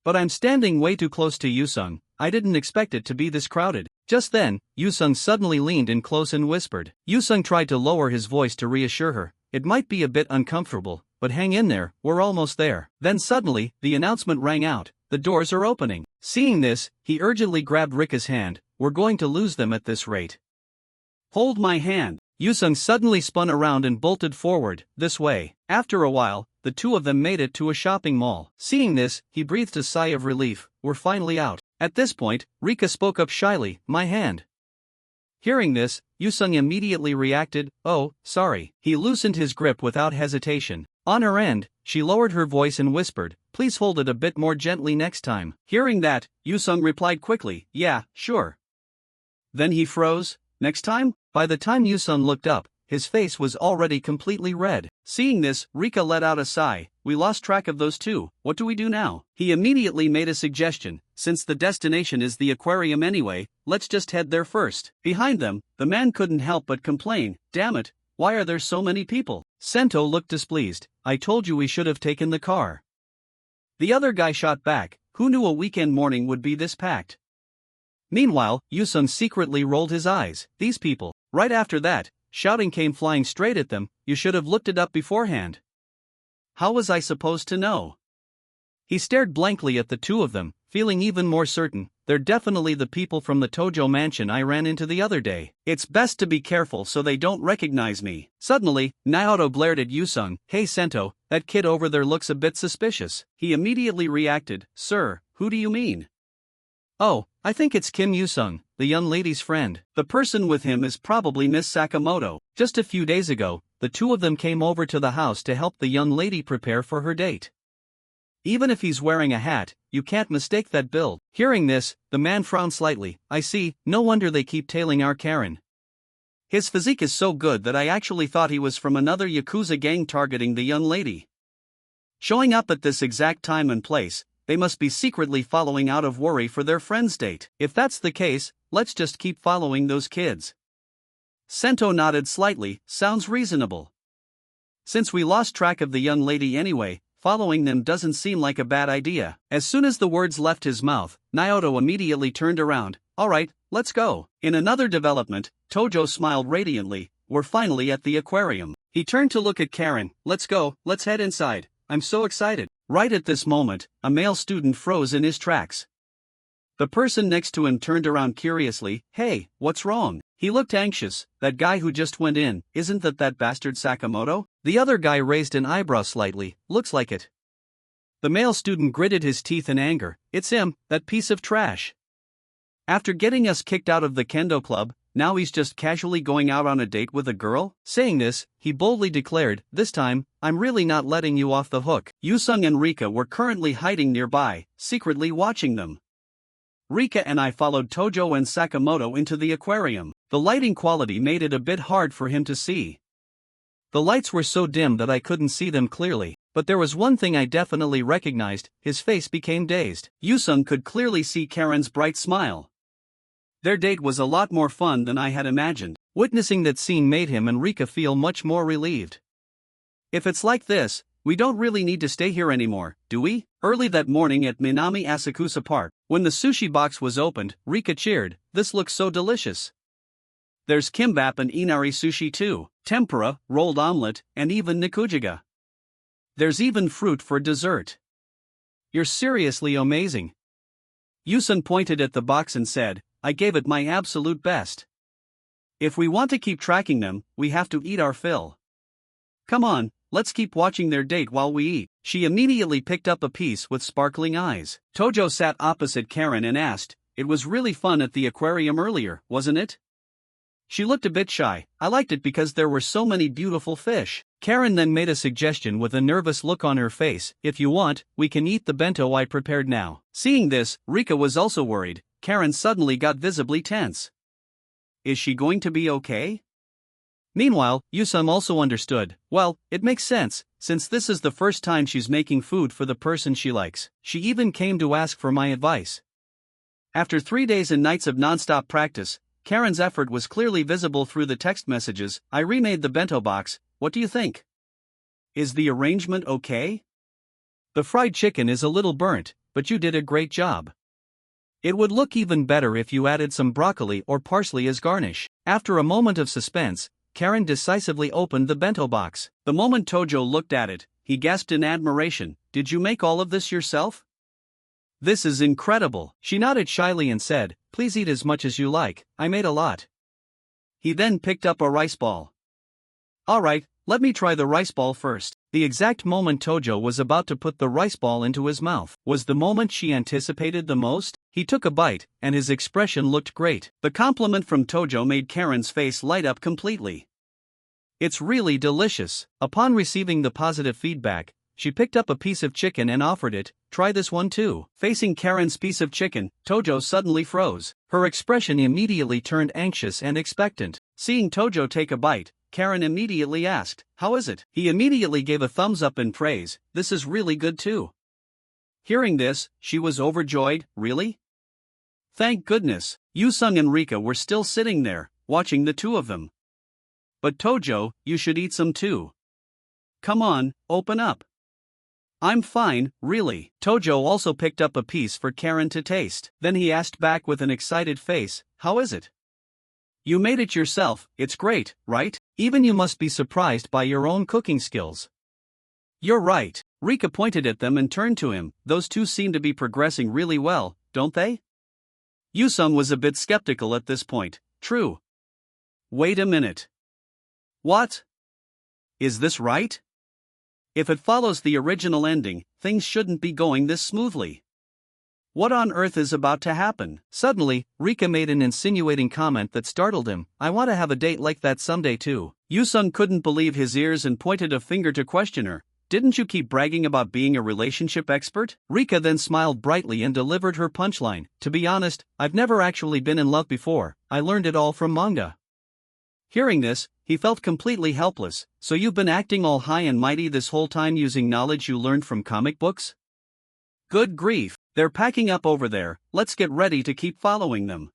Speaker 1: But I'm standing way too close to Yusung, I didn't expect it to be this crowded. Just then, Yusung suddenly leaned in close and whispered. Yusung tried to lower his voice to reassure her. It might be a bit uncomfortable, but hang in there, we're almost there. Then suddenly, the announcement rang out. The doors are opening. Seeing this, he urgently grabbed Rika's hand. We're going to lose them at this rate. Hold my hand. Yusung suddenly spun around and bolted forward, this way. After a while, the two of them made it to a shopping mall. Seeing this, he breathed a sigh of relief. We're finally out. At this point, Rika spoke up shyly, my hand. Hearing this, Yusung immediately reacted, oh, sorry. He loosened his grip without hesitation. On her end, she lowered her voice and whispered, please hold it a bit more gently next time. Hearing that, Yusung replied quickly, yeah, sure. Then he froze. Next time? By the time Yusung looked up, his face was already completely red. Seeing this, Rika let out a sigh. We lost track of those two. What do we do now? He immediately made a suggestion. Since the destination is the aquarium anyway, let's just head there first. Behind them, the man couldn't help but complain. Damn it, why are there so many people? Sento looked displeased. I told you we should have taken the car. The other guy shot back. Who knew a weekend morning would be this packed? Meanwhile, Yusung secretly rolled his eyes. These people. Right after that, shouting came flying straight at them. You should have looked it up beforehand. How was I supposed to know? He stared blankly at the two of them, feeling even more certain. They're definitely the people from the Tojo mansion I ran into the other day. It's best to be careful so they don't recognize me. Suddenly, Naoto glared at Yusung. Hey Sento, that kid over there looks a bit suspicious. He immediately reacted. Sir, who do you mean? Oh, I think it's Kim Yusung, the young lady's friend. The person with him is probably Miss Sakamoto. Just a few days ago, the two of them came over to the house to help the young lady prepare for her date. Even if he's wearing a hat, you can't mistake that build. Hearing this, the man frowned slightly. I see, no wonder they keep tailing our Karen. His physique is so good that I actually thought he was from another Yakuza gang targeting the young lady. Showing up at this exact time and place, they must be secretly following out of worry for their friend's date. If that's the case, let's just keep following those kids. Sento nodded slightly, sounds reasonable. Since we lost track of the young lady anyway, following them doesn't seem like a bad idea. As soon as the words left his mouth, Naoto immediately turned around. Alright, let's go. In another development, Tojo smiled radiantly. We're finally at the aquarium. He turned to look at Karen. Let's go, let's head inside. I'm so excited. Right at this moment, a male student froze in his tracks. The person next to him turned around curiously. Hey, what's wrong? He looked anxious. That guy who just went in, isn't that bastard Sakamoto? The other guy raised an eyebrow slightly. Looks like it. The male student gritted his teeth in anger. It's him, that piece of trash. After getting us kicked out of the kendo club, now he's just casually going out on a date with a girl? Saying this, he boldly declared, this time, I'm really not letting you off the hook. Yusung and Rika were currently hiding nearby, secretly watching them. Rika and I followed Tojo and Sakamoto into the aquarium. The lighting quality made it a bit hard for him to see. The lights were so dim that I couldn't see them clearly, but there was one thing I definitely recognized, his face became dazed. Yusung could clearly see Karen's bright smile. Their date was a lot more fun than I had imagined. Witnessing that scene made him and Rika feel much more relieved. If it's like this, we don't really need to stay here anymore, do we? Early that morning at Minami Asakusa Park, when the sushi box was opened, Rika cheered, this looks so delicious. There's kimbap and inari sushi too, tempura, rolled omelet, and even nikujiga. There's even fruit for dessert. You're seriously amazing. Yusun pointed at the box and said, I gave it my absolute best. If we want to keep tracking them, we have to eat our fill. Come on, let's keep watching their date while we eat. She immediately picked up a piece with sparkling eyes. Tojo sat opposite Karen and asked, it was really fun at the aquarium earlier, wasn't it? She looked a bit shy. I liked it because there were so many beautiful fish. Karen then made a suggestion with a nervous look on her face. If you want, we can eat the bento I prepared now. Seeing this, Rika was also worried. Karen suddenly got visibly tense. Is she going to be okay? Meanwhile, Yusung also understood. Well, it makes sense, since this is the first time she's making food for the person she likes. She even came to ask for my advice. After 3 days and nights of non-stop practice, Karen's effort was clearly visible through the text messages. I remade the bento box, what do you think? Is the arrangement okay? The fried chicken is a little burnt, but you did a great job. It would look even better if you added some broccoli or parsley as garnish. After a moment of suspense, Karen decisively opened the bento box. The moment Tojo looked at it, he gasped in admiration. Did you make all of this yourself? This is incredible. She nodded shyly and said, please eat as much as you like, I made a lot. He then picked up a rice ball. Alright, let me try the rice ball first. The exact moment Tojo was about to put the rice ball into his mouth was the moment she anticipated the most. He took a bite, and his expression looked great. The compliment from Tojo made Karen's face light up completely. It's really delicious. Upon receiving the positive feedback, she picked up a piece of chicken and offered it. Try this one too. Facing Karen's piece of chicken, Tojo suddenly froze. Her expression immediately turned anxious and expectant. Seeing Tojo take a bite, Karen immediately asked, how is it? He immediately gave a thumbs up in praise. This is really good too. Hearing this, she was overjoyed. Really? Thank goodness. Yusung and Rika were still sitting there, watching the two of them. But Tojo, you should eat some too. Come on, open up. I'm fine, really. Tojo also picked up a piece for Karen to taste. Then he asked back with an excited face, how is it? You made it yourself, it's great, right? Even you must be surprised by your own cooking skills. You're right. Rika pointed at them and turned to him. Those two seem to be progressing really well, don't they? Yusung was a bit skeptical at this point. True. Wait a minute. What? Is this right? If it follows the original ending, things shouldn't be going this smoothly. What on earth is about to happen? Suddenly, Rika made an insinuating comment that startled him. I want to have a date like that someday too. Yusung couldn't believe his ears and pointed a finger to question her. didn't you keep bragging about being a relationship expert? Rika then smiled brightly and delivered her punchline. To be honest, I've never actually been in love before, I learned it all from manga. Hearing this, he felt completely helpless. So you've been acting all high and mighty this whole time using knowledge you learned from comic books? Good grief, they're packing up over there, let's get ready to keep following them.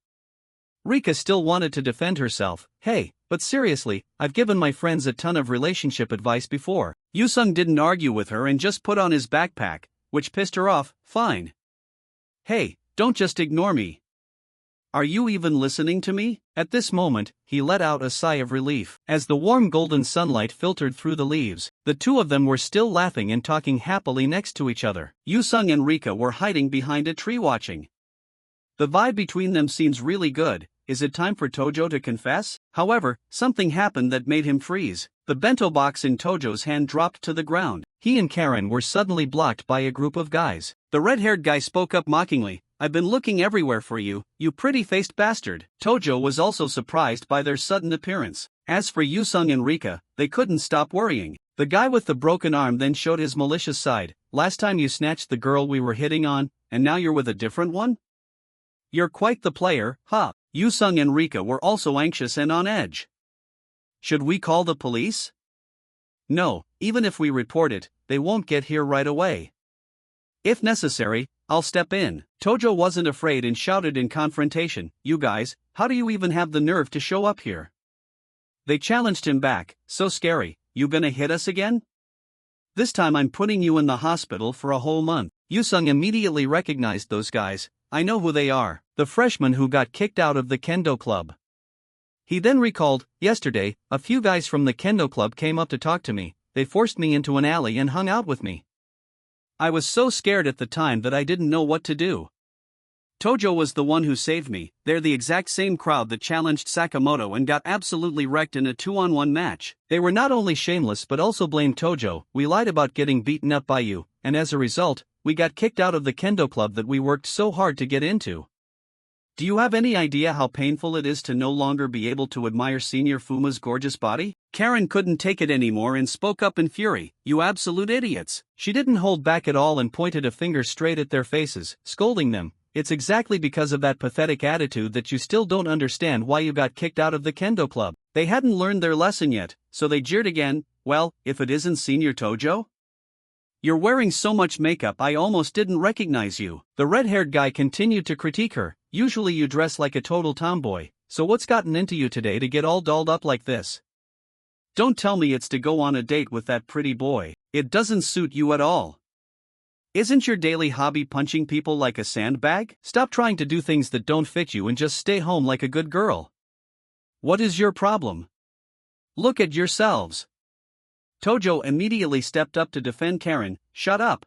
Speaker 1: Rika still wanted to defend herself. Hey, but seriously, I've given my friends a ton of relationship advice before. Yusung didn't argue with her and just put on his backpack, which pissed her off. Fine. Hey, don't just ignore me. Are you even listening to me? At this moment, he let out a sigh of relief. As the warm golden sunlight filtered through the leaves, the two of them were still laughing and talking happily next to each other. Yusung and Rika were hiding behind a tree watching. The vibe between them seems really good. Is it time for Tojo to confess? However, something happened that made him freeze. The bento box in Tojo's hand dropped to the ground. He and Karen were suddenly blocked by a group of guys. The red-haired guy spoke up mockingly. I've been looking everywhere for you, you pretty-faced bastard. Tojo was also surprised by their sudden appearance. As for Yusung and Rika, they couldn't stop worrying. The guy with the broken arm then showed his malicious side. Last time you snatched the girl we were hitting on, and now you're with a different one? You're quite the player, huh? Yusung and Rika were also anxious and on edge. Should we call the police? No, even if we report it, they won't get here right away. If necessary, I'll step in. Tojo wasn't afraid and shouted in confrontation, you guys, how do you even have the nerve to show up here? They challenged him back, so scary, you gonna hit us again? This time I'm putting you in the hospital for a whole month. Yusung immediately recognized those guys. I know who they are, the freshmen who got kicked out of the kendo club. He then recalled, yesterday, a few guys from the kendo club came up to talk to me, they forced me into an alley and hung out with me. I was so scared at the time that I didn't know what to do. Tojo was the one who saved me. They're the exact same crowd that challenged Sakamoto and got absolutely wrecked in a 2-on-1 match. They were not only shameless but also blamed Tojo. We lied about getting beaten up by you, and as a result, we got kicked out of the kendo club that we worked so hard to get into. Do you have any idea how painful it is to no longer be able to admire Senior Fuma's gorgeous body? Karen couldn't take it anymore and spoke up in fury. You absolute idiots. She didn't hold back at all and pointed a finger straight at their faces, scolding them. It's exactly because of that pathetic attitude that you still don't understand why you got kicked out of the kendo club. They hadn't learned their lesson yet, so they jeered again. Well, if it isn't Senior Tojo? You're wearing so much makeup I almost didn't recognize you. The red-haired guy continued to critique her. Usually you dress like a total tomboy, so what's gotten into you today to get all dolled up like this? Don't tell me it's to go on a date with that pretty boy. It doesn't suit you at all. Isn't your daily hobby punching people like a sandbag? Stop trying to do things that don't fit you and just stay home like a good girl. What is your problem? Look at yourselves. Tojo immediately stepped up to defend Karen. Shut up.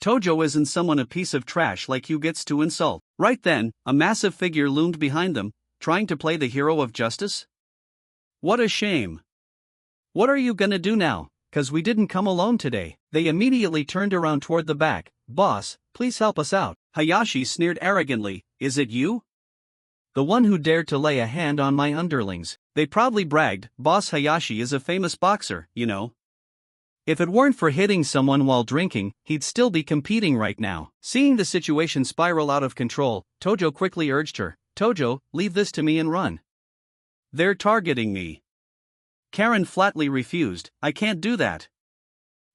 Speaker 1: Tojo isn't someone a piece of trash like you gets to insult. Right then, a massive figure loomed behind them, trying to play the hero of justice. What a shame. What are you gonna do now? 'Cause we didn't come alone today. They immediately turned around toward the back. Boss, please help us out. Hayashi sneered arrogantly. Is it you? The one who dared to lay a hand on my underlings. They proudly bragged. Boss Hayashi is a famous boxer, you know. If it weren't for hitting someone while drinking, he'd still be competing right now. Seeing the situation spiral out of control, Tojo quickly urged her. Tojo, leave this to me and run. They're targeting me. Karen flatly refused. I can't do that.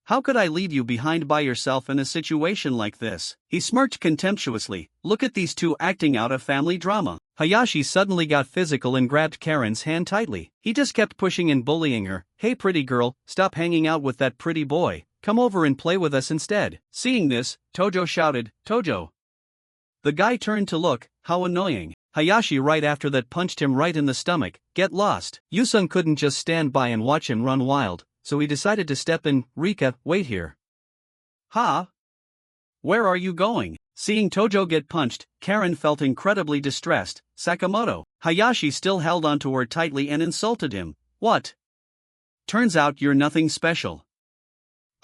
Speaker 1: How could I leave you behind by yourself in a situation like this? He smirked contemptuously. Look at these two acting out a family drama. Hayashi suddenly got physical and grabbed Karen's hand tightly. He just kept pushing and bullying her. Hey pretty girl, stop hanging out with that pretty boy. Come over and play with us instead. Seeing this, Tojo shouted, Tojo. The guy turned to look. How annoying. Hayashi right after that punched him right in the stomach. Get lost. Yusung couldn't just stand by and watch him run wild, so he decided to step in. Rika, wait here. Ha? Where are you going? Seeing Tojo get punched, Karen felt incredibly distressed. Sakamoto. Hayashi still held onto her tightly and insulted him. What? Turns out you're nothing special.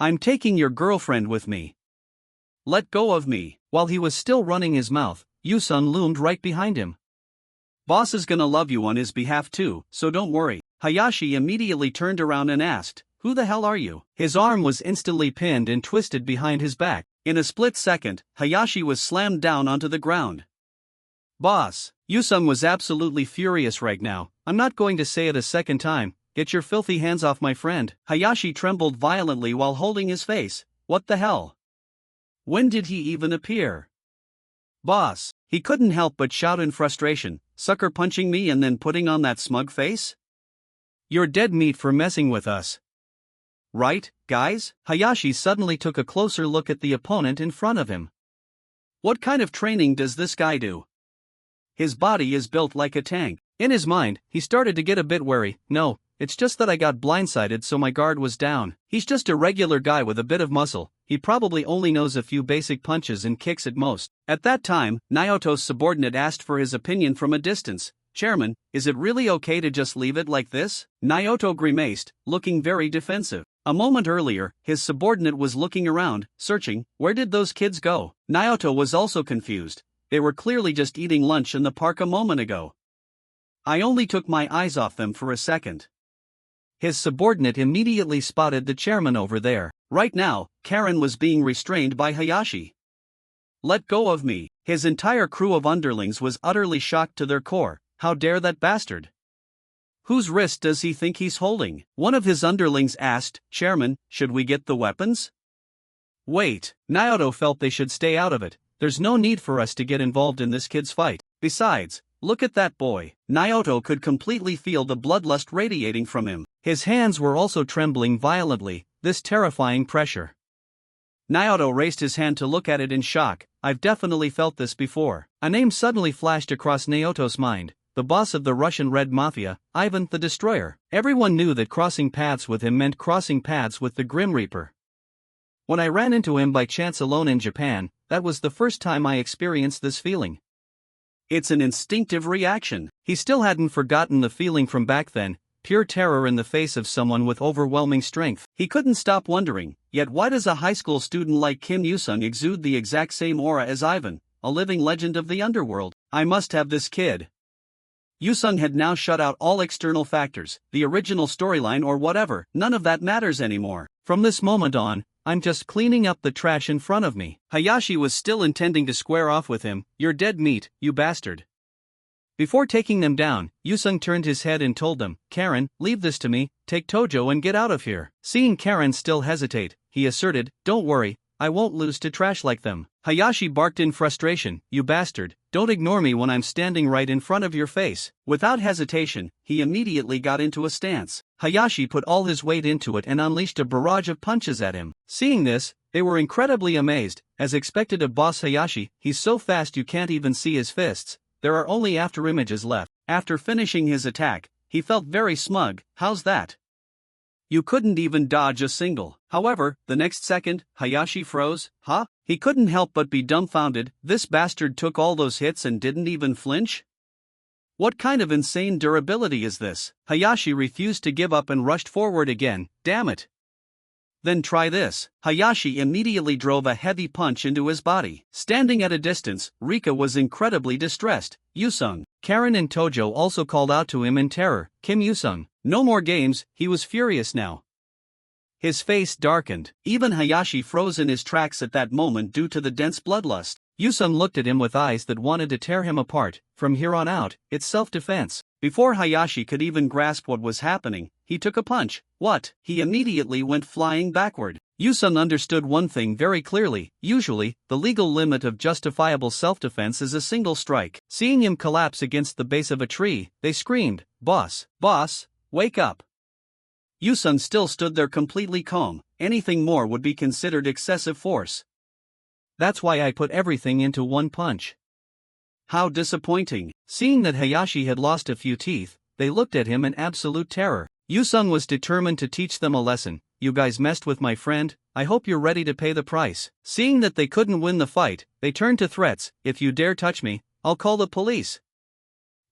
Speaker 1: I'm taking your girlfriend with me. Let go of me. While he was still running his mouth, Yusung loomed right behind him. Boss is gonna love you on his behalf too, so don't worry. Hayashi immediately turned around and asked, Who the hell are you? His arm was instantly pinned and twisted behind his back. In a split second, Hayashi was slammed down onto the ground. Boss, Yusung was absolutely furious right now. I'm not going to say it a second time. Get your filthy hands off my friend. Hayashi trembled violently while holding his face. What the hell? When did he even appear? Boss, he couldn't help but shout in frustration, sucker punching me and then putting on that smug face? You're dead meat for messing with us. Right, guys? Hayashi suddenly took a closer look at the opponent in front of him. What kind of training does this guy do? His body is built like a tank. In his mind, he started to get a bit wary. No, it's just that I got blindsided so my guard was down. He's just a regular guy with a bit of muscle. He probably only knows a few basic punches and kicks at most. At that time, Naoto's subordinate asked for his opinion from a distance. Chairman, is it really okay to just leave it like this? Naoto grimaced, looking very defensive. A moment earlier, his subordinate was looking around, searching. Where did those kids go? Naoto was also confused. They were clearly just eating lunch in the park a moment ago. I only took my eyes off them for a second. His subordinate immediately spotted the chairman over there. Right now, Karen was being restrained by Hayashi. Let go of me. His entire crew of underlings was utterly shocked to their core. How dare that bastard? Whose wrist does he think he's holding? One of his underlings asked, Chairman, should we get the weapons? Wait, Naoto felt they should stay out of it. There's no need for us to get involved in this kid's fight. Besides, look at that boy. Naoto could completely feel the bloodlust radiating from him. His hands were also trembling violently, this terrifying pressure. Naoto raised his hand to look at it in shock. I've definitely felt this before. A name suddenly flashed across Naoto's mind. The boss of the Russian Red Mafia, Ivan the Destroyer. Everyone knew that crossing paths with him meant crossing paths with the Grim Reaper. When I ran into him by chance alone in Japan, that was the first time I experienced this feeling. It's an instinctive reaction. He still hadn't forgotten the feeling from back then, pure terror in the face of someone with overwhelming strength. He couldn't stop wondering, yet why does a high school student like Kim Yusung exude the exact same aura as Ivan, a living legend of the underworld? I must have this kid. Yusung had now shut out all external factors, the original storyline or whatever. None of that matters anymore. From this moment on, I'm just cleaning up the trash in front of me. Hayashi was still intending to square off with him. You're dead meat, you bastard. Before taking them down, Yusung turned his head and told them, Karen, leave this to me, take Tojo and get out of here. Seeing Karen still hesitate, he asserted, don't worry, I won't lose to trash like them. Hayashi barked in frustration, you bastard, don't ignore me when I'm standing right in front of your face. Without hesitation, he immediately got into a stance. Hayashi put all his weight into it and unleashed a barrage of punches at him. Seeing this, they were incredibly amazed. As expected of Boss Hayashi, he's so fast you can't even see his fists. There are only afterimages left. After finishing his attack, he felt very smug. How's that? You couldn't even dodge a single. However, the next second, Hayashi froze. Huh? He couldn't help but be dumbfounded. This bastard took all those hits and didn't even flinch? What kind of insane durability is this? Hayashi refused to give up and rushed forward again. Damn it. Then try this. Hayashi immediately drove a heavy punch into his body. Standing at a distance, Rika was incredibly distressed. Yusung, Karen and Tojo also called out to him in terror. Kim Yusung. No more games, he was furious now. His face darkened. Even Hayashi froze in his tracks at that moment due to the dense bloodlust. Yusung looked at him with eyes that wanted to tear him apart. From here on out, it's self-defense. Before Hayashi could even grasp what was happening, he took a punch. What? He immediately went flying backward. Yusung understood one thing very clearly. Usually, the legal limit of justifiable self-defense is a single strike. Seeing him collapse against the base of a tree, they screamed, Boss, boss, wake up. Yusung still stood there completely calm. Anything more would be considered excessive force. That's why I put everything into one punch. How disappointing. Seeing that Hayashi had lost a few teeth, they looked at him in absolute terror. Yusung was determined to teach them a lesson. You guys messed with my friend, I hope you're ready to pay the price. Seeing that they couldn't win the fight, they turned to threats. If you dare touch me, I'll call the police.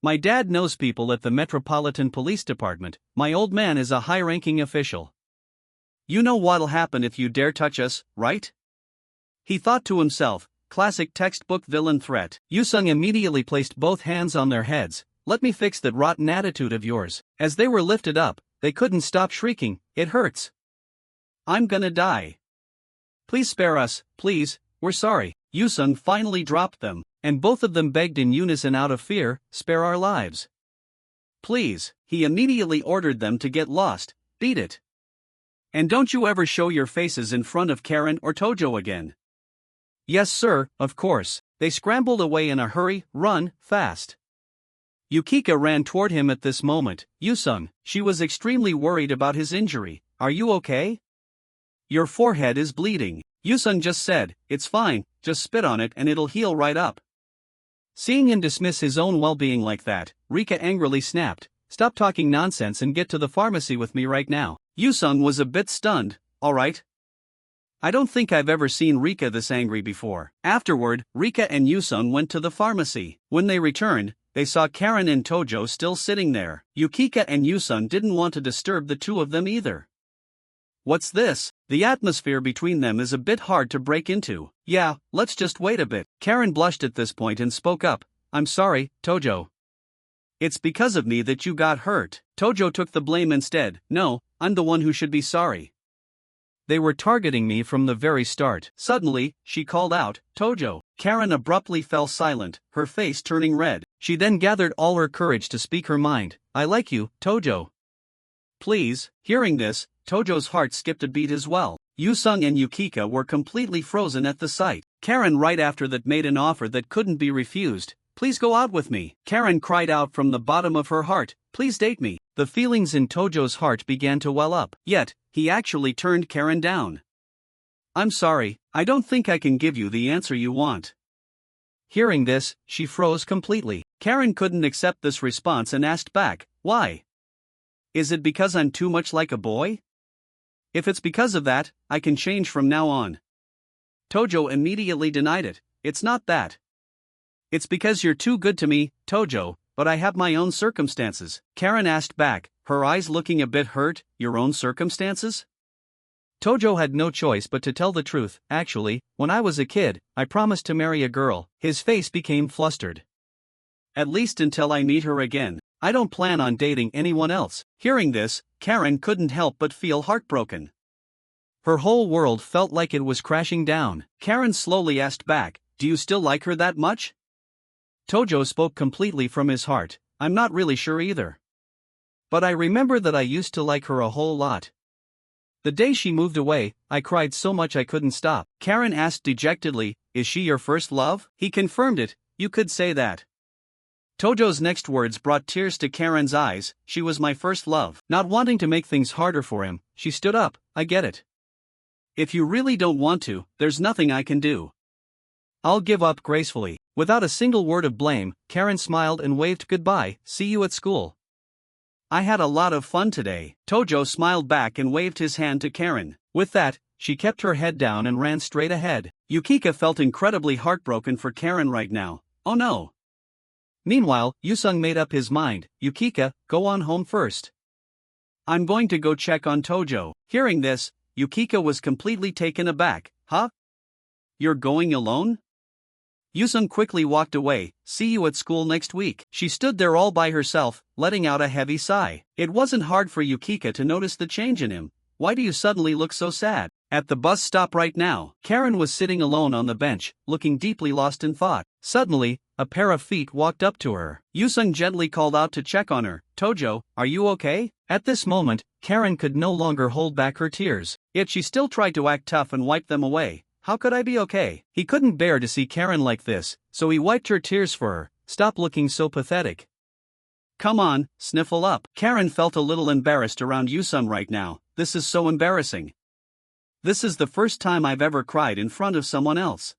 Speaker 1: My dad knows people at the Metropolitan Police Department. My old man is a high-ranking official. You know what'll happen if you dare touch us, right? He thought to himself, classic textbook villain threat. Yusung immediately placed both hands on their heads. Let me fix that rotten attitude of yours. As they were lifted up, they couldn't stop shrieking, it hurts. I'm gonna die. Please spare us, please, we're sorry. Yusung finally dropped them, and both of them begged in unison out of fear, spare our lives. Please, he immediately ordered them to get lost, beat it. And don't you ever show your faces in front of Karen or Tojo again. Yes sir, of course. They scrambled away in a hurry, run, fast. Yukika ran toward him at this moment. Yusung, she was extremely worried about his injury. Are you okay? Your forehead is bleeding. Yusung just said, it's fine, just spit on it and it'll heal right up. Seeing him dismiss his own well-being like that, Rika angrily snapped, stop talking nonsense and get to the pharmacy with me right now. Yusung was a bit stunned, alright. I don't think I've ever seen Rika this angry before. Afterward, Rika and Yusung went to the pharmacy. When they returned, they saw Karen and Tojo still sitting there. Yukika and Yusung didn't want to disturb the two of them either. What's this? The atmosphere between them is a bit hard to break into. Yeah, let's just wait a bit. Karen blushed at this point and spoke up. I'm sorry, Tojo. It's because of me that you got hurt. Tojo took the blame instead. No, I'm the one who should be sorry. They were targeting me from the very start. Suddenly, she called out, Tojo. Karen abruptly fell silent, her face turning red. She then gathered all her courage to speak her mind. I like you, Tojo. Please. Hearing this, Tojo's heart skipped a beat as well. Yusung and Yukika were completely frozen at the sight. Karen right after that made an offer that couldn't be refused. Please go out with me. Karen cried out from the bottom of her heart, please date me. The feelings in Tojo's heart began to well up. Yet, he actually turned Karen down. I'm sorry, I don't think I can give you the answer you want. Hearing this, she froze completely. Karen couldn't accept this response and asked back, why? Is it because I'm too much like a boy? If it's because of that, I can change from now on. Tojo immediately denied it. It's not that. It's because you're too good to me, Tojo, but I have my own circumstances. Karen asked back, her eyes looking a bit hurt. Your own circumstances? Tojo had no choice but to tell the truth. Actually, when I was a kid, I promised to marry a girl. His face became flustered. At least until I meet her again. I don't plan on dating anyone else. Hearing this, Karen couldn't help but feel heartbroken. Her whole world felt like it was crashing down. Karen slowly asked back, do you still like her that much? Tojo spoke completely from his heart. I'm not really sure either. But I remember that I used to like her a whole lot. The day she moved away, I cried so much I couldn't stop. Karen asked dejectedly, is she your first love? He confirmed it, you could say that. Tojo's next words brought tears to Karen's eyes. She was my first love. Not wanting to make things harder for him, she stood up. I get it. If you really don't want to, there's nothing I can do. I'll give up gracefully. Without a single word of blame, Karen smiled and waved goodbye. See you at school. I had a lot of fun today. Tojo smiled back and waved his hand to Karen. With that, she kept her head down and ran straight ahead. Yukika felt incredibly heartbroken for Karen right now. Oh no. Meanwhile, Yusung made up his mind. Yukika, go on home first. I'm going to go check on Tojo. Hearing this, Yukika was completely taken aback. Huh? You're going alone? Yusung quickly walked away. See you at school next week. She stood there all by herself, letting out a heavy sigh. It wasn't hard for Yukika to notice the change in him. Why do you suddenly look so sad? At the bus stop right now, Karen was sitting alone on the bench, looking deeply lost in thought. Suddenly, a pair of feet walked up to her. Yusung gently called out to check on her. Tojo, are you okay? At this moment, Karen could no longer hold back her tears. Yet she still tried to act tough and wipe them away. How could I be okay? He couldn't bear to see Karen like this, so he wiped her tears for her. Stop looking so pathetic. Come on, sniffle up. Karen felt a little embarrassed around Yusung right now. This is so embarrassing. This is the first time I've ever cried in front of someone else.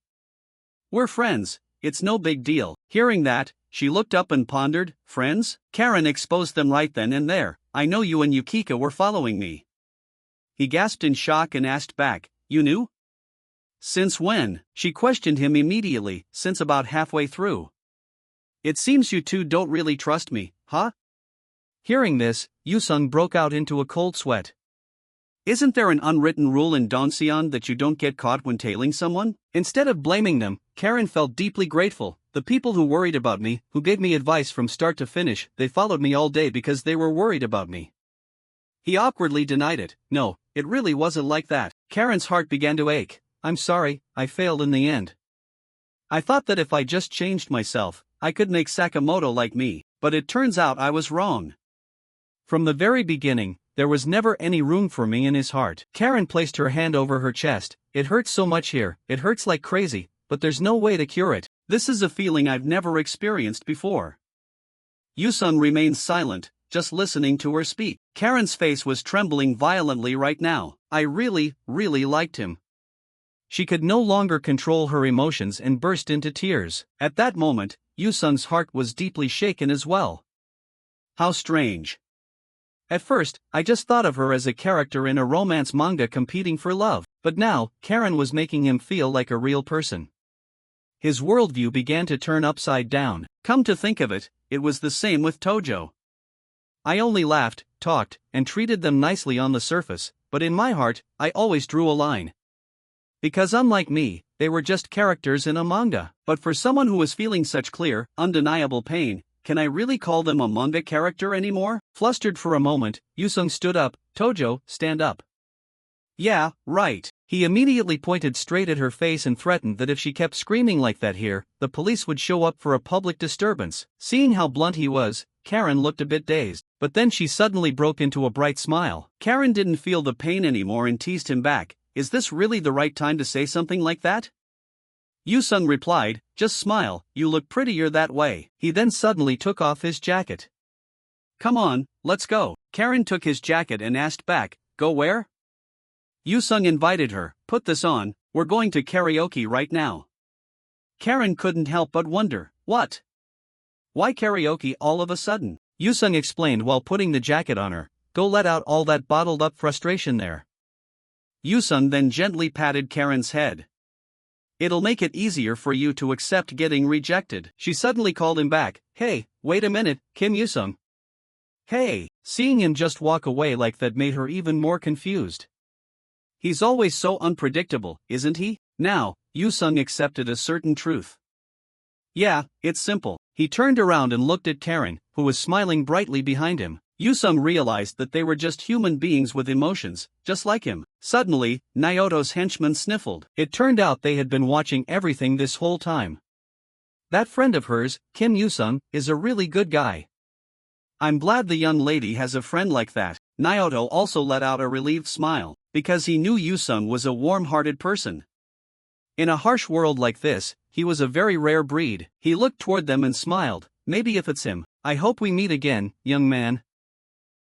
Speaker 1: We're friends, it's no big deal. Hearing that, she looked up and pondered, friends? Karen exposed them right then and there. I know you and Yukika were following me. He gasped in shock and asked back, you knew? Since when? She questioned him immediately, since about halfway through. It seems you two don't really trust me, huh? Hearing this, Yusung broke out into a cold sweat. Isn't there an unwritten rule in Dongseon that you don't get caught when tailing someone? Instead of blaming them, Karen felt deeply grateful. The people who worried about me, who gave me advice from start to finish, they followed me all day because they were worried about me. He awkwardly denied it. No, it really wasn't like that. Karen's heart began to ache. I'm sorry, I failed in the end. I thought that if I just changed myself, I could make Sakamoto like me, but it turns out I was wrong. From the very beginning, there was never any room for me in his heart. Karen placed her hand over her chest. It hurts so much here, it hurts like crazy, but there's no way to cure it. This is a feeling I've never experienced before. Yusung remained silent, just listening to her speak. Karen's face was trembling violently right now. I really liked him. She could no longer control her emotions and burst into tears. At that moment, Yusung's heart was deeply shaken as well. How strange. At first, I just thought of her as a character in a romance manga competing for love, but now, Karen was making him feel like a real person. His worldview began to turn upside down. Come to think of it, it was the same with Tojo. I only laughed, talked, and treated them nicely on the surface, but in my heart, I always drew a line. Because unlike me, they were just characters in a manga. But for someone who was feeling such clear, undeniable pain, can I really call them a manga character anymore? Flustered for a moment, Yusung stood up. Tojo, stand up. Yeah, right. He immediately pointed straight at her face and threatened that if she kept screaming like that here, the police would show up for a public disturbance. Seeing how blunt he was, Karen looked a bit dazed, but then she suddenly broke into a bright smile. Karen didn't feel the pain anymore and teased him back. Is this really the right time to say something like that? Yusung replied, just smile, you look prettier that way. He then suddenly took off his jacket. Come on, let's go. Karen took his jacket and asked back, go where? Yusung invited her, put this on, we're going to karaoke right now. Karen couldn't help but wonder, what? Why karaoke all of a sudden? Yusung explained while putting the jacket on her, go let out all that bottled up frustration there. Yusung then gently patted Karen's head. It'll make it easier for you to accept getting rejected. She suddenly called him back, hey, wait a minute, Kim Yusung. Hey, seeing him just walk away like that made her even more confused. He's always so unpredictable, isn't he? Now, Yusung accepted a certain truth. Yeah, it's simple. He turned around and looked at Karen, who was smiling brightly behind him. Yusung realized that they were just human beings with emotions, just like him. Suddenly, Naoto's henchman sniffled. It turned out they had been watching everything this whole time. That friend of hers, Kim Yusung, is a really good guy. I'm glad the young lady has a friend like that. Naoto also let out a relieved smile, because he knew Yusung was a warm-hearted person. In a harsh world like this, he was a very rare breed. He looked toward them and smiled. Maybe if it's him, I hope we meet again, young man.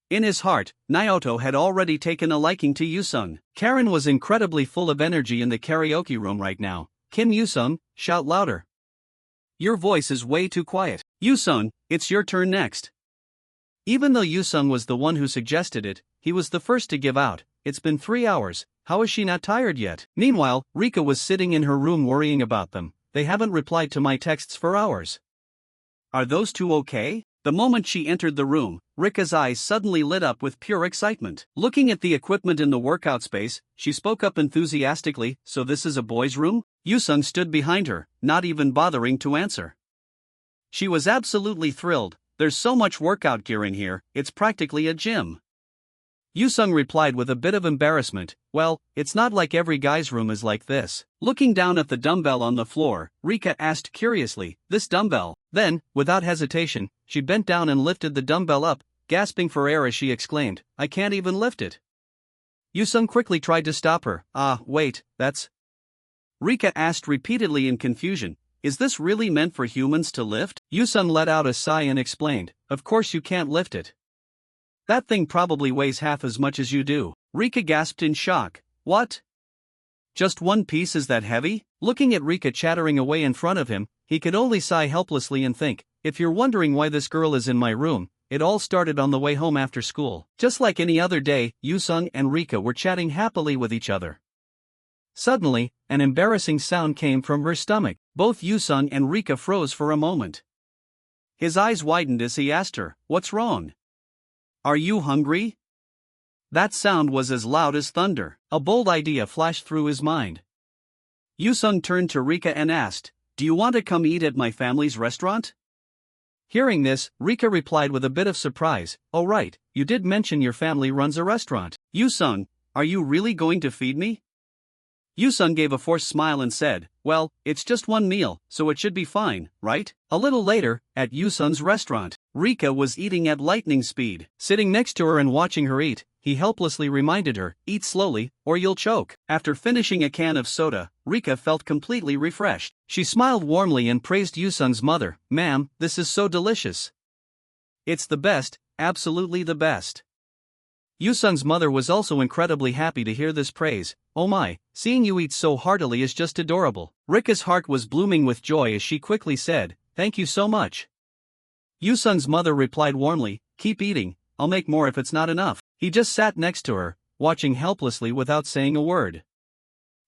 Speaker 1: In his heart, Naoto had already taken a liking to Yusung. Karen was incredibly full of energy in the karaoke room right now. Kim Yusung, shout louder. Your voice is way too quiet. Yusung, it's your turn next. Even though Yusung was the one who suggested it, he was the first to give out. It's been 3 hours, how is she not tired yet? Meanwhile, Rika was sitting in her room worrying about them. They haven't replied to my texts for hours. Are those two okay? The moment she entered the room, Rika's eyes suddenly lit up with pure excitement. Looking at the equipment in the workout space, she spoke up enthusiastically, so this is a boys' room? Yusung stood behind her, not even bothering to answer. She was absolutely thrilled. There's so much workout gear in here, it's practically a gym. Yusung replied with a bit of embarrassment, well, it's not like every guy's room is like this. Looking down at the dumbbell on the floor, Rika asked curiously, this dumbbell? Then, without hesitation, she bent down and lifted the dumbbell up, gasping for air as she exclaimed, I can't even lift it. Yusung quickly tried to stop her. Wait, that's... Rika asked repeatedly in confusion, is this really meant for humans to lift? Yusung let out a sigh and explained, of course you can't lift it. That thing probably weighs half as much as you do. Rika gasped in shock. What? Just one piece is that heavy? Looking at Rika chattering away in front of him, he could only sigh helplessly and think, if you're wondering why this girl is in my room, it all started on the way home after school. Just like any other day, Yusung and Rika were chatting happily with each other. Suddenly, an embarrassing sound came from her stomach. Both Yusung and Rika froze for a moment. His eyes widened as he asked her, what's wrong? Are you hungry? That sound was as loud as thunder. A bold idea flashed through his mind. Yusung turned to Rika and asked, do you want to come eat at my family's restaurant? Hearing this, Rika replied with a bit of surprise, oh right, you did mention your family runs a restaurant. Yusung, are you really going to feed me? Yusung gave a forced smile and said, well, it's just one meal, so it should be fine, right? A little later, at Yusung's restaurant, Rika was eating at lightning speed. Sitting next to her and watching her eat, he helplessly reminded her, eat slowly, or you'll choke. After finishing a can of soda, Rika felt completely refreshed. She smiled warmly and praised Yusung's mother, ma'am, this is so delicious. It's the best, absolutely the best. Yusung's mother was also incredibly happy to hear this praise. Oh my, seeing you eat so heartily is just adorable. Rika's heart was blooming with joy as she quickly said, thank you so much. Yusung's mother replied warmly, keep eating, I'll make more if it's not enough. He just sat next to her, watching helplessly without saying a word.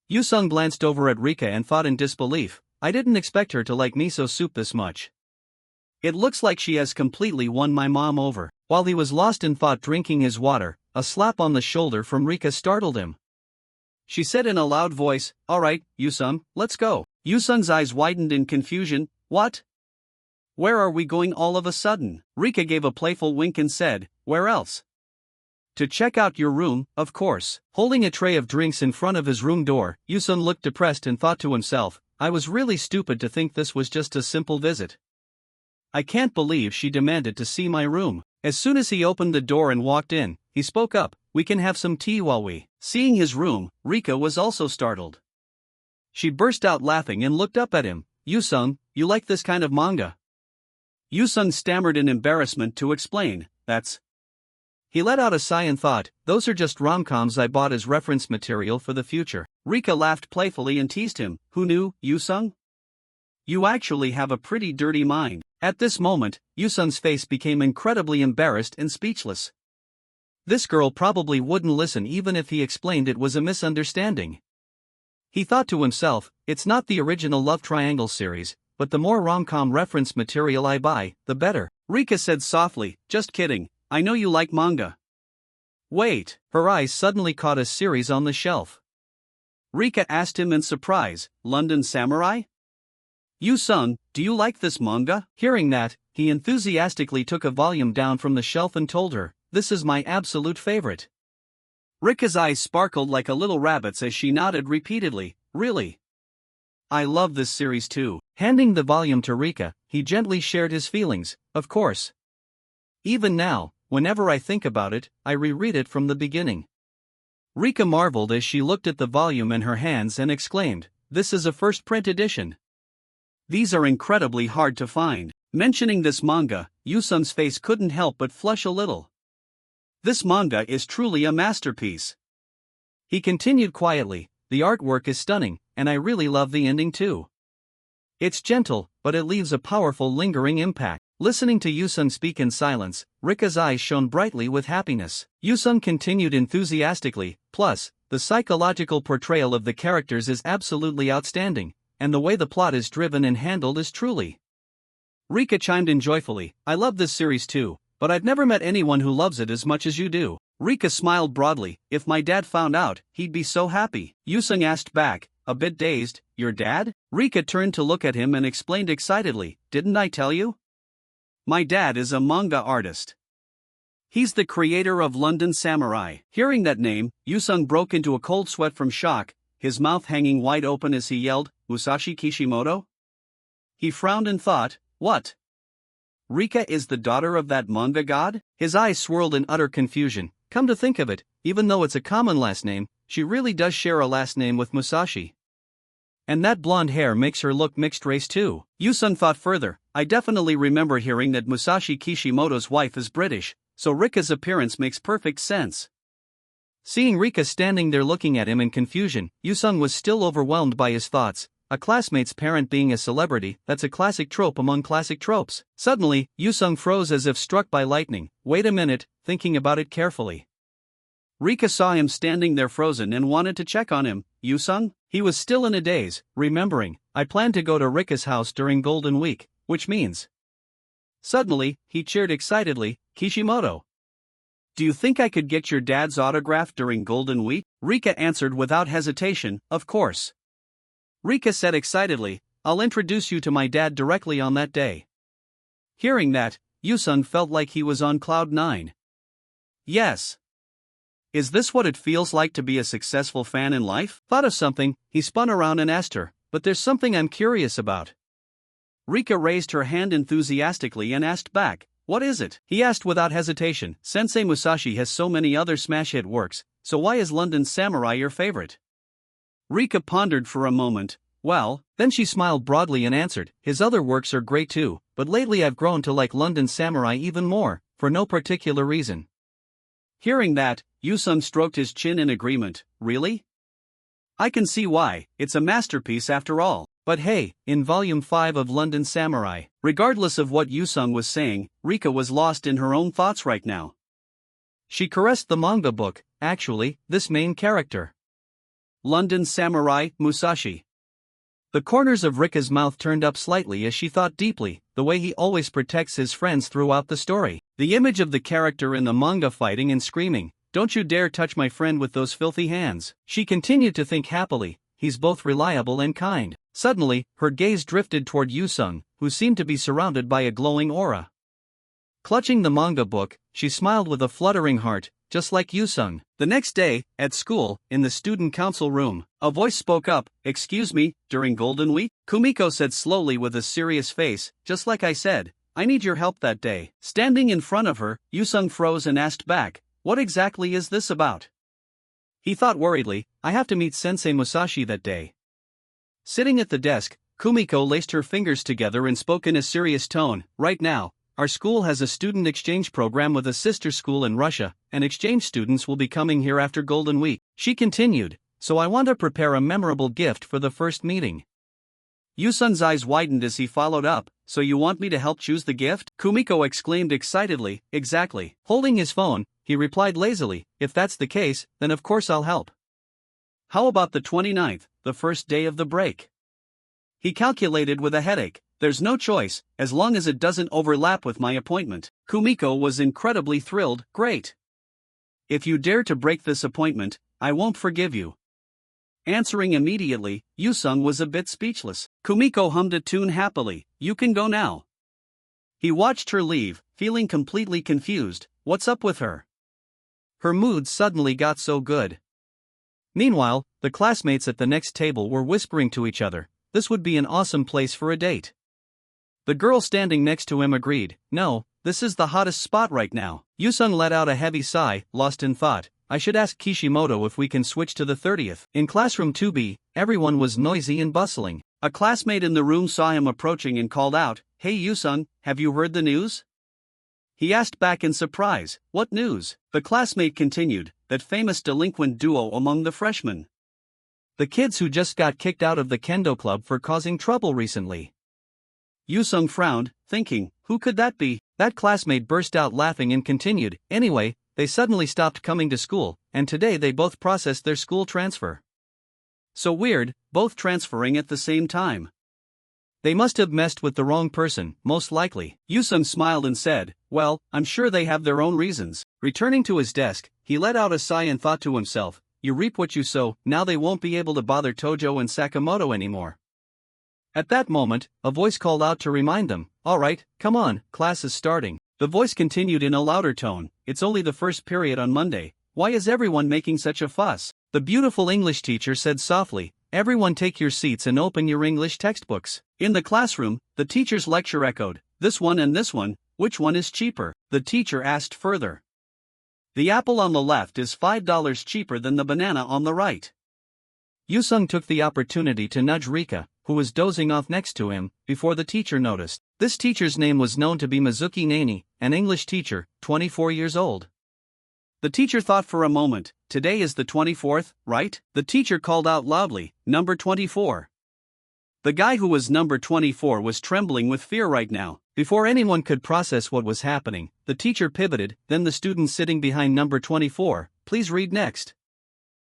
Speaker 1: Yusung glanced over at Rika and thought in disbelief, I didn't expect her to like miso soup this much. It looks like she has completely won my mom over. While he was lost in thought drinking his water, a slap on the shoulder from Rika startled him. She said in a loud voice, alright, Yusung, let's go. Yusung's eyes widened in confusion, what? Where are we going all of a sudden? Rika gave a playful wink and said, where else? To check out your room, of course. Holding a tray of drinks in front of his room door, Yusung looked depressed and thought to himself, I was really stupid to think this was just a simple visit. I can't believe she demanded to see my room. As soon as he opened the door and walked in, he spoke up, we can have some tea while we. Seeing his room, Rika was also startled. She burst out laughing and looked up at him, Yusung, you like this kind of manga? Yusung stammered in embarrassment to explain, that's. He let out a sigh and thought, those are just rom-coms I bought as reference material for the future. Rika laughed playfully and teased him, who knew, Yusung? You actually have a pretty dirty mind. At this moment, Yusung's face became incredibly embarrassed and speechless. This girl probably wouldn't listen even if he explained it was a misunderstanding. He thought to himself, it's not the original love triangle series, but the more rom-com reference material I buy, the better. Rika said softly, just kidding, I know you like manga. Wait, her eyes suddenly caught a series on the shelf. Rika asked him in surprise, London Samurai? Yusung, do you like this manga? Hearing that, he enthusiastically took a volume down from the shelf and told her, this is my absolute favorite. Rika's eyes sparkled like a little rabbit's as she nodded repeatedly, really? I love this series too. Handing the volume to Rika, he gently shared his feelings, of course. Even now, whenever I think about it, I reread it from the beginning. Rika marveled as she looked at the volume in her hands and exclaimed, this is a first print edition. These are incredibly hard to find. Mentioning this manga, Yusung's face couldn't help but flush a little. This manga is truly a masterpiece. He continued quietly, the artwork is stunning, and I really love the ending too. It's gentle, but it leaves a powerful lingering impact. Listening to Yusung speak in silence, Rika's eyes shone brightly with happiness. Yusung continued enthusiastically, plus, the psychological portrayal of the characters is absolutely outstanding, and the way the plot is driven and handled is truly. Rika chimed in joyfully, I love this series too, but I've never met anyone who loves it as much as you do. Rika smiled broadly, if my dad found out, he'd be so happy. Yusung asked back, a bit dazed, your dad? Rika turned to look at him and explained excitedly, didn't I tell you? My dad is a manga artist. He's the creator of London Samurai. Hearing that name, Yusung broke into a cold sweat from shock, his mouth hanging wide open as he yelled, Musashi Kishimoto? He frowned and thought, what? Rika is the daughter of that manga god? His eyes swirled in utter confusion. Come to think of it, even though it's a common last name, she really does share a last name with Musashi. And that blonde hair makes her look mixed race too. Yusung thought further, I definitely remember hearing that Musashi Kishimoto's wife is British, so Rika's appearance makes perfect sense. Seeing Rika standing there looking at him in confusion, Yusung was still overwhelmed by his thoughts. A classmate's parent being a celebrity, that's a classic trope among classic tropes. Suddenly, Yusung froze as if struck by lightning. Wait a minute, thinking about it carefully. Rika saw him standing there frozen and wanted to check on him. Yusung? He was still in a daze, remembering, I plan to go to Rika's house during Golden Week, which means. Suddenly, he cheered excitedly, Kishimoto. Do you think I could get your dad's autograph during Golden Week? Rika answered without hesitation, of course. Rika said excitedly, I'll introduce you to my dad directly on that day. Hearing that, Yusung felt like he was on cloud 9. Yes. Is this what it feels like to be a successful fan in life? Thought of something, he spun around and asked her, but there's something I'm curious about. Rika raised her hand enthusiastically and asked back, what is it? He asked without hesitation. Sensei Musashi has so many other smash hit works, so why is London Samurai your favorite? Rika pondered for a moment. Well, then she smiled broadly and answered, his other works are great too, but lately I've grown to like London Samurai even more, for no particular reason. Hearing that, Yusung stroked his chin in agreement. Really? I can see why, it's a masterpiece after all. But hey, in Volume 5 of London Samurai, regardless of what Yusung was saying, Rika was lost in her own thoughts right now. She caressed the manga book, actually, this main character. London Samurai, Musashi. The corners of Rika's mouth turned up slightly as she thought deeply, the way he always protects his friends throughout the story. The image of the character in the manga fighting and screaming, don't you dare touch my friend with those filthy hands. She continued to think happily, he's both reliable and kind. Suddenly, her gaze drifted toward Yusung, who seemed to be surrounded by a glowing aura. Clutching the manga book, she smiled with a fluttering heart, just like Yusung. The next day, at school, in the student council room, a voice spoke up, excuse me, during Golden Week? Kumiko said slowly with a serious face, just like I said, I need your help that day. Standing in front of her, Yusung froze and asked back, what exactly is this about? He thought worriedly, I have to meet Sensei Musashi that day. Sitting at the desk, Kumiko laced her fingers together and spoke in a serious tone, right now, our school has a student exchange program with a sister school in Russia, and exchange students will be coming here after Golden Week. She continued, so I want to prepare a memorable gift for the first meeting. Yusung's eyes widened as he followed up, so you want me to help choose the gift? Kumiko exclaimed excitedly, exactly. Holding his phone, he replied lazily, if that's the case, then of course I'll help. How about the 29th, the first day of the break? He calculated with a headache. There's no choice, as long as it doesn't overlap with my appointment. Kumiko was incredibly thrilled. Great. If you dare to break this appointment, I won't forgive you. Answering immediately, Yusung was a bit speechless. Kumiko hummed a tune happily. You can go now. He watched her leave, feeling completely confused. What's up with her? Her mood suddenly got so good. Meanwhile, the classmates at the next table were whispering to each other. This would be an awesome place for a date. The girl standing next to him agreed, no, this is the hottest spot right now. Yusung let out a heavy sigh, lost in thought. I should ask Kishimoto if we can switch to the 30th. In classroom 2B, everyone was noisy and bustling. A classmate in the room saw him approaching and called out, Hey Yusung, have you heard the news? He asked back in surprise, what news? The classmate continued, that famous delinquent duo among the freshmen. The kids who just got kicked out of the kendo club for causing trouble recently. Yusung frowned, thinking, who could that be? That classmate burst out laughing and continued, anyway, they suddenly stopped coming to school, and today they both processed their school transfer. So weird, both transferring at the same time. They must have messed with the wrong person, most likely. Yusung smiled and said, well, I'm sure they have their own reasons. Returning to his desk, he let out a sigh and thought to himself, you reap what you sow, now they won't be able to bother Tojo and Sakamoto anymore. At that moment, a voice called out to remind them, all right, come on, class is starting. The voice continued in a louder tone, it's only the first period on Monday, why is everyone making such a fuss? The beautiful English teacher said softly, everyone take your seats and open your English textbooks. In the classroom, the teacher's lecture echoed, this one and this one, which one is cheaper? The teacher asked further. The apple on the left is $5 cheaper than the banana on the right. Yusung took the opportunity to nudge Rika, who was dozing off next to him, before the teacher noticed. This teacher's name was known to be Mizuki Nani, an English teacher, 24 years old. The teacher thought for a moment, today is the 24th, right? The teacher called out loudly, number 24. The guy who was number 24 was trembling with fear right now. Before anyone could process what was happening, the teacher pivoted, then the student sitting behind number 24, please read next.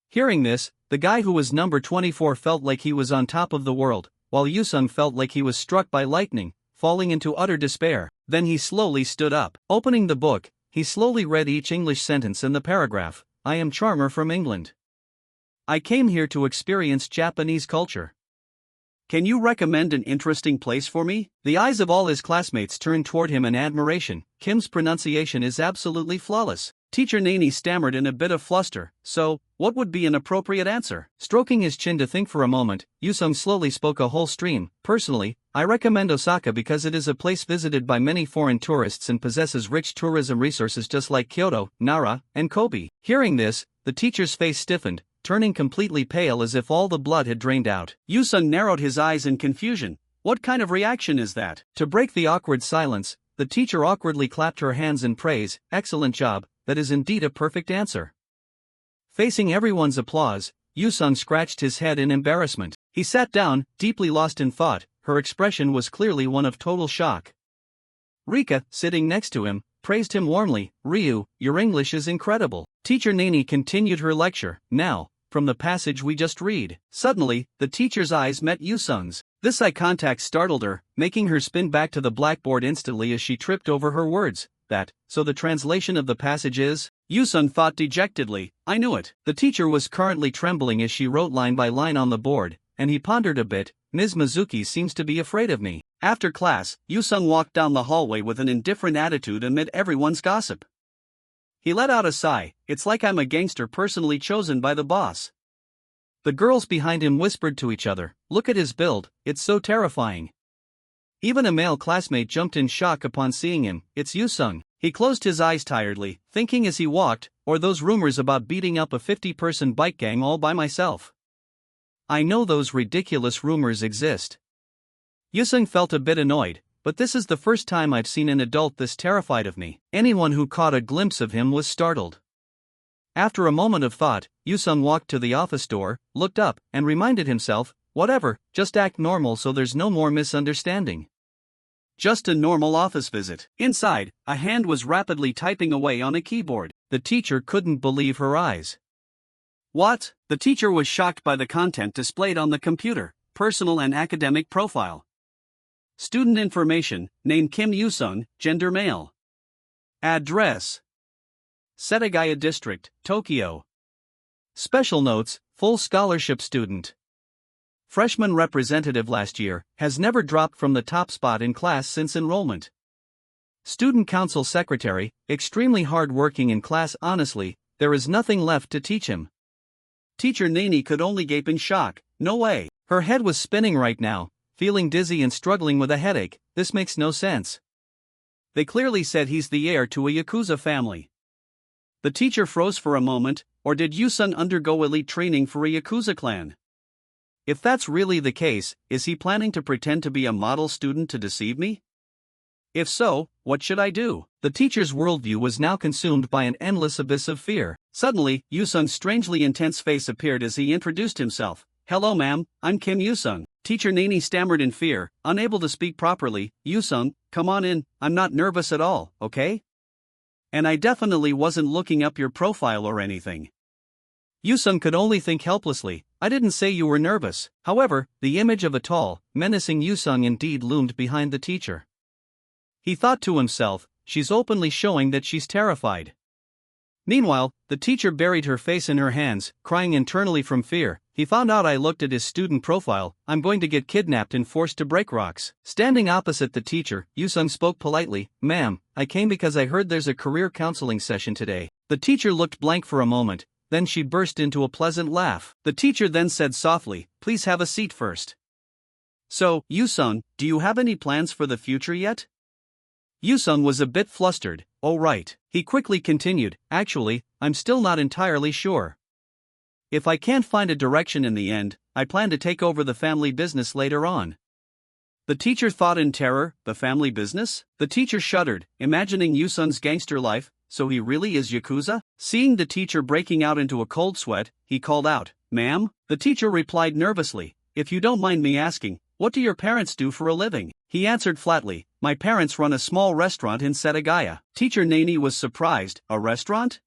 Speaker 1: Hearing this, the guy who was number 24 felt like he was on top of the world, while Yusung felt like he was struck by lightning, falling into utter despair. Then he slowly stood up. Opening the book, he slowly read each English sentence in the paragraph. I am Charmer from England. I came here to experience Japanese culture. Can you recommend an interesting place for me? The eyes of all his classmates turned toward him in admiration. Kim's pronunciation is absolutely flawless. Teacher Nani stammered in a bit of fluster. So, what would be an appropriate answer? Stroking his chin to think for a moment, Yusung slowly spoke a whole stream. Personally, I recommend Osaka because it is a place visited by many foreign tourists and possesses rich tourism resources just like Kyoto, Nara, and Kobe. Hearing this, the teacher's face stiffened, turning completely pale as if all the blood had drained out. Yusung narrowed his eyes in confusion. What kind of reaction is that? To break the awkward silence, the teacher awkwardly clapped her hands in praise. Excellent job, that is indeed a perfect answer. Facing everyone's applause, Yusung scratched his head in embarrassment. He sat down, deeply lost in thought. Her expression was clearly one of total shock. Rika, sitting next to him, praised him warmly. Ryu, your English is incredible. Teacher Nani continued her lecture. Now, from the passage we just read. Suddenly, the teacher's eyes met Yusung's. This eye contact startled her, making her spin back to the blackboard instantly as she tripped over her words. So the translation of the passage is? Yusung thought dejectedly. I knew it. The teacher was currently trembling as she wrote line by line on the board, and he pondered a bit. Ms. Mizuki seems to be afraid of me. After class, Yusung walked down the hallway with an indifferent attitude amid everyone's gossip. He let out a sigh. It's like I'm a gangster personally chosen by the boss. The girls behind him whispered to each other, look at his build, it's so terrifying. Even a male classmate jumped in shock upon seeing him. It's Yusung. He closed his eyes tiredly, thinking as he walked, or those rumors about beating up a 50-person bike gang all by myself. I know those ridiculous rumors exist. Yusung felt a bit annoyed, but this is the first time I've seen an adult this terrified of me. Anyone who caught a glimpse of him was startled. After a moment of thought, Yusung walked to the office door, looked up, and reminded himself, whatever, just act normal so there's no more misunderstanding. Just a normal office visit. Inside, a hand was rapidly typing away on a keyboard. The teacher couldn't believe her eyes. What? The teacher was shocked by the content displayed on the computer. Personal and academic profile. Student information, name Kim Yusung, gender male. Address. Setagaya District, Tokyo. Special notes, full scholarship student. Freshman representative last year, has never dropped from the top spot in class since enrollment. Student council secretary, extremely hard working in class. Honestly, there is nothing left to teach him. Teacher Nani could only gape in shock. No way. Her head was spinning right now, feeling dizzy and struggling with a headache. This makes no sense. They clearly said he's the heir to a Yakuza family. The teacher froze for a moment. Or did Yusung undergo elite training for a Yakuza clan? If that's really the case, is he planning to pretend to be a model student to deceive me? If so, what should I do? The teacher's worldview was now consumed by an endless abyss of fear. Suddenly, Yusung's strangely intense face appeared as he introduced himself. Hello ma'am, I'm Kim Yusung. Teacher Nani stammered in fear, unable to speak properly. Yusung, come on in, I'm not nervous at all, okay? And I definitely wasn't looking up your profile or anything. Yusung could only think helplessly. I didn't say you were nervous. However, the image of a tall, menacing Yusung indeed loomed behind the teacher. He thought to himself, she's openly showing that she's terrified. Meanwhile, the teacher buried her face in her hands, crying internally from fear. He found out I looked at his student profile. I'm going to get kidnapped and forced to break rocks. Standing opposite the teacher, Yusung spoke politely. Ma'am, I came because I heard there's a career counseling session today. The teacher looked blank for a moment. Then she burst into a pleasant laugh. The teacher then said softly, please have a seat first. So, Yusung, do you have any plans for the future yet? Yusung was a bit flustered. Oh right. He quickly continued, actually, I'm still not entirely sure. If I can't find a direction in the end, I plan to take over the family business later on. The teacher thought in terror, the family business? The teacher shuddered, imagining Yusung's gangster life. So he really is Yakuza? Seeing the teacher breaking out into a cold sweat, he called out, Ma'am? The teacher replied nervously, if you don't mind me asking, what do your parents do for a living? He answered flatly, my parents run a small restaurant in Setagaya. Teacher Nani was surprised, a restaurant?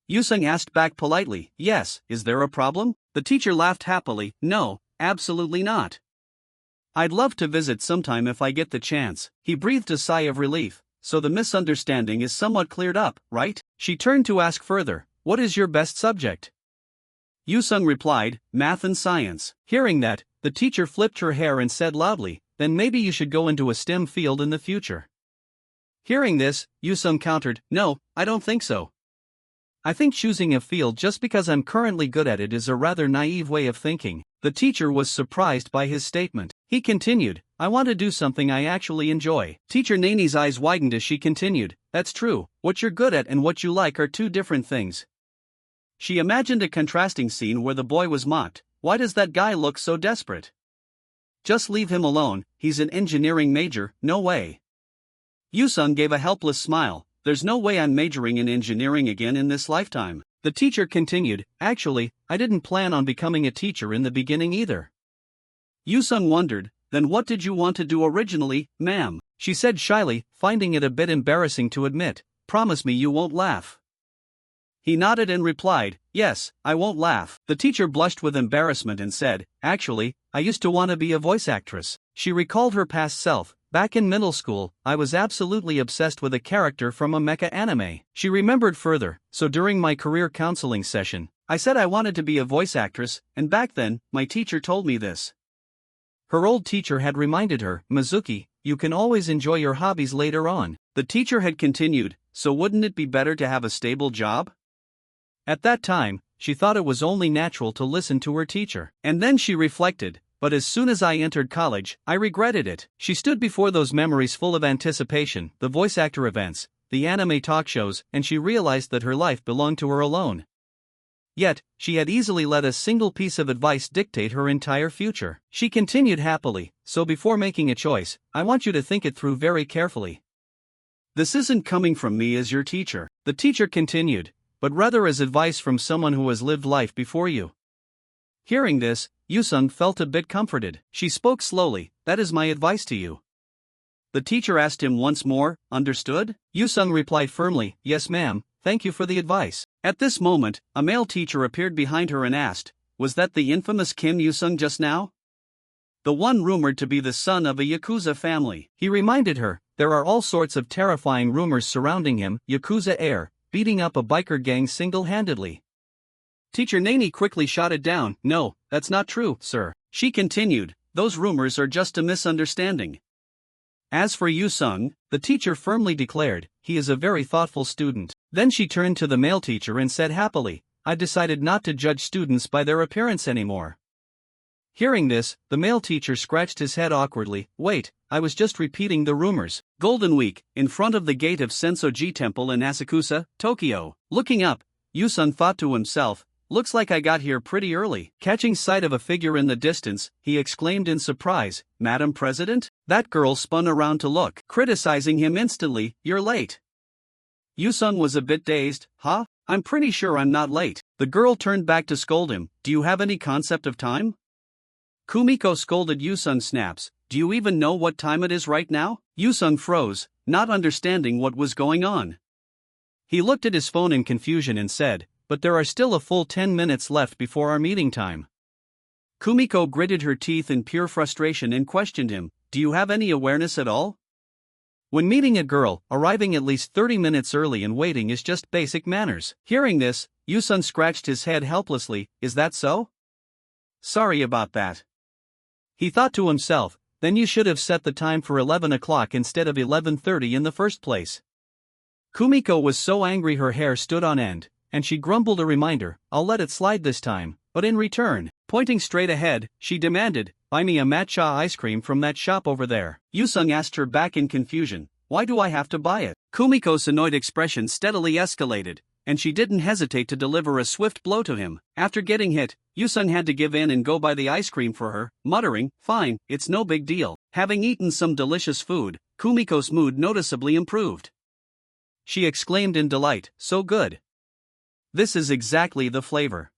Speaker 1: Yusung asked back politely, yes, is there a problem? The teacher laughed happily, no, absolutely not. I'd love to visit sometime if I get the chance. He breathed a sigh of relief. So the misunderstanding is somewhat cleared up, right? She turned to ask further, what is your best subject? Yusung replied, math and science. Hearing that, the teacher flipped her hair and said loudly, then maybe you should go into a STEM field in the future. Hearing this, Yusung countered, no, I don't think so. I think choosing a field just because I'm currently good at it is a rather naive way of thinking. The teacher was surprised by his statement. He continued, I want to do something I actually enjoy. Teacher Nani's eyes widened as she continued, that's true, what you're good at and what you like are two different things. She imagined a contrasting scene where the boy was mocked. Why does that guy look so desperate? Just leave him alone, he's an engineering major, no way. Yusung gave a helpless smile, there's no way I'm majoring in engineering again in this lifetime. The teacher continued, actually, I didn't plan on becoming a teacher in the beginning either. Yusung wondered, then what did you want to do originally, ma'am? She said shyly, finding it a bit embarrassing to admit, promise me you won't laugh. He nodded and replied, yes, I won't laugh. The teacher blushed with embarrassment and said, actually, I used to want to be a voice actress. She recalled her past self. Back in middle school, I was absolutely obsessed with a character from a mecha anime. She remembered further, so during my career counseling session, I said I wanted to be a voice actress, and back then, my teacher told me this. Her old teacher had reminded her, Mizuki, you can always enjoy your hobbies later on. The teacher had continued, so wouldn't it be better to have a stable job? At that time, she thought it was only natural to listen to her teacher. And then she reflected, but as soon as I entered college, I regretted it. She stood before those memories full of anticipation, the voice actor events, the anime talk shows, and she realized that her life belonged to her alone. Yet, she had easily let a single piece of advice dictate her entire future. She continued happily, so before making a choice, I want you to think it through very carefully. This isn't coming from me as your teacher, the teacher continued, but rather as advice from someone who has lived life before you. Hearing this, Yusung felt a bit comforted. She spoke slowly, that is my advice to you. The teacher asked him once more, understood? Yusung replied firmly, yes ma'am, thank you for the advice. At this moment, a male teacher appeared behind her and asked, was that the infamous Kim Yusung just now? The one rumored to be the son of a Yakuza family. He reminded her, there are all sorts of terrifying rumors surrounding him, Yakuza heir, beating up a biker gang single-handedly. Teacher Nani quickly shot it down, no, that's not true, sir. She continued, those rumors are just a misunderstanding. As for Yusung, the teacher firmly declared, he is a very thoughtful student. Then she turned to the male teacher and said happily, I've decided not to judge students by their appearance anymore. Hearing this, the male teacher scratched his head awkwardly, wait, I was just repeating the rumors. Golden Week, in front of the gate of Sensoji Temple in Asakusa, Tokyo. Looking up, Yusung thought to himself, looks like I got here pretty early. Catching sight of a figure in the distance, he exclaimed in surprise, Madam President? That girl spun around to look, criticizing him instantly, you're late. Yusung was a bit dazed, huh? I'm pretty sure I'm not late. The girl turned back to scold him, do you have any concept of time? Kumiko scolded Yusung snaps, do you even know what time it is right now? Yusung froze, not understanding what was going on. He looked at his phone in confusion and said, but there are still a full 10 minutes left before our meeting time. Kumiko gritted her teeth in pure frustration and questioned him, do you have any awareness at all? When meeting a girl, arriving at least 30 minutes early and waiting is just basic manners. Hearing this, Yusung scratched his head helplessly, is that so? Sorry about that. He thought to himself, then you should have set the time for 11 o'clock instead of 11:30 in the first place. Kumiko was so angry her hair stood on end, and she grumbled a reminder, I'll let it slide this time, but in return, pointing straight ahead, she demanded, buy me a matcha ice cream from that shop over there. Yusung asked her back in confusion, why do I have to buy it? Kumiko's annoyed expression steadily escalated, and she didn't hesitate to deliver a swift blow to him. After getting hit, Yusung had to give in and go buy the ice cream for her, muttering, fine, it's no big deal. Having eaten some delicious food, Kumiko's mood noticeably improved. She exclaimed in delight, so good. This is exactly the flavor.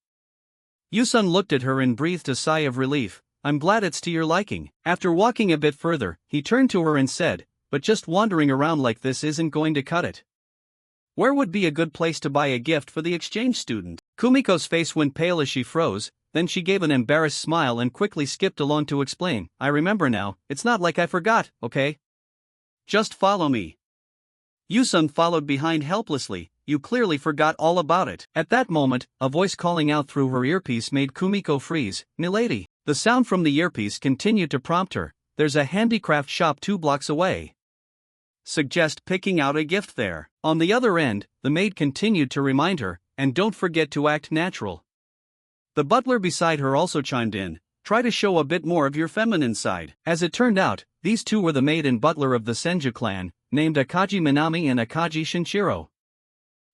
Speaker 1: Yusung looked at her and breathed a sigh of relief, I'm glad it's to your liking. After walking a bit further, he turned to her and said, but just wandering around like this isn't going to cut it. Where would be a good place to buy a gift for the exchange student? Kumiko's face went pale as she froze, then she gave an embarrassed smile and quickly skipped along to explain, I remember now, it's not like I forgot, okay? Just follow me. Yusung followed behind helplessly, you clearly forgot all about it. At that moment, a voice calling out through her earpiece made Kumiko freeze, Milady. The sound from the earpiece continued to prompt her, there's a handicraft shop 2 blocks away. Suggest picking out a gift there. On the other end, the maid continued to remind her, and don't forget to act natural. The butler beside her also chimed in, try to show a bit more of your feminine side. As it turned out, these two were the maid and butler of the Senju clan, named Akaji Minami and Akaji Shinshiro.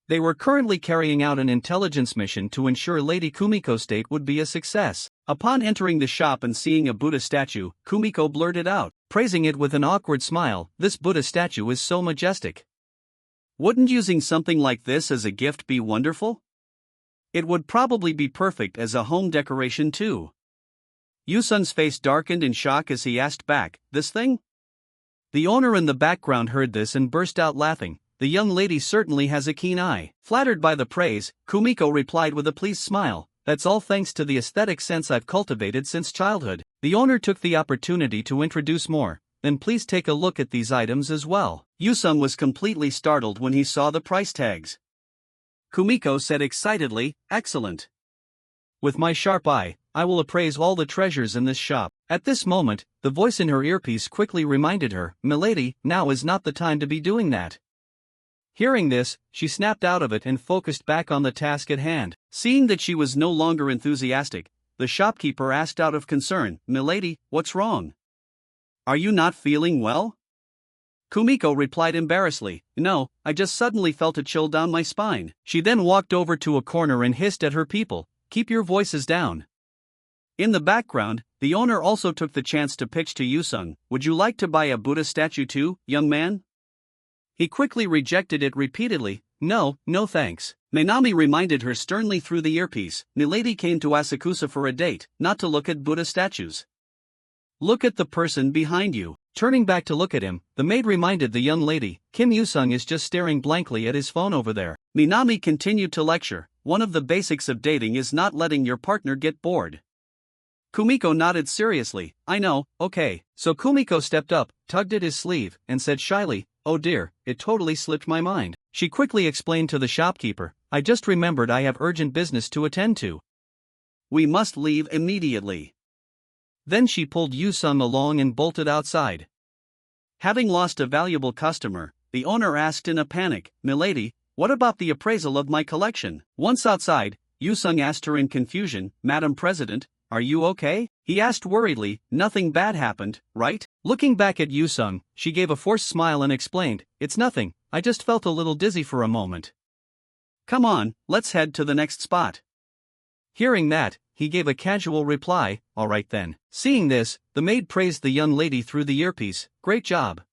Speaker 1: They were currently carrying out an intelligence mission to ensure Lady Kumiko's date would be a success. Upon entering the shop and seeing a Buddha statue, Kumiko blurted out, praising it with an awkward smile, "This Buddha statue is so majestic. Wouldn't using something like this as a gift be wonderful? It would probably be perfect as a home decoration too." Yusun's face darkened in shock as he asked back, "This thing?" The owner in the background heard this and burst out laughing. The young lady certainly has a keen eye. Flattered by the praise, Kumiko replied with a pleased smile, "That's all thanks to the aesthetic sense I've cultivated since childhood." The owner took the opportunity to introduce more, "Then please take a look at these items as well." Yusung was completely startled when he saw the price tags. Kumiko said excitedly, "Excellent. With my sharp eye, I will appraise all the treasures in this shop." At this moment, the voice in her earpiece quickly reminded her, "Milady, now is not the time to be doing that." Hearing this, she snapped out of it and focused back on the task at hand. Seeing that she was no longer enthusiastic, the shopkeeper asked out of concern, "Milady, what's wrong? Are you not feeling well?" Kumiko replied embarrassedly, "No, I just suddenly felt a chill down my spine." She then walked over to a corner and hissed at her people, "Keep your voices down." In the background, the owner also took the chance to pitch to Yusung, "Would you like to buy a Buddha statue too, young man?" He quickly rejected it repeatedly, "No, no thanks." Minami reminded her sternly through the earpiece, "Milady came to Asakusa for a date, not to look at Buddha statues. Look at the person behind you." Turning back to look at him, the maid reminded the young lady, "Kim Yusung is just staring blankly at his phone over there." Minami continued to lecture, "One of the basics of dating is not letting your partner get bored." Kumiko nodded seriously, "I know, okay." So Kumiko stepped up, tugged at his sleeve, and said shyly, "Oh dear, it totally slipped my mind." She quickly explained to the shopkeeper, "I just remembered I have urgent business to attend to. We must leave immediately." Then she pulled Yusung along and bolted outside. Having lost a valuable customer, the owner asked in a panic, "Milady, what about the appraisal of my collection?" Once outside, Yusung asked her in confusion, "Madam President, are you okay?" He asked worriedly, "Nothing bad happened, right?" Looking back at Yusung, she gave a forced smile and explained, "It's nothing, I just felt a little dizzy for a moment." "Come on, let's head to the next spot." Hearing that, he gave a casual reply, "All right then." Seeing this, the maid praised the young lady through the earpiece, "Great job.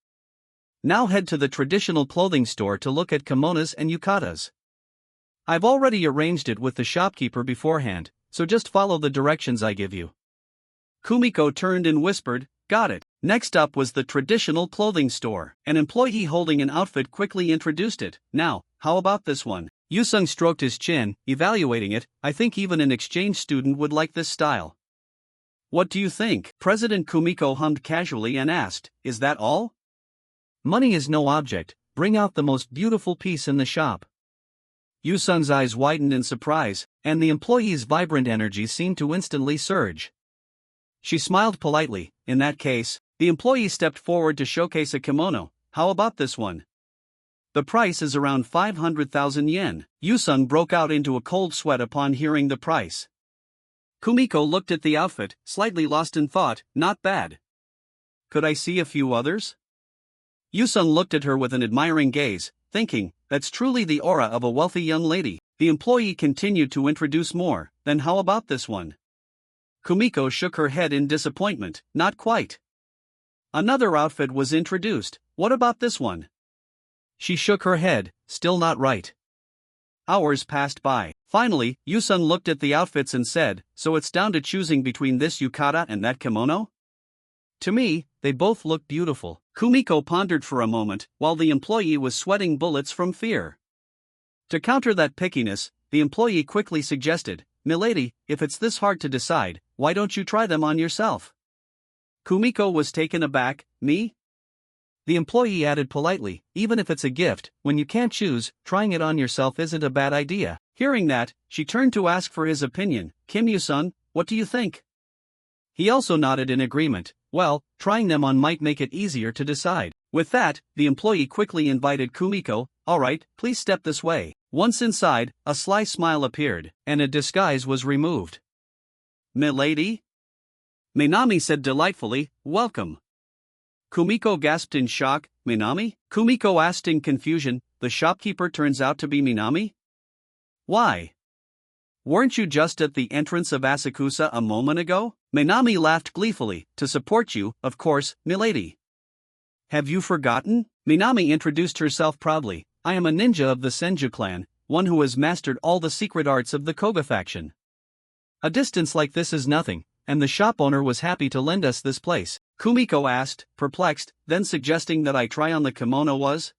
Speaker 1: Now head to the traditional clothing store to look at kimonos and yukatas. I've already arranged it with the shopkeeper beforehand, so just follow the directions I give you." Kumiko turned and whispered, "Got it." Next up was the traditional clothing store. An employee holding an outfit quickly introduced it. "Now, how about this one?" Yusung stroked his chin, evaluating it, "I think even an exchange student would like this style." "What do you think?" President Kumiko hummed casually and asked, "Is that all?" "Money is no object, bring out the most beautiful piece in the shop." Yusung's eyes widened in surprise, and the employee's vibrant energy seemed to instantly surge. She smiled politely, "In that case." The employee stepped forward to showcase a kimono. "How about this one? The price is around 500,000 yen. Yusung broke out into a cold sweat upon hearing the price. Kumiko looked at the outfit, slightly lost in thought. "Not bad. Could I see a few others?" Yusung looked at her with an admiring gaze, thinking, "That's truly the aura of a wealthy young lady." The employee continued to introduce more. "Then how about this one?" Kumiko shook her head in disappointment. "Not quite." Another outfit was introduced. "What about this one?" She shook her head, still not right. Hours passed by. Finally, Yusung looked at the outfits and said, "So it's down to choosing between this yukata and that kimono? To me, they both look beautiful." Kumiko pondered for a moment, while the employee was sweating bullets from fear. To counter that pickiness, the employee quickly suggested, "Milady, if it's this hard to decide, why don't you try them on yourself?" Kumiko was taken aback. "Me?" The employee added politely, "Even if it's a gift, when you can't choose, trying it on yourself isn't a bad idea." Hearing that, she turned to ask for his opinion. "Kim Yusung, what do you think?" He also nodded in agreement. "Well, trying them on might make it easier to decide." With that, the employee quickly invited Kumiko, "All right, please step this way." Once inside, a sly smile appeared, and a disguise was removed. "Milady?" Minami said delightfully, "Welcome." Kumiko gasped in shock. "Minami?" Kumiko asked in confusion. "The shopkeeper turns out to be Minami? Why? Weren't you just at the entrance of Asakusa a moment ago?" Minami laughed gleefully. "To support you, of course, milady." "Have you forgotten?" Minami introduced herself proudly. "I am a ninja of the Senju clan, one who has mastered all the secret arts of the Koga faction. A distance like this is nothing, and the shop owner was happy to lend us this place." Kumiko asked, perplexed, then suggesting that I try on the kimono was?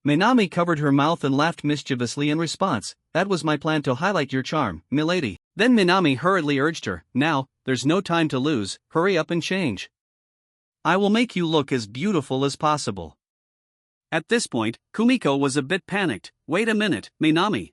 Speaker 1: Minami covered her mouth and laughed mischievously in response. "That was my plan to highlight your charm, milady." Then Minami hurriedly urged her, "Now, there's no time to lose, hurry up and change. I will make you look as beautiful as possible." At this point, Kumiko was a bit panicked. "Wait a minute, Minami.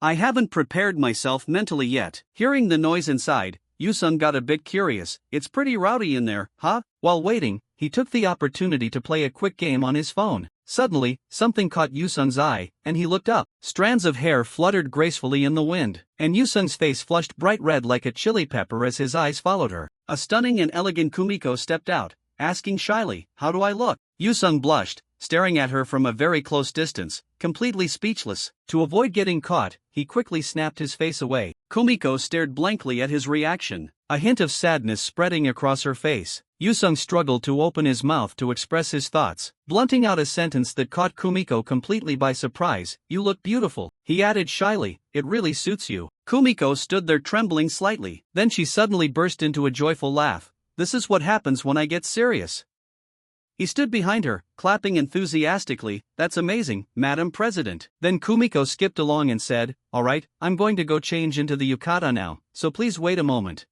Speaker 1: I haven't prepared myself mentally yet." Hearing the noise inside, Yusung got a bit curious. "It's pretty rowdy in there, huh?" While waiting, he took the opportunity to play a quick game on his phone. Suddenly, something caught Yusung's eye, and he looked up. Strands of hair fluttered gracefully in the wind, and Yusung's face flushed bright red like a chili pepper as his eyes followed her. A stunning and elegant Kumiko stepped out, asking shyly, "How do I look?" Yusung blushed, staring at her from a very close distance, completely speechless. To avoid getting caught, he quickly snapped his face away. Kumiko stared blankly at his reaction, a hint of sadness spreading across her face. Yusung struggled to open his mouth to express his thoughts, blunting out a sentence that caught Kumiko completely by surprise. "You look beautiful," he added shyly. "It really suits you." Kumiko stood there trembling slightly, then she suddenly burst into a joyful laugh. "This is what happens when I get serious." He stood behind her, clapping enthusiastically. "That's amazing, Madam President." Then Kumiko skipped along and said, "All right, I'm going to go change into the yukata now, so please wait a moment."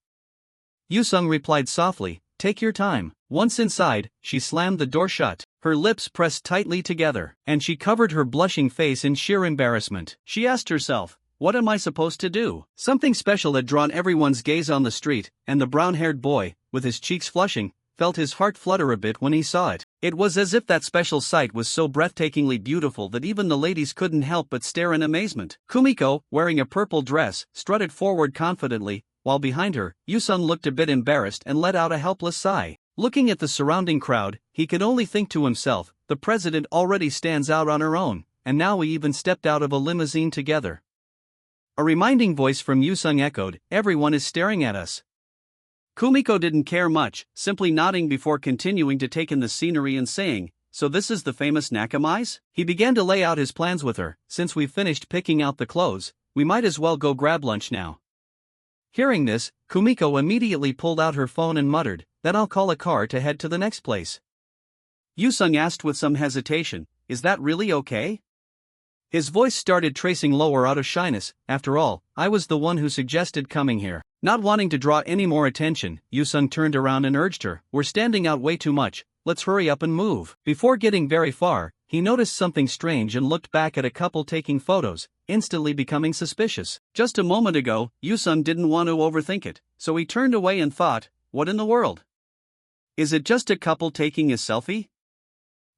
Speaker 1: Yusung replied softly, "Take your time." Once inside, she slammed the door shut. Her lips pressed tightly together, and she covered her blushing face in sheer embarrassment. She asked herself, "What am I supposed to do?" Something special had drawn everyone's gaze on the street, and the brown-haired boy, with his cheeks flushing, felt his heart flutter a bit when he saw it. It was as if that special sight was so breathtakingly beautiful that even the ladies couldn't help but stare in amazement. Kumiko, wearing a purple dress, strutted forward confidently, while behind her, Yusung looked a bit embarrassed and let out a helpless sigh. Looking at the surrounding crowd, he could only think to himself, the president already stands out on her own, and now we even stepped out of a limousine together. A reminding voice from Yusung echoed, "Everyone is staring at us." Kumiko didn't care much, simply nodding before continuing to take in the scenery and saying, "So this is the famous Nakamai's?" He began to lay out his plans with her. "Since we've finished picking out the clothes, we might as well go grab lunch now." Hearing this, Kumiko immediately pulled out her phone and muttered, "Then I'll call a car to head to the next place." Yusung asked with some hesitation, "Is that really okay?" His voice started tracing lower out of shyness. "After all, I was the one who suggested coming here." Not wanting to draw any more attention, Yusung turned around and urged her, "We're standing out way too much, let's hurry up and move." Before getting very far, he noticed something strange and looked back at a couple taking photos, instantly becoming suspicious. Just a moment ago, Yusung didn't want to overthink it, so he turned away and thought, "What in the world? Is it just a couple taking a selfie?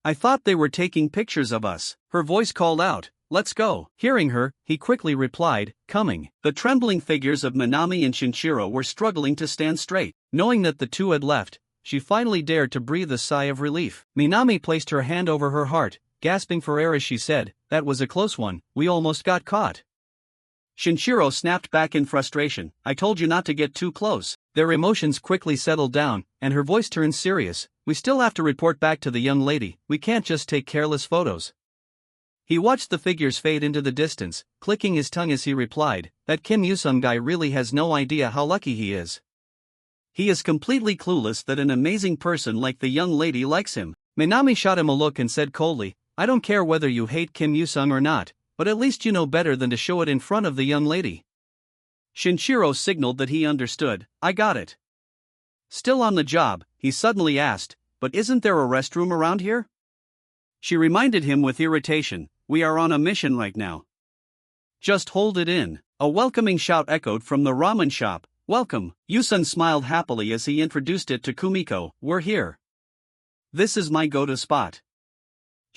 Speaker 1: I thought they were taking pictures of us." Her voice called out, "Let's go." Hearing her, he quickly replied, "Coming." The trembling figures of Minami and Shinshiro were struggling to stand straight. Knowing that the two had left, she finally dared to breathe a sigh of relief. Minami placed her hand over her heart, gasping for air as she said, "That was a close one, we almost got caught." Shinshiro snapped back in frustration, "I told you not to get too close." Their emotions quickly settled down, and her voice turned serious. "We still have to report back to the young lady, we can't just take careless photos." He watched the figures fade into the distance, clicking his tongue as he replied, "That Kim Yusung guy really has no idea how lucky he is. He is completely clueless that an amazing person like the young lady likes him." Minami shot him a look and said coldly, "I don't care whether you hate Kim Yusung or not, but at least you know better than to show it in front of the young lady." Shinshiro signaled that he understood. "I got it." Still on the job, he suddenly asked, "But isn't there a restroom around here?" She reminded him with irritation, "We are on a mission right now. Just hold it in." A welcoming shout echoed from the ramen shop. "Welcome." Yusung smiled happily as he introduced it to Kumiko. "We're here. This is my go-to spot."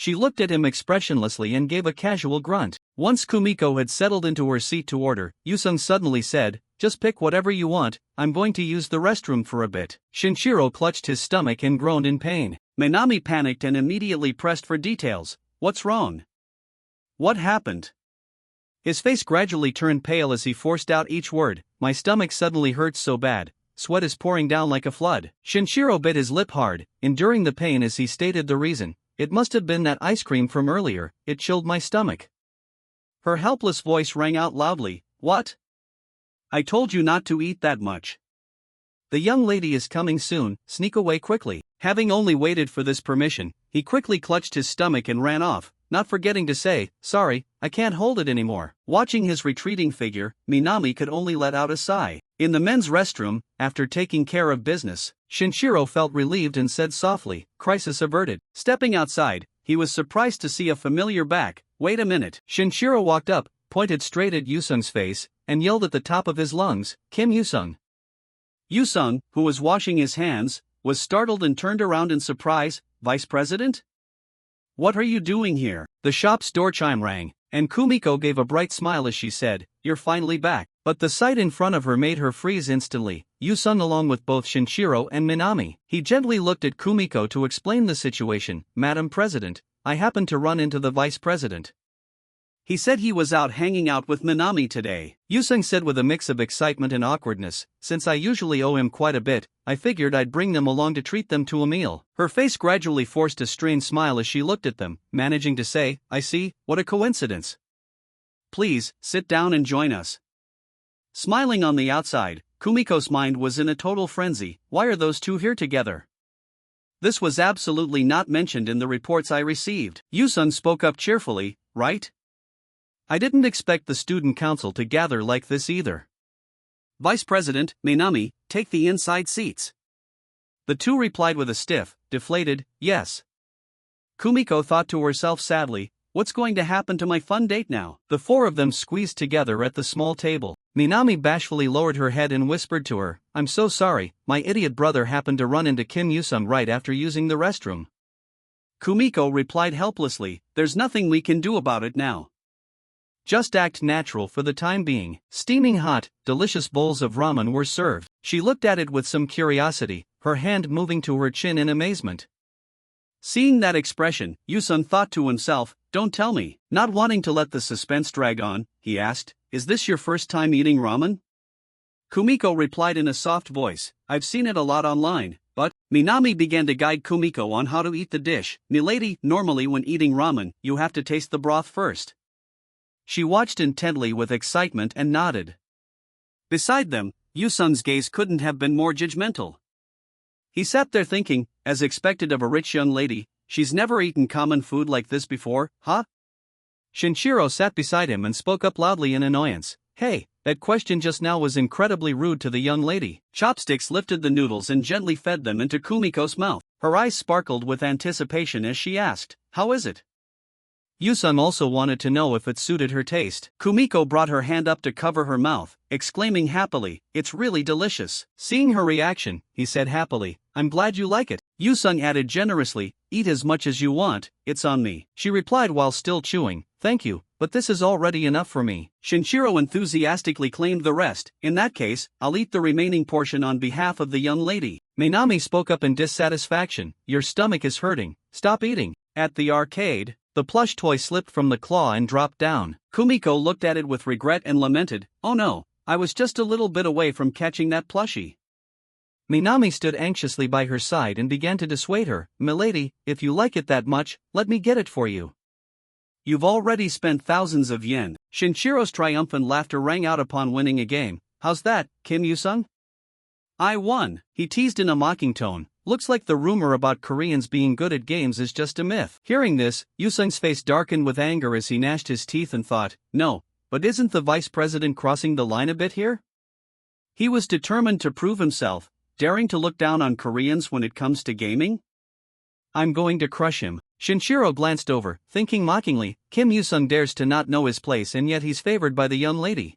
Speaker 1: She looked at him expressionlessly and gave a casual grunt. Once Kumiko had settled into her seat to order, Yusung suddenly said, "Just pick whatever you want, I'm going to use the restroom for a bit." Shinshiro clutched his stomach and groaned in pain. Minami panicked and immediately pressed for details. "What's wrong? What happened?" His face gradually turned pale as he forced out each word. "My stomach suddenly hurts so bad. Sweat is pouring down like a flood." Shinshiro bit his lip hard, enduring the pain as he stated the reason. "It must have been that ice cream from earlier, it chilled my stomach." Her helpless voice rang out loudly. "What? I told you not to eat that much. The young lady is coming soon, sneak away quickly." Having only waited for this permission, he quickly clutched his stomach and ran off, not forgetting to say, "Sorry, I can't hold it anymore." Watching his retreating figure, Minami could only let out a sigh. In the men's restroom, after taking care of business, Shinshiro felt relieved and said softly, "Crisis averted." Stepping outside, he was surprised to see a familiar back. "Wait a minute." Shinshiro walked up, pointed straight at Yusung's face, and yelled at the top of his lungs, "Kim Yusung." Yusung, who was washing his hands, was startled and turned around in surprise. "Vice President? What are you doing here?" The shop's door chime rang, and Kumiko gave a bright smile as she said, "You're finally back." But the sight in front of her made her freeze instantly. Yusung along with both Shinshiro and Minami. He gently looked at Kumiko to explain the situation. "Madam President, I happened to run into the Vice President. He said he was out hanging out with Minami today." Yusung said with a mix of excitement and awkwardness, "Since I usually owe him quite a bit, I figured I'd bring them along to treat them to a meal." Her face gradually forced a strained smile as she looked at them, managing to say, "I see, what a coincidence. Please, sit down and join us." Smiling on the outside, Kumiko's mind was in a total frenzy. Why are those two here together? This was absolutely not mentioned in the reports I received. Yusung spoke up cheerfully, "Right? I didn't expect the student council to gather like this either. Vice President, Minami, take the inside seats." The two replied with a stiff, deflated, "Yes." Kumiko thought to herself sadly, "What's going to happen to my fun date now?" The four of them squeezed together at the small table. Minami bashfully lowered her head and whispered to her, "I'm so sorry, my idiot brother happened to run into Kim Yusung right after using the restroom." Kumiko replied helplessly, "There's nothing we can do about it now. Just act natural for the time being." Steaming hot, delicious bowls of ramen were served. She looked at it with some curiosity, her hand moving to her chin in amazement. Seeing that expression, Yusung thought to himself, "Don't tell me." Not wanting to let the suspense drag on, he asked, "Is this your first time eating ramen?" Kumiko replied in a soft voice, "I've seen it a lot online, but..." Minami began to guide Kumiko on how to eat the dish. "Milady, normally when eating ramen, you have to taste the broth first." She watched intently with excitement and nodded. Beside them, Yusung's gaze couldn't have been more judgmental. He sat there thinking, as expected of a rich young lady, she's never eaten common food like this before, huh? Shinshiro sat beside him and spoke up loudly in annoyance. "Hey, that question just now was incredibly rude to the young lady." Chopsticks lifted the noodles and gently fed them into Kumiko's mouth. Her eyes sparkled with anticipation as she asked, "How is it?" Yusung also wanted to know if it suited her taste. Kumiko brought her hand up to cover her mouth, exclaiming happily, "It's really delicious." Seeing her reaction, he said happily, "I'm glad you like it." Yusung added generously, "Eat as much as you want, it's on me." She replied while still chewing, "Thank you, but this is already enough for me." Shinshiro enthusiastically claimed the rest. "In that case, I'll eat the remaining portion on behalf of the young lady." Minami spoke up in dissatisfaction, "Your stomach is hurting, stop eating." At the arcade, the plush toy slipped from the claw and dropped down. Kumiko looked at it with regret and lamented, "Oh no, I was just a little bit away from catching that plushie." Minami stood anxiously by her side and began to dissuade her, "Milady, if you like it that much, let me get it for you. You've already spent thousands of yen." Shinshiro's triumphant laughter rang out upon winning a game. "How's that, Kim Yusung?" "I won," he teased in a mocking tone. "Looks like the rumor about Koreans being good at games is just a myth." Hearing this, Yusung's face darkened with anger as he gnashed his teeth and thought, "No, but isn't the vice president crossing the line a bit here?" He was determined to prove himself, daring to look down on Koreans when it comes to gaming. "I'm going to crush him." Shinshiro glanced over, thinking mockingly, Kim Yusung dares to not know his place and yet he's favored by the young lady.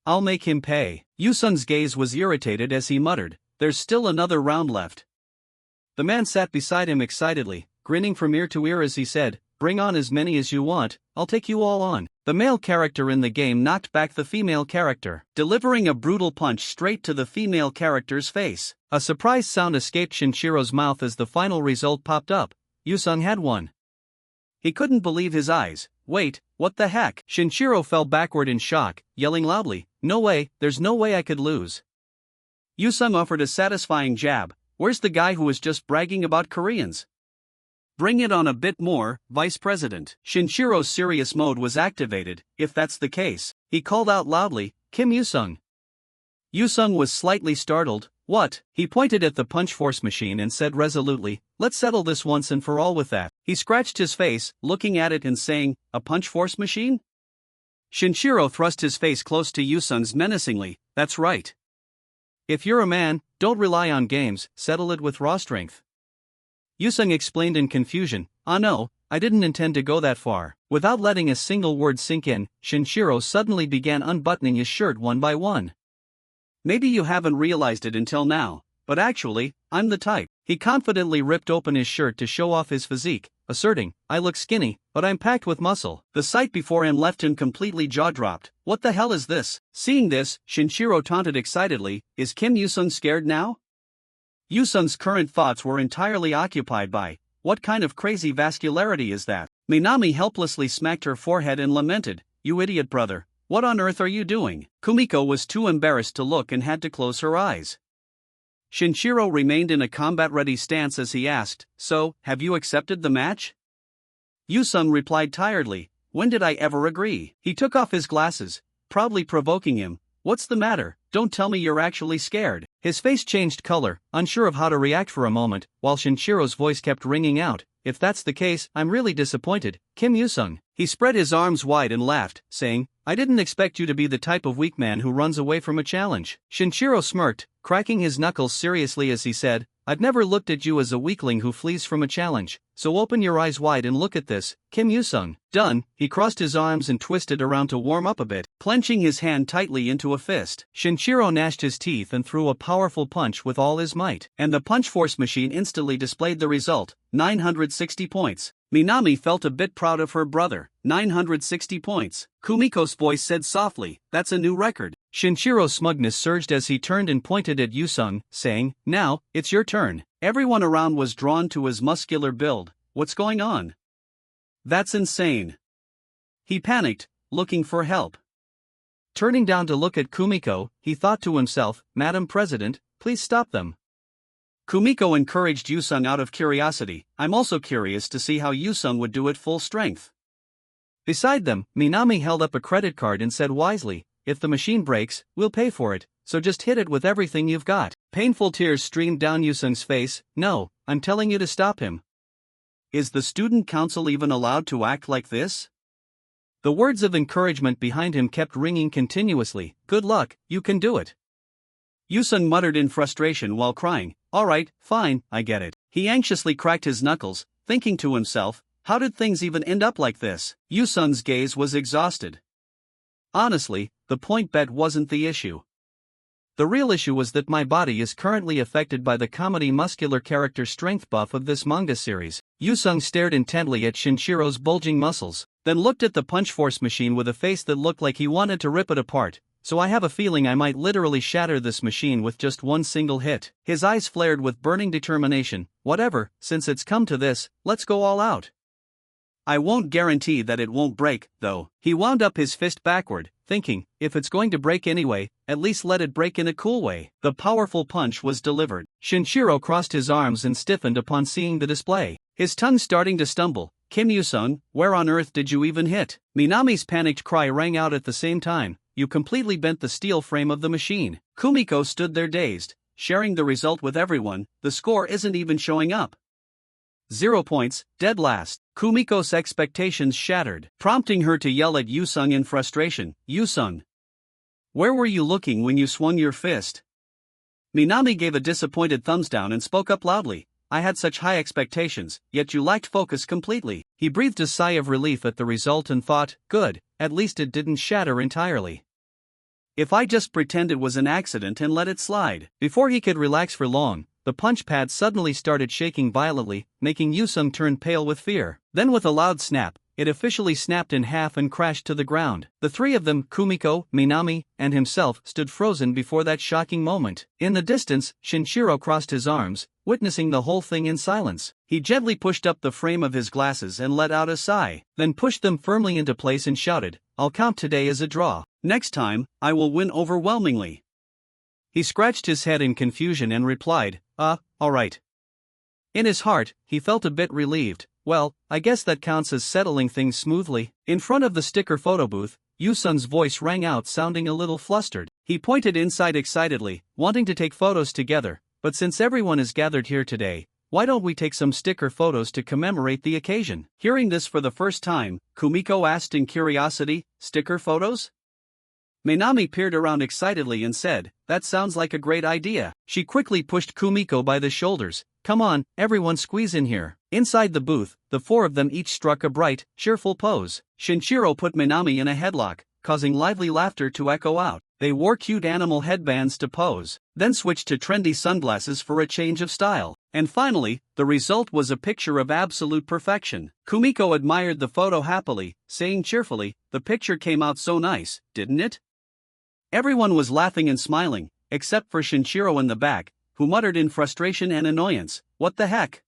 Speaker 1: "I'll make him pay." Yusung's gaze was irritated as he muttered, "There's still another round left." The man sat beside him excitedly, grinning from ear to ear as he said, "Bring on as many as you want, I'll take you all on." The male character in the game knocked back the female character, delivering a brutal punch straight to the female character's face. A surprised sound escaped Shinchiro's mouth as the final result popped up. Yusung had won. He couldn't believe his eyes. Wait, what the heck? Shinchiro fell backward in shock, yelling loudly, "No way, there's no way I could lose." Yusung offered a satisfying jab. "Where's the guy who was just bragging about Koreans? Bring it on a bit more, Vice President." Shinchiro's serious mode was activated. If that's the case, he called out loudly, "Kim Yusung." Yusung was slightly startled. "What?" He pointed at the punch force machine and said resolutely, "Let's settle this once and for all with that." He scratched his face, looking at it and saying, "A punch force machine?" Shinchiro thrust his face close to Yusung's menacingly. "That's right. If you're a man, don't rely on games, settle it with raw strength." Yusung explained in confusion, "Ah no, I didn't intend to go that far." Without letting a single word sink in, Shinchiro suddenly began unbuttoning his shirt one by one. "Maybe you haven't realized it until now, but actually, I'm the type." He confidently ripped open his shirt to show off his physique, asserting, "I look skinny, but I'm packed with muscle." The sight before him left him completely jaw-dropped. "What the hell is this?" Seeing this, Shinchiro taunted excitedly, "Is Kim Yusung scared now?" Yusung's current thoughts were entirely occupied by, "What kind of crazy vascularity is that?" Minami helplessly smacked her forehead and lamented, "You idiot brother, what on earth are you doing?" Kumiko was too embarrassed to look and had to close her eyes. Shinchiro remained in a combat-ready stance as he asked, "So, have you accepted the match?" Yusung replied tiredly, "When did I ever agree?" He took off his glasses, proudly provoking him, "What's the matter? Don't tell me you're actually scared." His face changed color, unsure of how to react for a moment, while Shinchiro's voice kept ringing out, "If that's the case, I'm really disappointed, Kim Yusung." He spread his arms wide and laughed, saying, "I didn't expect you to be the type of weak man who runs away from a challenge." Shinchiro smirked, cracking his knuckles seriously as he said, "I've never looked at you as a weakling who flees from a challenge, so open your eyes wide and look at this, Kim Yusung." Done, he crossed his arms and twisted around to warm up a bit, clenching his hand tightly into a fist. Shinchiro gnashed his teeth and threw a powerful punch with all his might, and the punch force machine instantly displayed the result, 960 points. Minami felt a bit proud of her brother. 960 points. Kumiko's voice said softly, "That's a new record." Shinchiro's smugness surged as he turned and pointed at Yusung, saying, "Now, it's your turn." Everyone around was drawn to his muscular build. "What's going on? That's insane." He panicked, looking for help. Turning down to look at Kumiko, he thought to himself, "Madam President, please stop them." Kumiko encouraged Yusung out of curiosity. "I'm also curious to see how Yusung would do at full strength." Beside them, Minami held up a credit card and said wisely, "If the machine breaks, we'll pay for it, so just hit it with everything you've got." Painful tears streamed down Yusung's face. "No, I'm telling you to stop him." Is the student council even allowed to act like this? The words of encouragement behind him kept ringing continuously. "Good luck, you can do it." Yusung muttered in frustration while crying, "All right, fine, I get it." He anxiously cracked his knuckles, thinking to himself, how did things even end up like this? Yusung's gaze was exhausted. Honestly, the point bet wasn't the issue. The real issue was that my body is currently affected by the comedy muscular character strength buff of this manga series. Yusung stared intently at Shinchiro's bulging muscles, then looked at the punch force machine with a face that looked like he wanted to rip it apart. "So I have a feeling I might literally shatter this machine with just one single hit." His eyes flared with burning determination. "Whatever, since it's come to this, let's go all out. I won't guarantee that it won't break, though." He wound up his fist backward, thinking, if it's going to break anyway, at least let it break in a cool way. The powerful punch was delivered. Shinchiro crossed his arms and stiffened upon seeing the display, his tongue starting to stumble. "Kim Yusung, where on earth did you even hit?" Minami's panicked cry rang out at the same time. "You completely bent the steel frame of the machine." Kumiko stood there dazed, sharing the result with everyone. "The score isn't even showing up. 0 points, dead last." Kumiko's expectations shattered, prompting her to yell at Yusung in frustration, "Yusung, where were you looking when you swung your fist?" Minami gave a disappointed thumbs down and spoke up loudly, "I had such high expectations, yet you lacked focus completely." He breathed a sigh of relief at the result and thought, "Good, at least it didn't shatter entirely. If I just pretend it was an accident and let it slide." Before he could relax for long, the punch pad suddenly started shaking violently, making Yusung turn pale with fear. Then with a loud snap, it officially snapped in half and crashed to the ground. The three of them, Kumiko, Minami, and himself, stood frozen before that shocking moment. In the distance, Shinshiro crossed his arms, witnessing the whole thing in silence. He gently pushed up the frame of his glasses and let out a sigh, then pushed them firmly into place and shouted, "I'll count today as a draw. Next time, I will win overwhelmingly." He scratched his head in confusion and replied, alright. In his heart, he felt a bit relieved. Well, I guess that counts as settling things smoothly. In front of the sticker photo booth, Yusung's voice rang out, sounding a little flustered. He pointed inside excitedly, wanting to take photos together, but since everyone is gathered here today, why don't we take some sticker photos to commemorate the occasion? Hearing this for the first time, Kumiko asked in curiosity, "Sticker photos?" Minami peered around excitedly and said, "That sounds like a great idea." She quickly pushed Kumiko by the shoulders. "Come on, everyone squeeze in here." Inside the booth, the four of them each struck a bright, cheerful pose. Shinshiro put Minami in a headlock, causing lively laughter to echo out. They wore cute animal headbands to pose, then switched to trendy sunglasses for a change of style. And finally, the result was a picture of absolute perfection. Kumiko admired the photo happily, saying cheerfully, "The picture came out so nice, didn't it?" Everyone was laughing and smiling, except for Shinshiro in the back, who muttered in frustration and annoyance, "What the heck?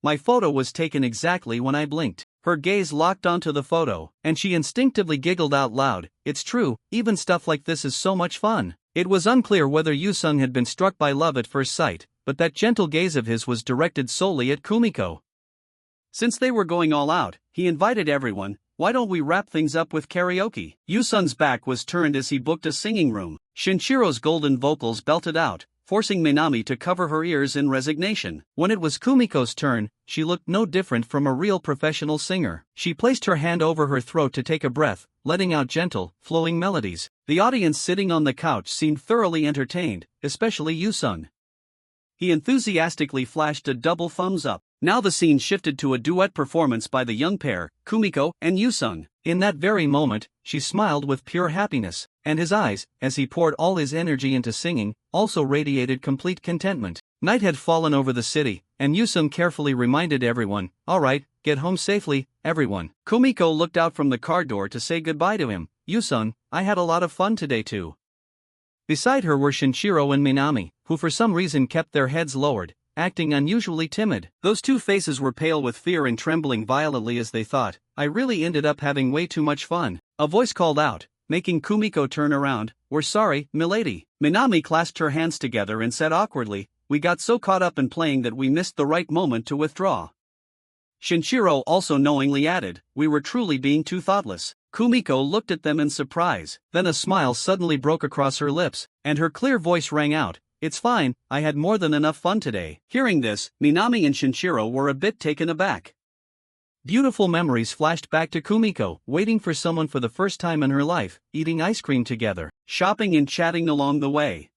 Speaker 1: My photo was taken exactly when I blinked." Her gaze locked onto the photo, and she instinctively giggled out loud. It's true, even stuff like this is so much fun. It was unclear whether Yusung had been struck by love at first sight, but that gentle gaze of his was directed solely at Kumiko. Since they were going all out, he invited everyone, "Why don't we wrap things up with karaoke?" Yusung's back was turned as he booked a singing room. Shinshiro's golden vocals belted out, forcing Minami to cover her ears in resignation. When it was Kumiko's turn, she looked no different from a real professional singer. She placed her hand over her throat to take a breath, letting out gentle, flowing melodies. The audience sitting on the couch seemed thoroughly entertained, especially Yusung. He enthusiastically flashed a double thumbs up. Now the scene shifted to a duet performance by the young pair, Kumiko and Yusung. In that very moment, she smiled with pure happiness, and his eyes, as he poured all his energy into singing, also radiated complete contentment. Night had fallen over the city, and Yusung carefully reminded everyone, "Alright, get home safely, everyone." Kumiko looked out from the car door to say goodbye to him. "Yusung, I had a lot of fun today too." Beside her were Shinshiro and Minami, who for some reason kept their heads lowered, acting unusually timid. Those two faces were pale with fear and trembling violently as they thought, "I really ended up having way too much fun." A voice called out, making Kumiko turn around, "We're sorry, milady." Minami clasped her hands together and said awkwardly, "We got so caught up in playing that we missed the right moment to withdraw." Shinshiro also knowingly added, "We were truly being too thoughtless." Kumiko looked at them in surprise, then a smile suddenly broke across her lips, and her clear voice rang out, "It's fine, I had more than enough fun today." Hearing this, Minami and Shinshiro were a bit taken aback. Beautiful memories flashed back to Kumiko, waiting for someone for the first time in her life, eating ice cream together, shopping and chatting along the way.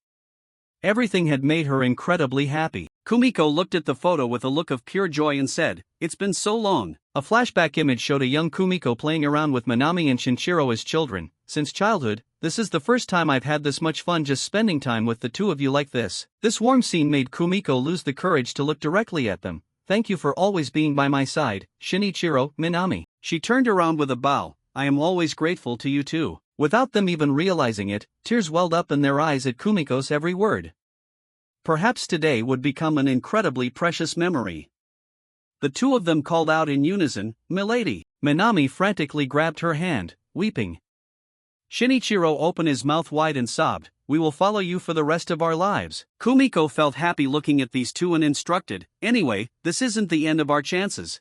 Speaker 1: Everything had made her incredibly happy. Kumiko looked at the photo with a look of pure joy and said, "It's been so long." A flashback image showed a young Kumiko playing around with Minami and Shinshiro as children. "Since childhood, this is the first time I've had this much fun just spending time with the two of you like this." This warm scene made Kumiko lose the courage to look directly at them. "Thank you for always being by my side, Shinichiro, Minami." She turned around with a bow, "I am always grateful to you too." Without them even realizing it, tears welled up in their eyes at Kumiko's every word. Perhaps today would become an incredibly precious memory. The two of them called out in unison, "Milady." Minami frantically grabbed her hand, weeping. Shinichiro opened his mouth wide and sobbed, "We will follow you for the rest of our lives." Kumiko felt happy looking at these two and instructed, "Anyway, this isn't the end of our chances.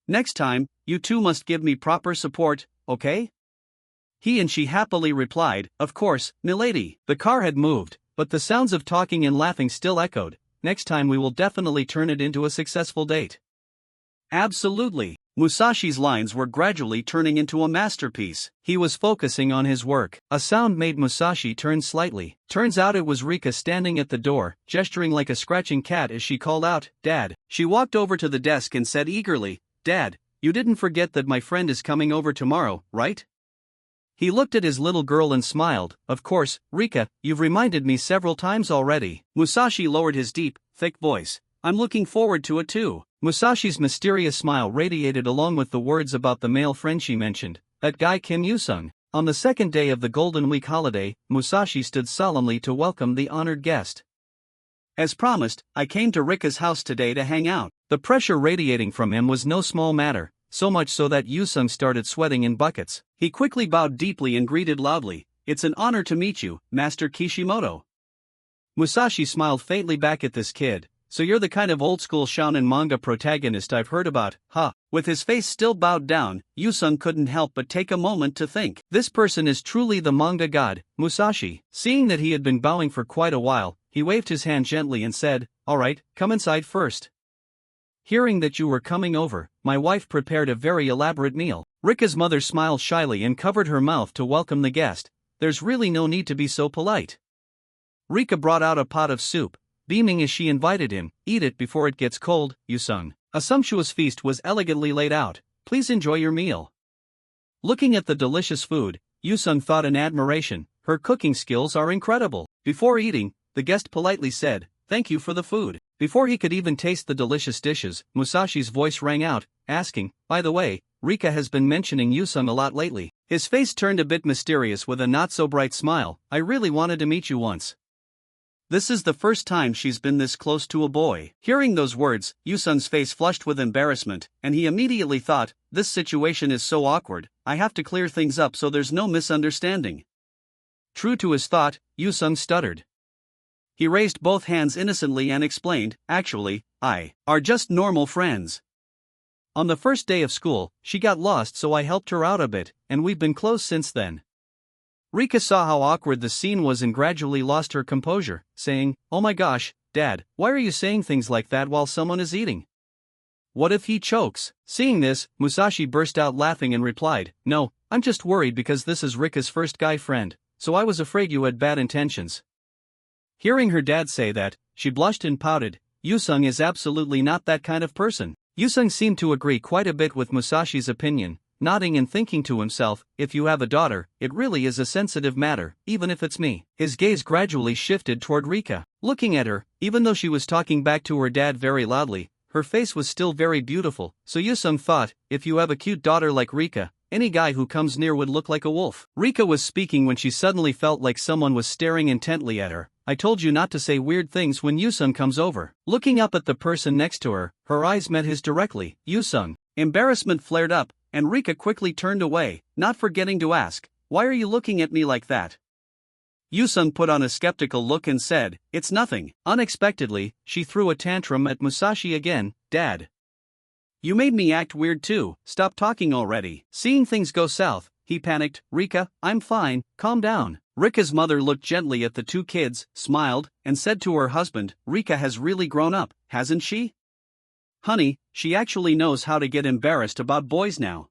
Speaker 1: Next time, you two must give me proper support, okay?" He and she happily replied, "Of course, milady." The car had moved, but the sounds of talking and laughing still echoed. "Next time we will definitely turn it into a successful date." Absolutely. Musashi's lines were gradually turning into a masterpiece. He was focusing on his work. A sound made Musashi turn slightly. Turns out it was Rika standing at the door, gesturing like a scratching cat as she called out, "Dad." She walked over to the desk and said eagerly, "Dad, you didn't forget that my friend is coming over tomorrow, right?" He looked at his little girl and smiled. Of course, Rika, you've reminded me several times already. Musashi lowered his deep, thick voice. I'm looking forward to it too. Musashi's mysterious smile radiated along with the words about the male friend she mentioned, that guy Kim Yusung. On the second day of the Golden Week holiday, Musashi stood solemnly to welcome the honored guest. As promised, I came to Rika's house today to hang out. The pressure radiating from him was no small matter, so much so that Yusung started sweating in buckets. He quickly bowed deeply and greeted loudly, "It's an honor to meet you, Master Kishimoto." Musashi smiled faintly back at this kid. "So you're the kind of old-school shounen manga protagonist I've heard about, huh?" With his face still bowed down, Yusung couldn't help but take a moment to think. This person is truly the manga god, Musashi. Seeing that he had been bowing for quite a while, he waved his hand gently and said, "Alright, come inside first. Hearing that you were coming over, my wife prepared a very elaborate meal." Rika's mother smiled shyly and covered her mouth to welcome the guest. "There's really no need to be so polite." Rika brought out a pot of soup, beaming as she invited him. "Eat it before it gets cold, Yusung." A sumptuous feast was elegantly laid out. "Please enjoy your meal." Looking at the delicious food, Yusung thought in admiration, "Her cooking skills are incredible." Before eating, the guest politely said, "Thank you for the food." Before he could even taste the delicious dishes, Musashi's voice rang out, asking, "By the way, Rika has been mentioning Yusung a lot lately." His face turned a bit mysterious with a not-so-bright smile. "I really wanted to meet you once. This is the first time she's been this close to a boy." Hearing those words, Yusung's face flushed with embarrassment, and he immediately thought, "This situation is so awkward, I have to clear things up so there's no misunderstanding." True to his thought, Yusung stuttered. He raised both hands innocently and explained, "Actually, I are just normal friends. On the first day of school, she got lost so I helped her out a bit, and we've been close since then." Rika saw how awkward the scene was and gradually lost her composure, saying, "Oh my gosh, Dad, why are you saying things like that while someone is eating? What if he chokes?" Seeing this, Musashi burst out laughing and replied, "No, I'm just worried because this is Rika's first guy friend, so I was afraid you had bad intentions." Hearing her dad say that, she blushed and pouted. Yusung is absolutely not that kind of person. Yusung seemed to agree quite a bit with Musashi's opinion, nodding and thinking to himself, "If you have a daughter, it really is a sensitive matter, even if it's me." His gaze gradually shifted toward Rika. Looking at her, even though she was talking back to her dad very loudly, her face was still very beautiful, so Yusung thought, if you have a cute daughter like Rika, any guy who comes near would look like a wolf. Rika was speaking when she suddenly felt like someone was staring intently at her. "I told you not to say weird things when Yusung comes over." Looking up at the person next to her, her eyes met his directly. Yusung. Embarrassment flared up, and Rika quickly turned away, not forgetting to ask, "Why are you looking at me like that?" Yusung put on a skeptical look and said, "It's nothing." Unexpectedly, she threw a tantrum at Musashi again. "Dad, you made me act weird too, stop talking already." Seeing things go south, he panicked, "Rika, I'm fine, calm down." Rika's mother looked gently at the two kids, smiled, and said to her husband, "Rika has really grown up, hasn't she? Honey, she actually knows how to get embarrassed about boys now."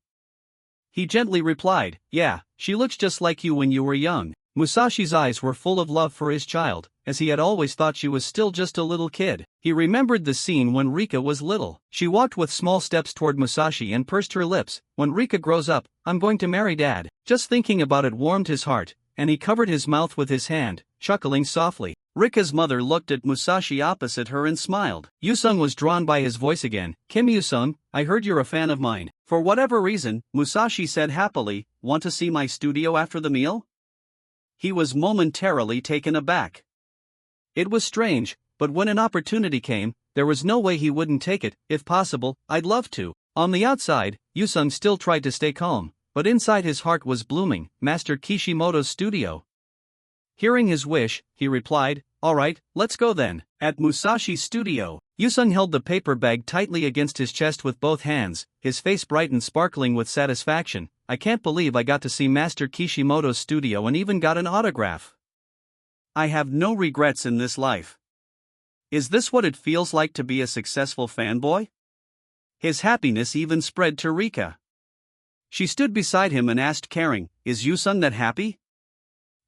Speaker 1: He gently replied, "Yeah, she looks just like you when you were young." Musashi's eyes were full of love for his child, as he had always thought she was still just a little kid. He remembered the scene when Rika was little. She walked with small steps toward Musashi and pursed her lips. "When Rika grows up, I'm going to marry Dad." Just thinking about it warmed his heart, and he covered his mouth with his hand, chuckling softly. Rika's mother looked at Musashi opposite her and smiled. Yusung was drawn by his voice again. "Kim Yusung, I heard you're a fan of mine." For whatever reason, Musashi said happily, "Want to see my studio after the meal?" He was momentarily taken aback. It was strange, but when an opportunity came, there was no way he wouldn't take it. "If possible, I'd love to." On the outside, Yusung still tried to stay calm, but inside his heart was blooming. Master Kishimoto's studio. Hearing his wish, he replied, "Alright, let's go then." At Musashi's studio, Yusung held the paper bag tightly against his chest with both hands, his face bright and sparkling with satisfaction. "I can't believe I got to see Master Kishimoto's studio and even got an autograph. I have no regrets in this life. Is this what it feels like to be a successful fanboy?" His happiness even spread to Rika. She stood beside him and asked caring, "Is Yusung that happy?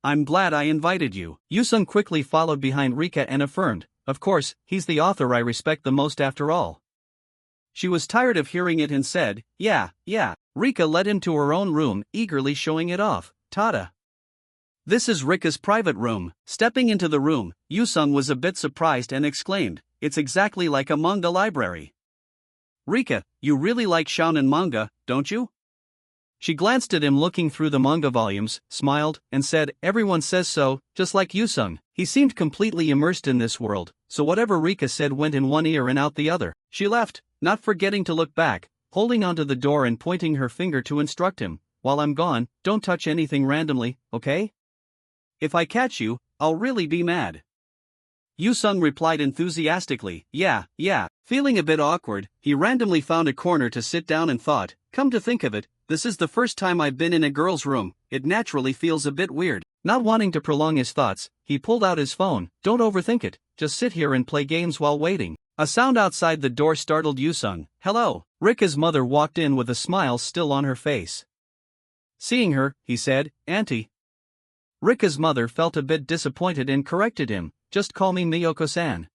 Speaker 1: I'm glad I invited you." Yusung quickly followed behind Rika and affirmed, "Of course, he's the author I respect the most after all." She was tired of hearing it and said, Yeah. Rika led him to her own room, eagerly showing it off. Tada. This is Rika's private room. Stepping into the room, Yusung was a bit surprised and exclaimed, "It's exactly like a manga library." "Rika, you really like shounen manga, don't you?" She glanced at him looking through the manga volumes, smiled, and said, "Everyone says so, just like Yusung." He seemed completely immersed in this world, so whatever Rika said went in one ear and out the other. She left, not forgetting to look back, holding onto the door and pointing her finger to instruct him, "While I'm gone, don't touch anything randomly, okay? If I catch you, I'll really be mad." Yusung replied enthusiastically, yeah. Feeling a bit awkward, he randomly found a corner to sit down and thought, come to think of it, this is the first time I've been in a girl's room, it naturally feels a bit weird. Not wanting to prolong his thoughts, he pulled out his phone. "Don't overthink it, just sit here and play games while waiting." A sound outside the door startled Yusung. "Hello." Rika's mother walked in with a smile still on her face. Seeing her, he said, "Auntie." Rika's mother felt a bit disappointed and corrected him, "Just call me Miyoko-san."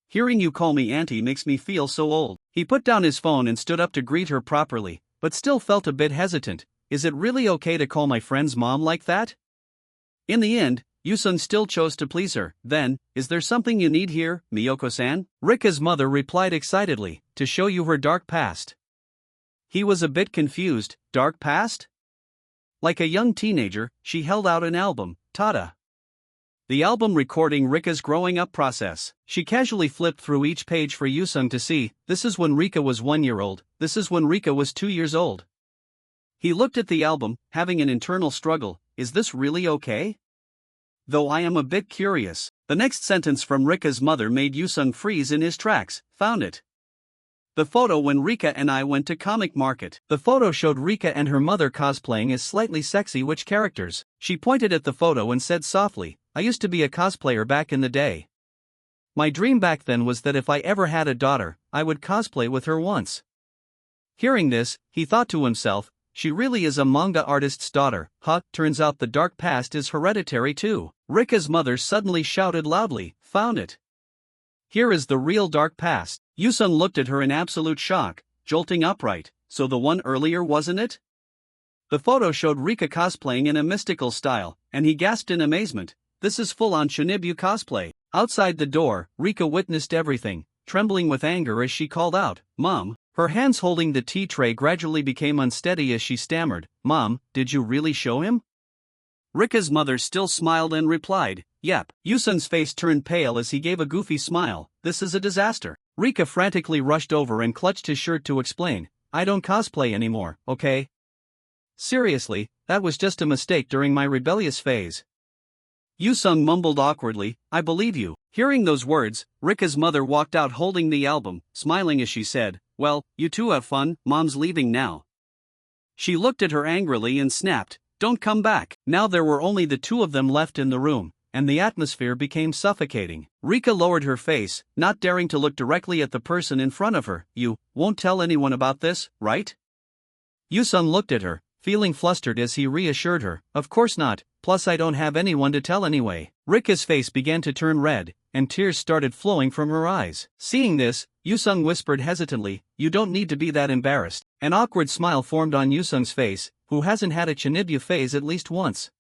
Speaker 1: "Hearing you call me auntie makes me feel so old." He put down his phone and stood up to greet her properly, but still felt a bit hesitant. "Is it really okay to call my friend's mom like that?" In the end, Yusung still chose to please her. "Then, is there something you need here, Miyoko-san?" Rika's mother replied excitedly, "To show you her dark past." He was a bit confused. Dark past? Like a young teenager, she held out an album. Tada! The album recording Rika's growing up process. She casually flipped through each page for Yusung to see. This is when Rika was 1 year old, this is when Rika was 2 years old. He looked at the album, having an internal struggle. Is this really okay? Though I am a bit curious. The next sentence from Rika's mother made Yusung freeze in his tracks. Found it. The photo when Rika and I went to comic market. The photo showed Rika and her mother cosplaying as slightly sexy witch characters. She pointed at the photo and said softly, "I used to be a cosplayer back in the day. My dream back then was that if I ever had a daughter, I would cosplay with her once." Hearing this, he thought to himself, she really is a manga artist's daughter. Turns out the dark past is hereditary too. Rika's mother suddenly shouted loudly, "Found it. Here is the real dark past." Yusung looked at her in absolute shock, jolting upright. "So the one earlier wasn't it?" The photo showed Rika cosplaying in a mystical style, and he gasped in amazement. This is full-on Shinibu cosplay. Outside the door, Rika witnessed everything, trembling with anger as she called out, "Mom." Her hands holding the tea tray gradually became unsteady as she stammered, "Mom, did you really show him?" Rika's mother still smiled and replied, "Yep." Yusung's face turned pale as he gave a goofy smile. "This is a disaster." Rika frantically rushed over and clutched his shirt to explain, "I don't cosplay anymore, okay? Seriously, that was just a mistake during my rebellious phase." Yusung mumbled awkwardly, "I believe you." Hearing those words, Rika's mother walked out holding the album, smiling as she said, "Well, you two have fun, Mom's leaving now." She looked at her angrily and snapped, "Don't come back." Now there were only the two of them left in the room, and the atmosphere became suffocating. Rika lowered her face, not daring to look directly at the person in front of her. "You won't tell anyone about this, right?" Yusung looked at her, feeling flustered as he reassured her, "Of course not, plus I don't have anyone to tell anyway." Rika's face began to turn red, and tears started flowing from her eyes. Seeing this, Yusung whispered hesitantly, "You don't need to be that embarrassed." An awkward smile formed on Yusung's face, who hasn't had a Chinibya phase at least once.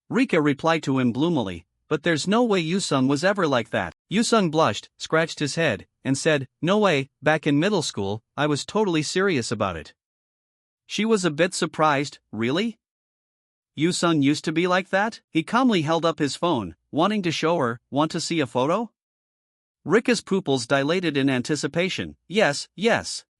Speaker 1: Rika replied to him gloomily, "But there's no way Yusung was ever like that." Yusung blushed, scratched his head, and said, "No way, back in middle school, I was totally serious about it." She was a bit surprised. "Really? Yusung used to be like that?" He calmly held up his phone, wanting to show her. "Want to see a photo?" Rika's pupils dilated in anticipation. Yes.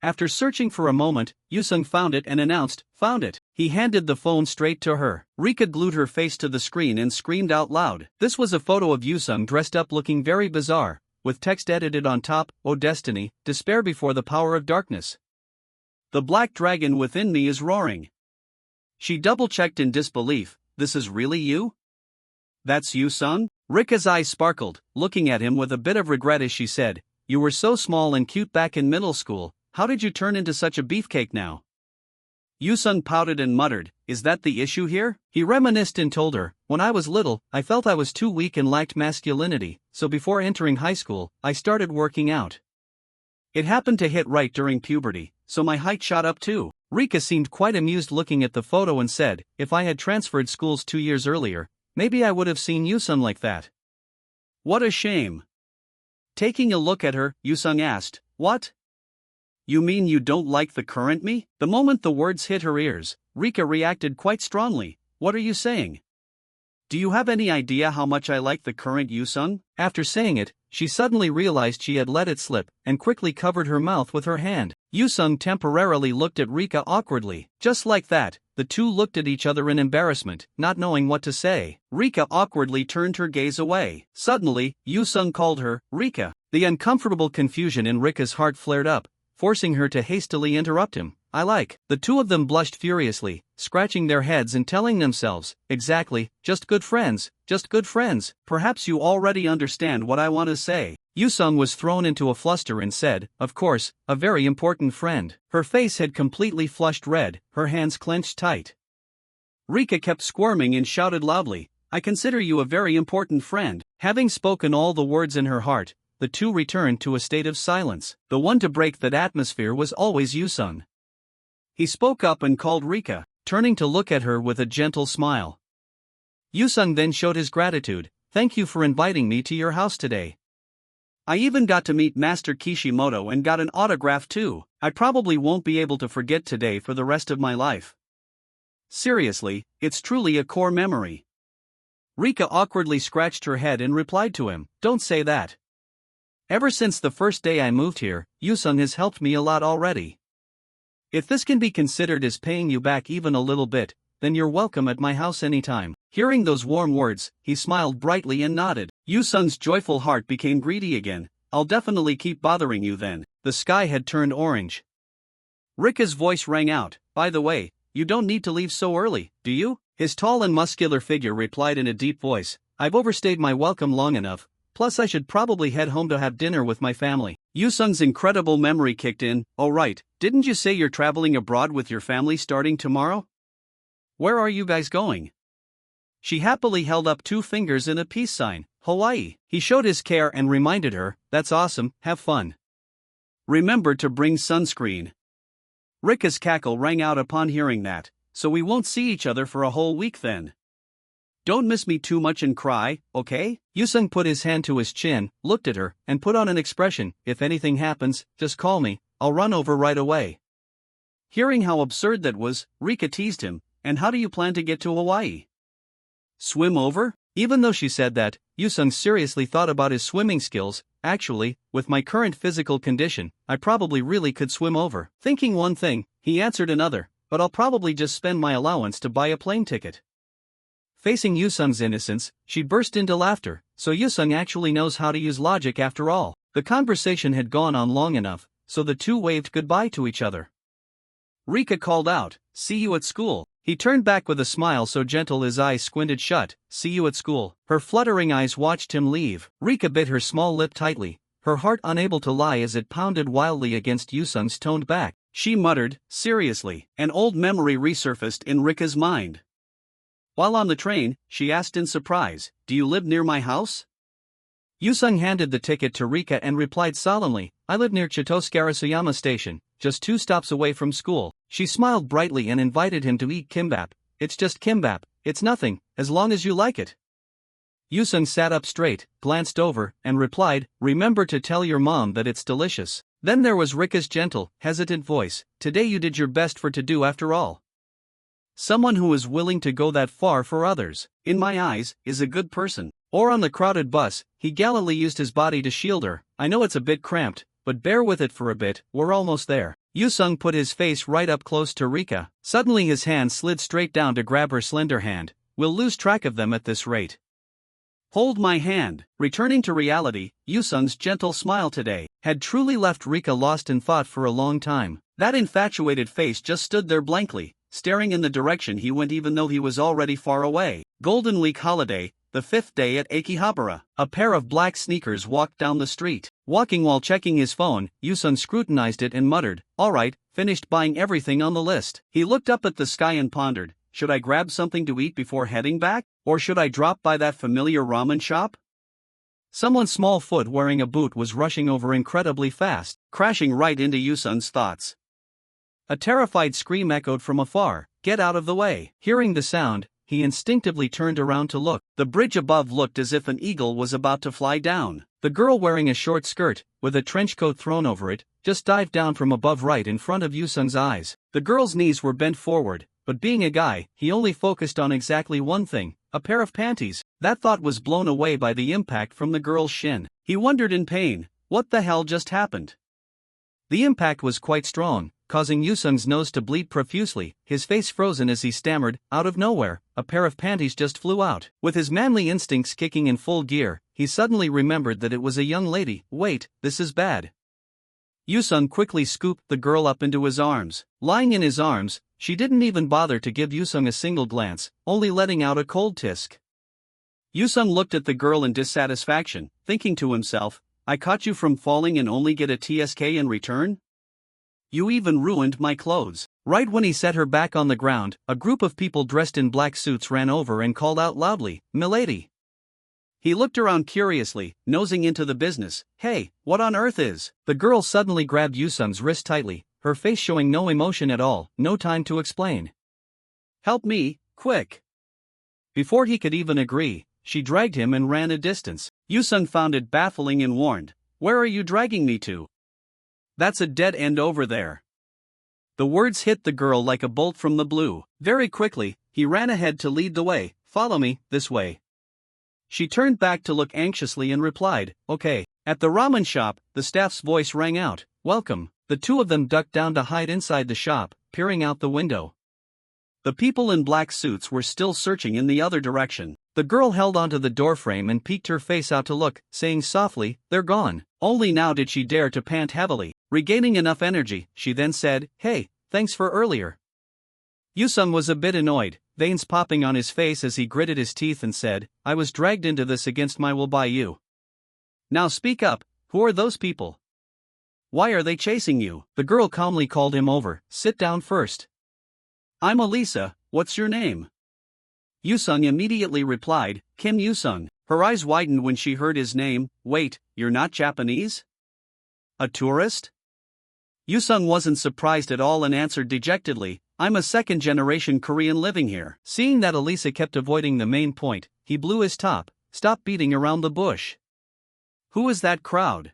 Speaker 1: After searching for a moment, Yusung found it and announced, "Found it." He handed the phone straight to her. Rika glued her face to the screen and screamed out loud. This was a photo of Yusung dressed up looking very bizarre, with text edited on top, "O destiny, despair before the power of darkness. The black dragon within me is roaring." She double-checked in disbelief. "This is really you? That's Yusung?" Rika's eyes sparkled, looking at him with a bit of regret as she said, "You were so small and cute back in middle school, how did you turn into such a beefcake now?" Yusung pouted and muttered, "Is that the issue here?" He reminisced and told her, "When I was little, I felt I was too weak and lacked masculinity, so before entering high school, I started working out. It happened to hit right during puberty, so my height shot up too. Rika seemed quite amused looking at the photo and said, if I had transferred schools 2 years earlier, maybe I would have seen Yusung like that. What a shame. Taking a look at her, Yusung asked, what? You mean you don't like the current me? The moment the words hit her ears, Rika reacted quite strongly. What are you saying? Do you have any idea how much I like the current Yusung? After saying it, she suddenly realized she had let it slip and quickly covered her mouth with her hand. Yusung temporarily looked at Rika awkwardly. Just like that, the two looked at each other in embarrassment, not knowing what to say. Rika awkwardly turned her gaze away. Suddenly, Yusung called her, Rika. The uncomfortable confusion in Rika's heart flared up, forcing her to hastily interrupt him. I like. The two of them blushed furiously, scratching their heads and telling themselves, exactly, just good friends, just good friends. Perhaps you already understand what I want to say. Yusung was thrown into a fluster and said, of course, a very important friend. Her face had completely flushed red, her hands clenched tight. Rika kept squirming and shouted loudly, I consider you a very important friend. Having spoken all the words in her heart, the two returned to a state of silence. The one to break that atmosphere was always Yusung. He spoke up and called Rika, turning to look at her with a gentle smile. Yusung then showed his gratitude, thank you for inviting me to your house today. I even got to meet Master Kishimoto and got an autograph too. I probably won't be able to forget today for the rest of my life. Seriously, it's truly a core memory. Rika awkwardly scratched her head and replied to him, don't say that. Ever since the first day I moved here, Yusung has helped me a lot already. If this can be considered as paying you back even a little bit, then you're welcome at my house anytime. Hearing those warm words, he smiled brightly and nodded. Yusung's joyful heart became greedy again. I'll definitely keep bothering you then. The sky had turned orange. Rika's voice rang out, by the way, you don't need to leave so early, do you? His tall and muscular figure replied in a deep voice, I've overstayed my welcome long enough. Plus I should probably head home to have dinner with my family. Yusung's incredible memory kicked in. Oh right, didn't you say you're traveling abroad with your family starting tomorrow? Where are you guys going? She happily held up 2 fingers in a peace sign. Hawaii. He showed his care and reminded her, that's awesome, have fun. Remember to bring sunscreen. Rika's cackle rang out upon hearing that, so we won't see each other for a whole week then. Don't miss me too much and cry, okay? Yusung put his hand to his chin, looked at her, and put on an expression, if anything happens, just call me, I'll run over right away. Hearing how absurd that was, Rika teased him, and how do you plan to get to Hawaii? Swim over? Even though she said that, Yusung seriously thought about his swimming skills. Actually, with my current physical condition, I probably really could swim over. Thinking one thing, he answered another, but I'll probably just spend my allowance to buy a plane ticket. Facing Yusung's innocence, she burst into laughter, so Yusung actually knows how to use logic after all. The conversation had gone on long enough, so the two waved goodbye to each other. Rika called out, see you at school. He turned back with a smile so gentle his eyes squinted shut, see you at school. Her fluttering eyes watched him leave. Rika bit her small lip tightly, her heart unable to lie as it pounded wildly against Yusung's toned back. She muttered, seriously. An old memory resurfaced in Rika's mind. While on the train, she asked in surprise, do you live near my house? Yusung handed the ticket to Rika and replied solemnly, I live near Chitoskarasuyama Station, just 2 stops away from school. She smiled brightly and invited him to eat kimbap. It's just kimbap, it's nothing, as long as you like it. Yusung sat up straight, glanced over, and replied, remember to tell your mom that it's delicious. Then there was Rika's gentle, hesitant voice, today you did your best for to do after all. Someone who is willing to go that far for others, in my eyes, is a good person. Or on the crowded bus, he gallantly used his body to shield her. I know it's a bit cramped, but bear with it for a bit, we're almost there. Yusung put his face right up close to Rika. Suddenly his hand slid straight down to grab her slender hand. We'll lose track of them at this rate. Hold my hand. Returning to reality, Yusung's gentle smile today had truly left Rika lost in thought for a long time. That infatuated face just stood there blankly, staring in the direction he went even though he was already far away. Golden Week holiday, the 5th day at Akihabara. A pair of black sneakers walked down the street. Walking while checking his phone, Yusung scrutinized it and muttered, alright, finished buying everything on the list. He looked up at the sky and pondered, should I grab something to eat before heading back? Or should I drop by that familiar ramen shop? Someone's small foot wearing a boot was rushing over incredibly fast, crashing right into Yusung's thoughts. A terrified scream echoed from afar. "Get out of the way!" Hearing the sound, he instinctively turned around to look. The bridge above looked as if an eagle was about to fly down. The girl wearing a short skirt, with a trench coat thrown over it, just dived down from above right in front of Yusung's eyes. The girl's knees were bent forward, but being a guy, he only focused on exactly one thing: a pair of panties. That thought was blown away by the impact from the girl's shin. He wondered in pain, what the hell just happened? The impact was quite strong, causing Yusung's nose to bleed profusely, his face frozen as he stammered, out of nowhere, a pair of panties just flew out. With his manly instincts kicking in full gear, he suddenly remembered that it was a young lady. Wait, this is bad. Yusung quickly scooped the girl up into his arms. Lying in his arms, she didn't even bother to give Yusung a single glance, only letting out a cold tisk. Yusung looked at the girl in dissatisfaction, thinking to himself, I caught you from falling and only get a TSK in return? You even ruined my clothes. Right when he set her back on the ground, a group of people dressed in black suits ran over and called out loudly, "Milady!" He looked around curiously, nosing into the business. Hey, what on earth is? The girl suddenly grabbed Yusung's wrist tightly, her face showing no emotion at all. No time to explain. Help me, quick. Before he could even agree, she dragged him and ran a distance. Yusung found it baffling and warned, Where are you dragging me to? That's a dead end over there. The words hit the girl like a bolt from the blue. Very quickly, he ran ahead to lead the way. Follow me, this way. She turned back to look anxiously and replied, Okay. At the ramen shop, the staff's voice rang out, Welcome. The two of them ducked down to hide inside the shop, peering out the window. The people in black suits were still searching in the other direction. The girl held onto the doorframe and peeked her face out to look, saying softly, They're gone. Only now did she dare to pant heavily. Regaining enough energy, she then said, Hey, thanks for earlier. Yusung was a bit annoyed, veins popping on his face as he gritted his teeth and said, I was dragged into this against my will by you. Now speak up, who are those people? Why are they chasing you? The girl calmly called him over. Sit down first. I'm Elisa, what's your name? Yusung immediately replied, Kim Yusung. Her eyes widened when she heard his name. Wait, you're not Japanese? A tourist? Yusung wasn't surprised at all and answered dejectedly, I'm a second-generation Korean living here. Seeing that Elisa kept avoiding the main point, he blew his top. Stop beating around the bush. Who is that crowd?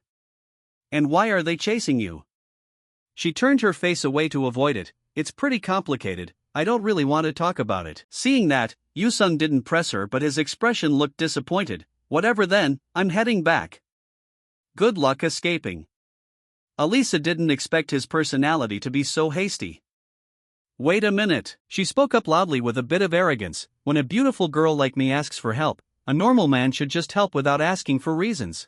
Speaker 1: And why are they chasing you? She turned her face away to avoid it. It's pretty complicated, I don't really want to talk about it. Seeing that, Yusung didn't press her but his expression looked disappointed. Whatever then, I'm heading back. Good luck escaping. Elisa didn't expect his personality to be so hasty. Wait a minute, she spoke up loudly with a bit of arrogance. When a beautiful girl like me asks for help, a normal man should just help without asking for reasons.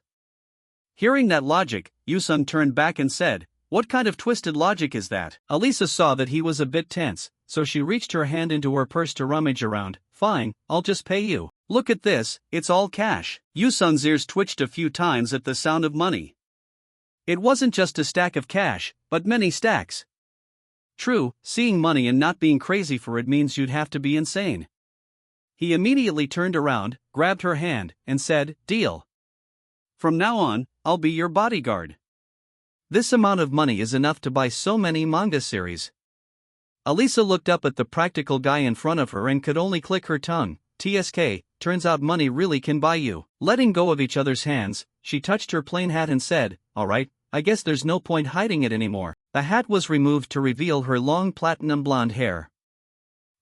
Speaker 1: Hearing that logic, Yusung turned back and said, What kind of twisted logic is that? Elisa saw that he was a bit tense, so she reached her hand into her purse to rummage around. Fine, I'll just pay you. Look at this, it's all cash. Yusung's ears twitched a few times at the sound of money. It wasn't just a stack of cash, but many stacks. True, seeing money and not being crazy for it means you'd have to be insane. He immediately turned around, grabbed her hand, and said, Deal. From now on, I'll be your bodyguard. This amount of money is enough to buy so many manga series. Elisa looked up at the practical guy in front of her and could only click her tongue. TSK, turns out money really can buy you. Letting go of each other's hands, she touched her plain hat and said, Alright, I guess there's no point hiding it anymore. The hat was removed to reveal her long platinum blonde hair.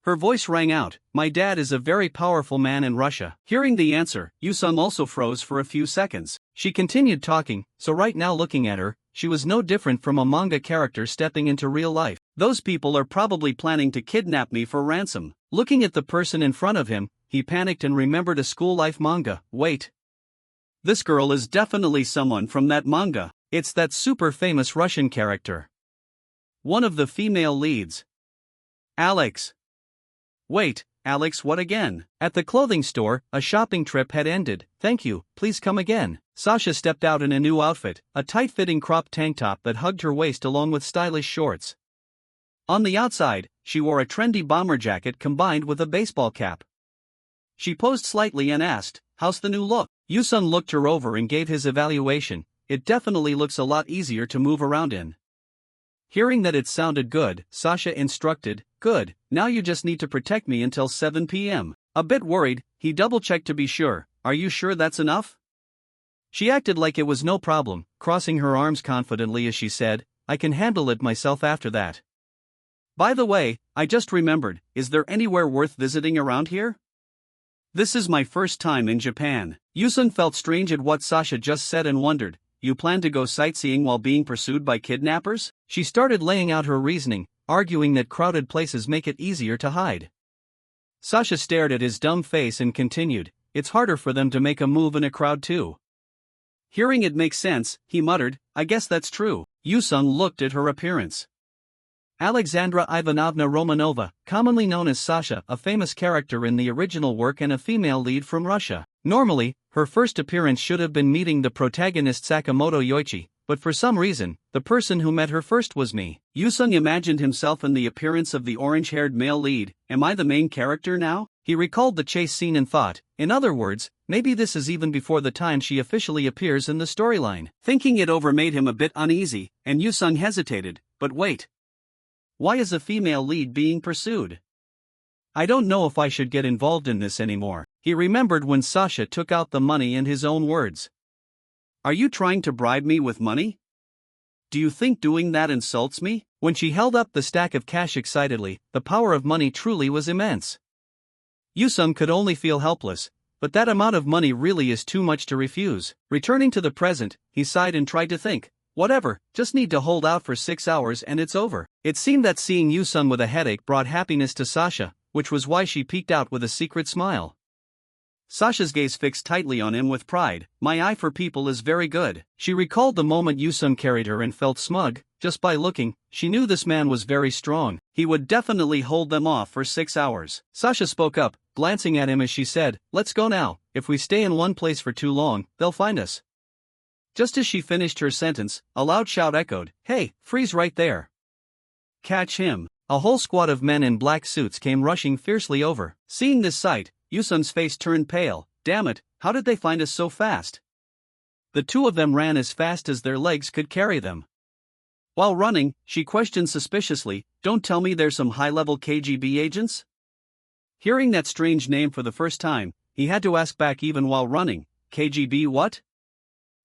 Speaker 1: Her voice rang out, My dad is a very powerful man in Russia. Hearing the answer, Yusung also froze for a few seconds. She continued talking, so right now looking at her, she was no different from a manga character stepping into real life. Those people are probably planning to kidnap me for ransom. Looking at the person in front of him, he panicked and remembered a school-life manga. Wait. This girl is definitely someone from that manga. It's that super famous Russian character. One of the female leads. Alex. Wait, Alex, what again? At the clothing store, a shopping trip had ended. Thank you, please come again. Sasha stepped out in a new outfit, a tight-fitting crop tank top that hugged her waist along with stylish shorts. On the outside, she wore a trendy bomber jacket combined with a baseball cap. She posed slightly and asked, How's the new look? Yusung looked her over and gave his evaluation. It definitely looks a lot easier to move around in. Hearing that it sounded good, Sasha instructed, "Good, now you just need to protect me until 7 p.m. A bit worried, he double-checked to be sure. "Are you sure that's enough?" She acted like it was no problem, crossing her arms confidently as she said, "I can handle it myself after that. By the way, I just remembered, is there anywhere worth visiting around here? This is my first time in Japan." Yusung felt strange at what Sasha just said and wondered, "You plan to go sightseeing while being pursued by kidnappers?" She started laying out her reasoning, arguing that crowded places make it easier to hide. Sasha stared at his dumb face and continued, "It's harder for them to make a move in a crowd too." Hearing it make sense, he muttered, "I guess that's true." Yusung looked at her appearance. Alexandra Ivanovna Romanova, commonly known as Sasha, a famous character in the original work and a female lead from Russia. Normally, her first appearance should have been meeting the protagonist Sakamoto Yoichi, but for some reason, the person who met her first was me. Yusung imagined himself in the appearance of the orange-haired male lead. Am I the main character now? He recalled the chase scene and thought, in other words, maybe this is even before the time she officially appears in the storyline. Thinking it over made him a bit uneasy, and Yusung hesitated, but wait. Why is a female lead being pursued? I don't know if I should get involved in this anymore. He remembered when Sasha took out the money and his own words. Are you trying to bribe me with money? Do you think doing that insults me? When she held up the stack of cash excitedly, the power of money truly was immense. Yusung could only feel helpless, but that amount of money really is too much to refuse. Returning to the present, he sighed and tried to think. Whatever, just need to hold out for 6 hours and it's over. It seemed that seeing Yusung with a headache brought happiness to Sasha, which was why she peeked out with a secret smile. Sasha's gaze fixed tightly on him with pride. My eye for people is very good. She recalled the moment Yusung carried her and felt smug. Just by looking, she knew this man was very strong. He would definitely hold them off for 6 hours. Sasha spoke up, glancing at him as she said, "Let's go now. If we stay in one place for too long, they'll find us." Just as she finished her sentence, a loud shout echoed, "Hey, freeze right there. Catch him." A whole squad of men in black suits came rushing fiercely over. Seeing this sight, Yusung's face turned pale. Damn it, how did they find us so fast? The two of them ran as fast as their legs could carry them. While running, she questioned suspiciously, "Don't tell me there's some high-level KGB agents?" Hearing that strange name for the first time, he had to ask back even while running, "KGB what?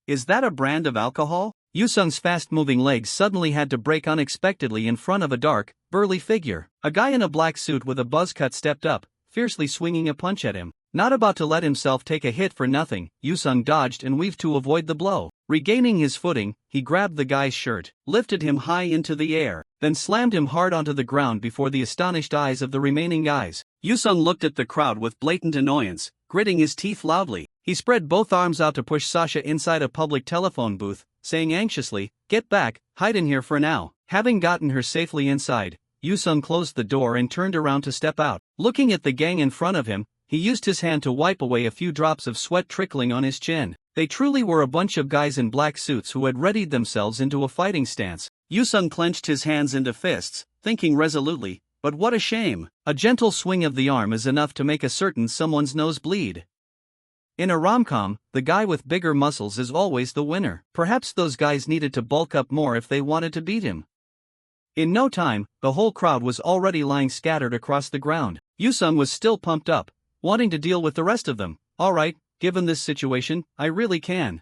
Speaker 1: Is that a brand of alcohol?" Yusung's fast-moving legs suddenly had to break unexpectedly in front of a dark, burly figure. A guy in a black suit with a buzz cut stepped up, fiercely swinging a punch at him. Not about to let himself take a hit for nothing, Yusung dodged and weaved to avoid the blow. Regaining his footing, he grabbed the guy's shirt, lifted him high into the air, then slammed him hard onto the ground before the astonished eyes of the remaining guys. Yusung looked at the crowd with blatant annoyance, gritting his teeth loudly. He spread both arms out to push Sasha inside a public telephone booth, saying anxiously, "Get back, hide in here for now." Having gotten her safely inside, Yusung closed the door and turned around to step out. Looking at the gang in front of him, he used his hand to wipe away a few drops of sweat trickling on his chin. They truly were a bunch of guys in black suits who had readied themselves into a fighting stance. Yusung clenched his hands into fists, thinking resolutely, but what a shame. A gentle swing of the arm is enough to make a certain someone's nose bleed. In a rom-com, the guy with bigger muscles is always the winner. Perhaps those guys needed to bulk up more if they wanted to beat him. In no time, the whole crowd was already lying scattered across the ground. Yusung was still pumped up, wanting to deal with the rest of them. Alright, given this situation, I really can.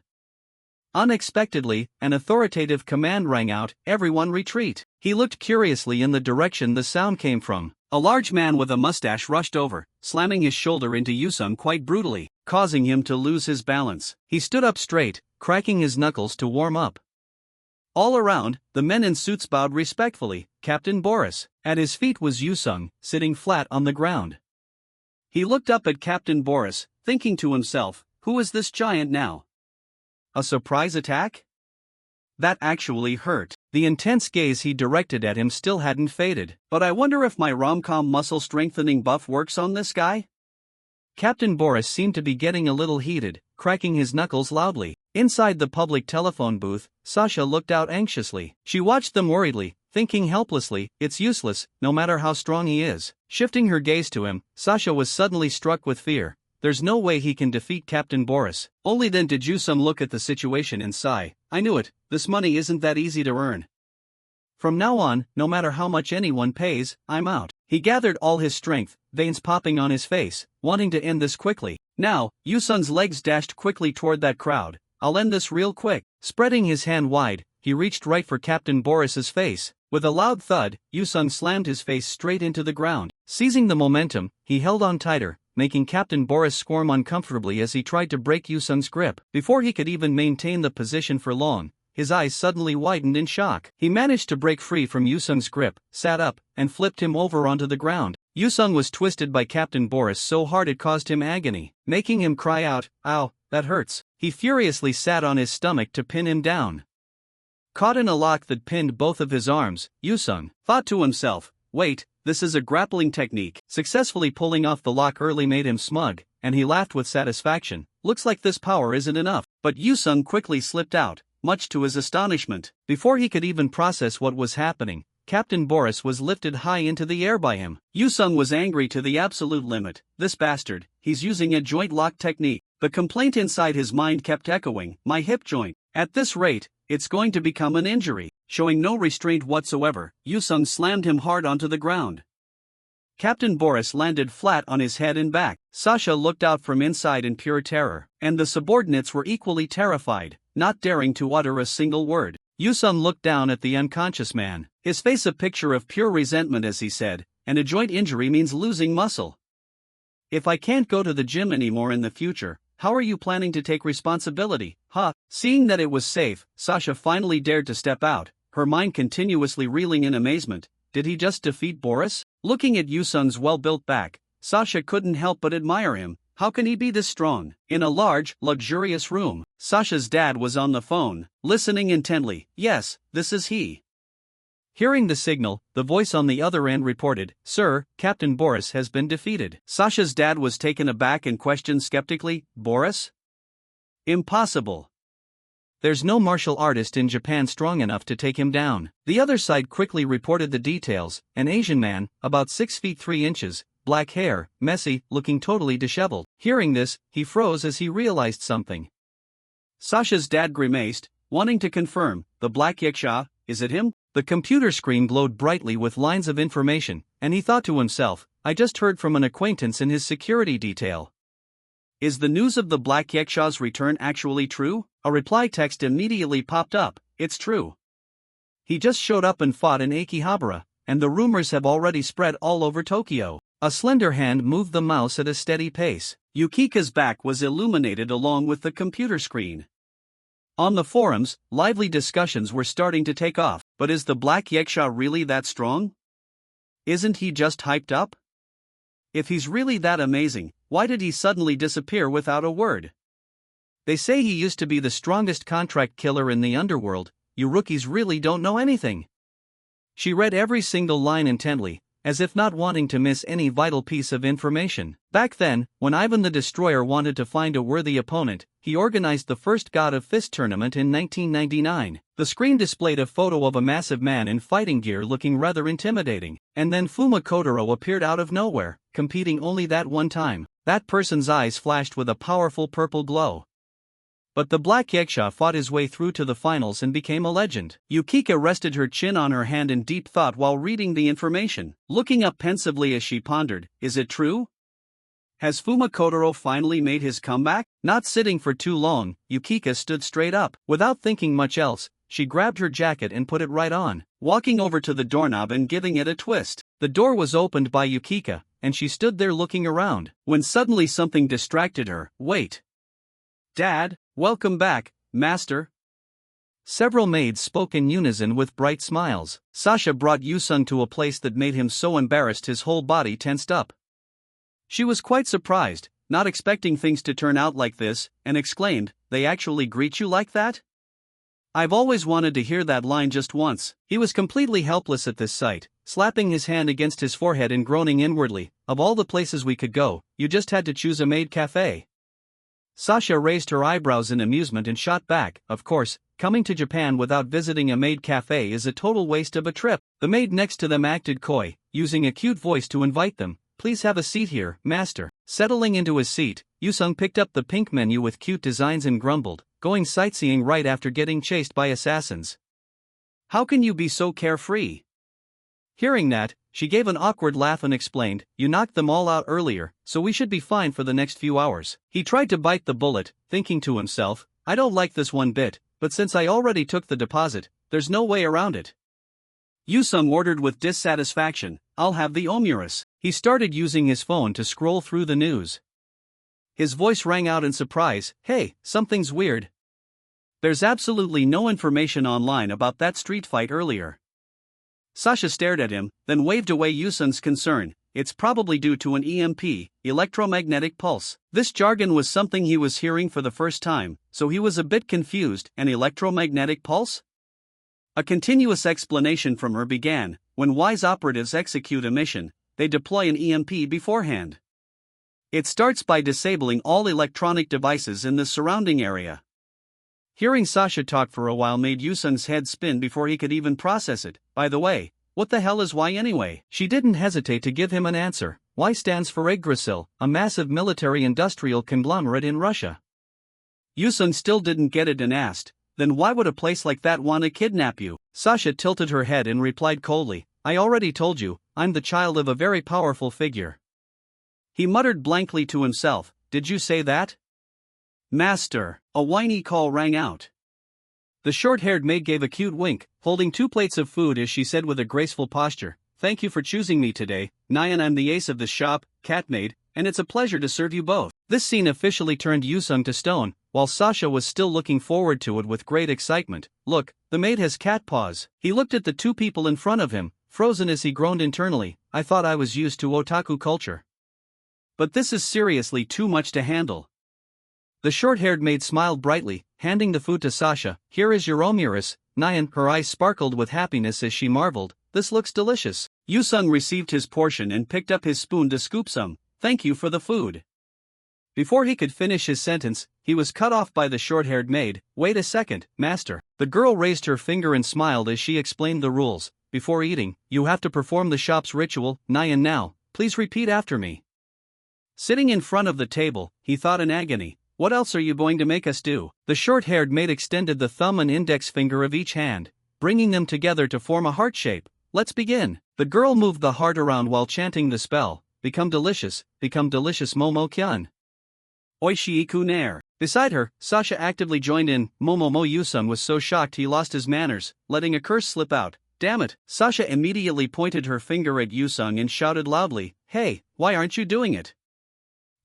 Speaker 1: Unexpectedly, an authoritative command rang out, "Everyone retreat." He looked curiously in the direction the sound came from. A large man with a mustache rushed over, slamming his shoulder into Yusung quite brutally, causing him to lose his balance. He stood up straight, cracking his knuckles to warm up. All around, the men in suits bowed respectfully. Captain Boris. At his feet was Yusung, sitting flat on the ground. He looked up at Captain Boris, thinking to himself, who is this giant now? A surprise attack? That actually hurt. The intense gaze he directed at him still hadn't faded. But I wonder if my rom-com muscle strengthening buff works on this guy? Captain Boris seemed to be getting a little heated, cracking his knuckles loudly. Inside the public telephone booth, Sasha looked out anxiously. She watched them worriedly, thinking helplessly, it's useless, no matter how strong he is. Shifting her gaze to him, Sasha was suddenly struck with fear. There's no way he can defeat Captain Boris. Only then did Yusung look at the situation and sigh. I knew it, this money isn't that easy to earn. From now on, no matter how much anyone pays, I'm out. He gathered all his strength, veins popping on his face, wanting to end this quickly. Now, Yusung's legs dashed quickly toward that crowd. I'll end this real quick. Spreading his hand wide, he reached right for Captain Boris's face. With a loud thud, Yusung slammed his face straight into the ground. Seizing the momentum, he held on tighter, making Captain Boris squirm uncomfortably as he tried to break Yusung's grip. Before he could even maintain the position for long, his eyes suddenly widened in shock. He managed to break free from Yusung's grip, sat up, and flipped him over onto the ground. Yusung was twisted by Captain Boris so hard it caused him agony, making him cry out, "Ow, that hurts." He furiously sat on his stomach to pin him down. Caught in a lock that pinned both of his arms, Yusung thought to himself, "Wait, this is a grappling technique." Successfully pulling off the lock early made him smug, and he laughed with satisfaction. Looks like this power isn't enough. But Yusung quickly slipped out, much to his astonishment. Before he could even process what was happening, Captain Boris was lifted high into the air by him. Yusung was angry to the absolute limit. This bastard, he's using a joint lock technique. The complaint inside his mind kept echoing, "My hip joint. At this rate, it's going to become an injury." Showing no restraint whatsoever, Yusung slammed him hard onto the ground. Captain Boris landed flat on his head and back. Sasha looked out from inside in pure terror, and the subordinates were equally terrified, not daring to utter a single word. Yusung looked down at the unconscious man, his face a picture of pure resentment as he said, "And a joint injury means losing muscle. If I can't go to the gym anymore in the future, how are you planning to take responsibility, huh?" Seeing that it was safe, Sasha finally dared to step out, her mind continuously reeling in amazement. Did he just defeat Boris? Looking at Yusung's well-built back, Sasha couldn't help but admire him. How can he be this strong? In a large, luxurious room, Sasha's dad was on the phone, listening intently. "Yes, this is he." Hearing the signal, the voice on the other end reported, "Sir, Captain Boris has been defeated." Sasha's dad was taken aback and questioned skeptically, "Boris? Impossible. There's no martial artist in Japan strong enough to take him down." The other side quickly reported the details: an Asian man, about 6 feet 3 inches, black hair, messy, looking totally disheveled. Hearing this, he froze as he realized something. Sasha's dad grimaced, wanting to confirm, "The black yaksha, is it him?" The computer screen glowed brightly with lines of information, and he thought to himself, "I just heard from an acquaintance in his security detail. Is the news of the black yaksha's return actually true?" A reply text immediately popped up, "It's true. He just showed up and fought in Akihabara, and the rumors have already spread all over Tokyo." A slender hand moved the mouse at a steady pace. Yukika's back was illuminated along with the computer screen. On the forums, lively discussions were starting to take off. But is the black yaksha really that strong? Isn't he just hyped up? If he's really that amazing, why did he suddenly disappear without a word? They say he used to be the strongest contract killer in the underworld. You rookies really don't know anything. She read every single line intently, as if not wanting to miss any vital piece of information. Back then, when Ivan the Destroyer wanted to find a worthy opponent, he organized the first God of Fist tournament in 1999. The screen displayed a photo of a massive man in fighting gear looking rather intimidating, and then Fuma Kotaro appeared out of nowhere, competing only that one time. That person's eyes flashed with a powerful purple glow. But the Black Yaksha fought his way through to the finals and became a legend. Yukika rested her chin on her hand in deep thought while reading the information, looking up pensively as she pondered, is it true? Has Fuma Kotaro finally made his comeback? Not sitting for too long, Yukika stood straight up. Without thinking much else, she grabbed her jacket and put it right on, walking over to the doorknob and giving it a twist. The door was opened by Yukika, and she stood there looking around, when suddenly something distracted her. Wait. Dad, welcome back, Master. Several maids spoke in unison with bright smiles. Sasha brought Yusung to a place that made him so embarrassed his whole body tensed up. She was quite surprised, not expecting things to turn out like this, and exclaimed, "They actually greet you like that? I've always wanted to hear that line just once." He was completely helpless at this sight, slapping his hand against his forehead and groaning inwardly, "Of all the places we could go, you just had to choose a maid cafe." Sasha raised her eyebrows in amusement and shot back, "Of course, coming to Japan without visiting a maid cafe is a total waste of a trip." The maid next to them acted coy, using a cute voice to invite them, "Please have a seat here, Master." Settling into his seat, Yusung picked up the pink menu with cute designs and grumbled, "Going sightseeing right after getting chased by assassins. How can you be so carefree? Hearing that, she gave an awkward laugh and explained, you knocked them all out earlier, so we should be fine for the next few hours. He tried to bite the bullet, thinking to himself, I don't like this one bit, but since I already took the deposit, there's no way around it. Yusung ordered with dissatisfaction, I'll have the omurus. He started using his phone to scroll through the news. His voice rang out in surprise, hey, something's weird. There's absolutely no information online about that street fight earlier. Sasha stared at him, then waved away Yusung's concern. It's probably due to an EMP, electromagnetic pulse. This jargon was something he was hearing for the first time, so he was a bit confused. An electromagnetic pulse? A continuous explanation from her began. When wise operatives execute a mission, they deploy an EMP beforehand. It starts by disabling all electronic devices in the surrounding area. Hearing Sasha talk for a while made Yusung's head spin before he could even process it. By the way, what the hell is Y anyway? She didn't hesitate to give him an answer. Y stands for Yggdrasil, a massive military-industrial conglomerate in Russia. Yusung still didn't get it and asked, then why would a place like that want to kidnap you? Sasha tilted her head and replied coldly, I already told you, I'm the child of a very powerful figure. He muttered blankly to himself, did you say that? Master, a whiny call rang out. The short-haired maid gave a cute wink, holding 2 plates of food as she said with a graceful posture, thank you for choosing me today, Nyan. I'm the ace of the shop, cat maid, and it's a pleasure to serve you both. This scene officially turned Yusung to stone, while Sasha was still looking forward to it with great excitement. Look, the maid has cat paws. He looked at the 2 people in front of him, frozen as he groaned internally, I thought I was used to otaku culture. But this is seriously too much to handle. The short-haired maid smiled brightly, handing the food to Sasha. Here is your omurus, Nyan. Her eyes sparkled with happiness as she marveled, this looks delicious. Yusung received his portion and picked up his spoon to scoop some. Thank you for the food. Before he could finish his sentence, he was cut off by the short-haired maid. Wait a second, master. The girl raised her finger and smiled as she explained the rules. Before eating, you have to perform the shop's ritual, Nyan. Now, please repeat after me. Sitting in front of the table, he thought in agony. What else are you going to make us do? The short-haired maid extended the thumb and index finger of each hand, bringing them together to form a heart shape. Let's begin. The girl moved the heart around while chanting the spell. Become delicious, Momo-kyan. Oishiiku nair. Beside her, Sasha actively joined in. Momomo. Yusung was so shocked he lost his manners, letting a curse slip out. Damn it. Sasha immediately pointed her finger at Yusung and shouted loudly, hey, why aren't you doing it?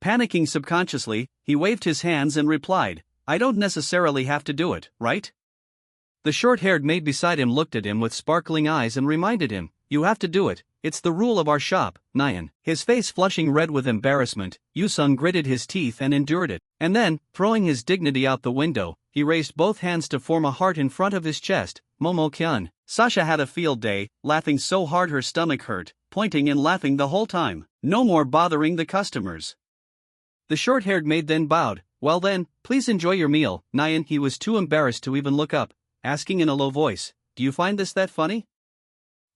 Speaker 1: Panicking subconsciously, he waved his hands and replied, I don't necessarily have to do it, right? The short-haired maid beside him looked at him with sparkling eyes and reminded him, you have to do it, it's the rule of our shop, Nyan. His face flushing red with embarrassment, Yusung gritted his teeth and endured it, and then, throwing his dignity out the window, he raised both hands to form a heart in front of his chest, Momo-kyan. Sasha had a field day, laughing so hard her stomach hurt, pointing and laughing the whole time. No more bothering the customers. The short-haired maid then bowed. Well then, please enjoy your meal, Nyan. He was too embarrassed to even look up, asking in a low voice, do you find this that funny?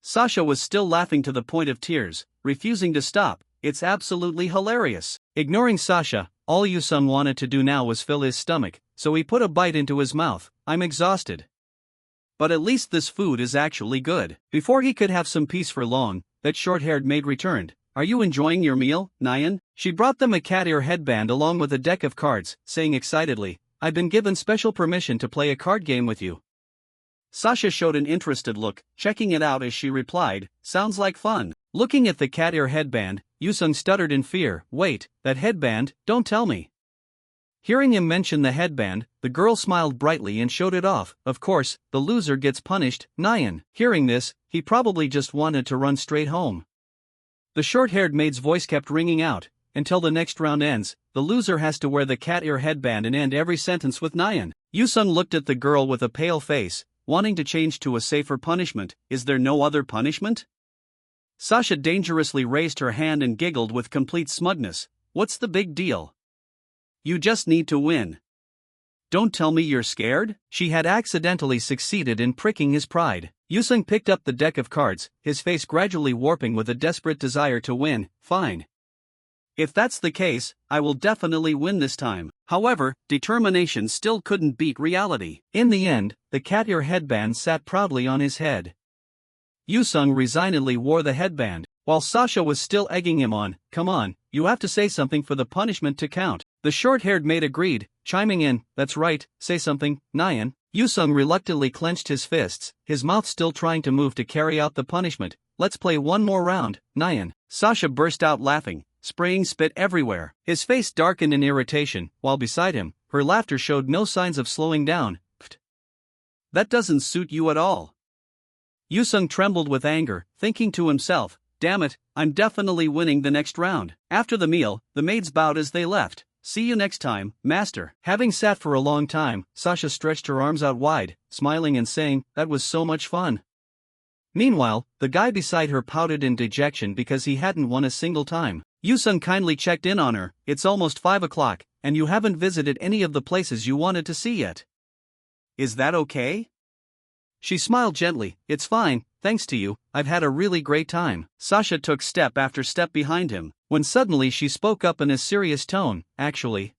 Speaker 1: Sasha was still laughing to the point of tears, refusing to stop. It's absolutely hilarious. Ignoring Sasha, all Yusung wanted to do now was fill his stomach, so he put a bite into his mouth. I'm exhausted. But at least this food is actually good. Before he could have some peace for long, that short-haired maid returned. Are you enjoying your meal, Nyan? She brought them a cat ear headband along with a deck of cards, saying excitedly, I've been given special permission to play a card game with you. Sasha showed an interested look, checking it out as she replied, sounds like fun. Looking at the cat ear headband, Yusung stuttered in fear, wait, that headband, don't tell me. Hearing him mention the headband, the girl smiled brightly and showed it off. Of course, the loser gets punished, Nyan. Hearing this, he probably just wanted to run straight home. The short-haired maid's voice kept ringing out, until the next round ends, the loser has to wear the cat ear headband and end every sentence with Nyan. Yusung looked at the girl with a pale face, wanting to change to a safer punishment. Is there no other punishment? Sasha dangerously raised her hand and giggled with complete smugness. What's the big deal? You just need to win. Don't tell me you're scared? She had accidentally succeeded in pricking his pride. Yusung picked up the deck of cards, his face gradually warping with a desperate desire to win. Fine. If that's the case, I will definitely win this time. However, determination still couldn't beat reality. In the end, the cat ear headband sat proudly on his head. Yusung resignedly wore the headband, while Sasha was still egging him on. Come on, you have to say something for the punishment to count. The short-haired maid agreed, chiming in, that's right, say something, Nyan. Yusung reluctantly clenched his fists, his mouth still trying to move to carry out the punishment. Let's play one more round, Nyan. Sasha burst out laughing, spraying spit everywhere. His face darkened in irritation, while beside him, her laughter showed no signs of slowing down. Pfft. That doesn't suit you at all. Yusung trembled with anger, thinking to himself, damn it, I'm definitely winning the next round. After the meal, the maids bowed as they left. See you next time, master. Having sat for a long time, Sasha stretched her arms out wide, smiling and saying, that was so much fun. Meanwhile, the guy beside her pouted in dejection because he hadn't won a single time. Yusung kindly checked in on her, it's almost 5 o'clock, and you haven't visited any of the places you wanted to see yet. Is that okay? She smiled gently, it's fine, thanks to you, I've had a really great time. Sasha took step after step behind him, when suddenly she spoke up in a serious tone, actually.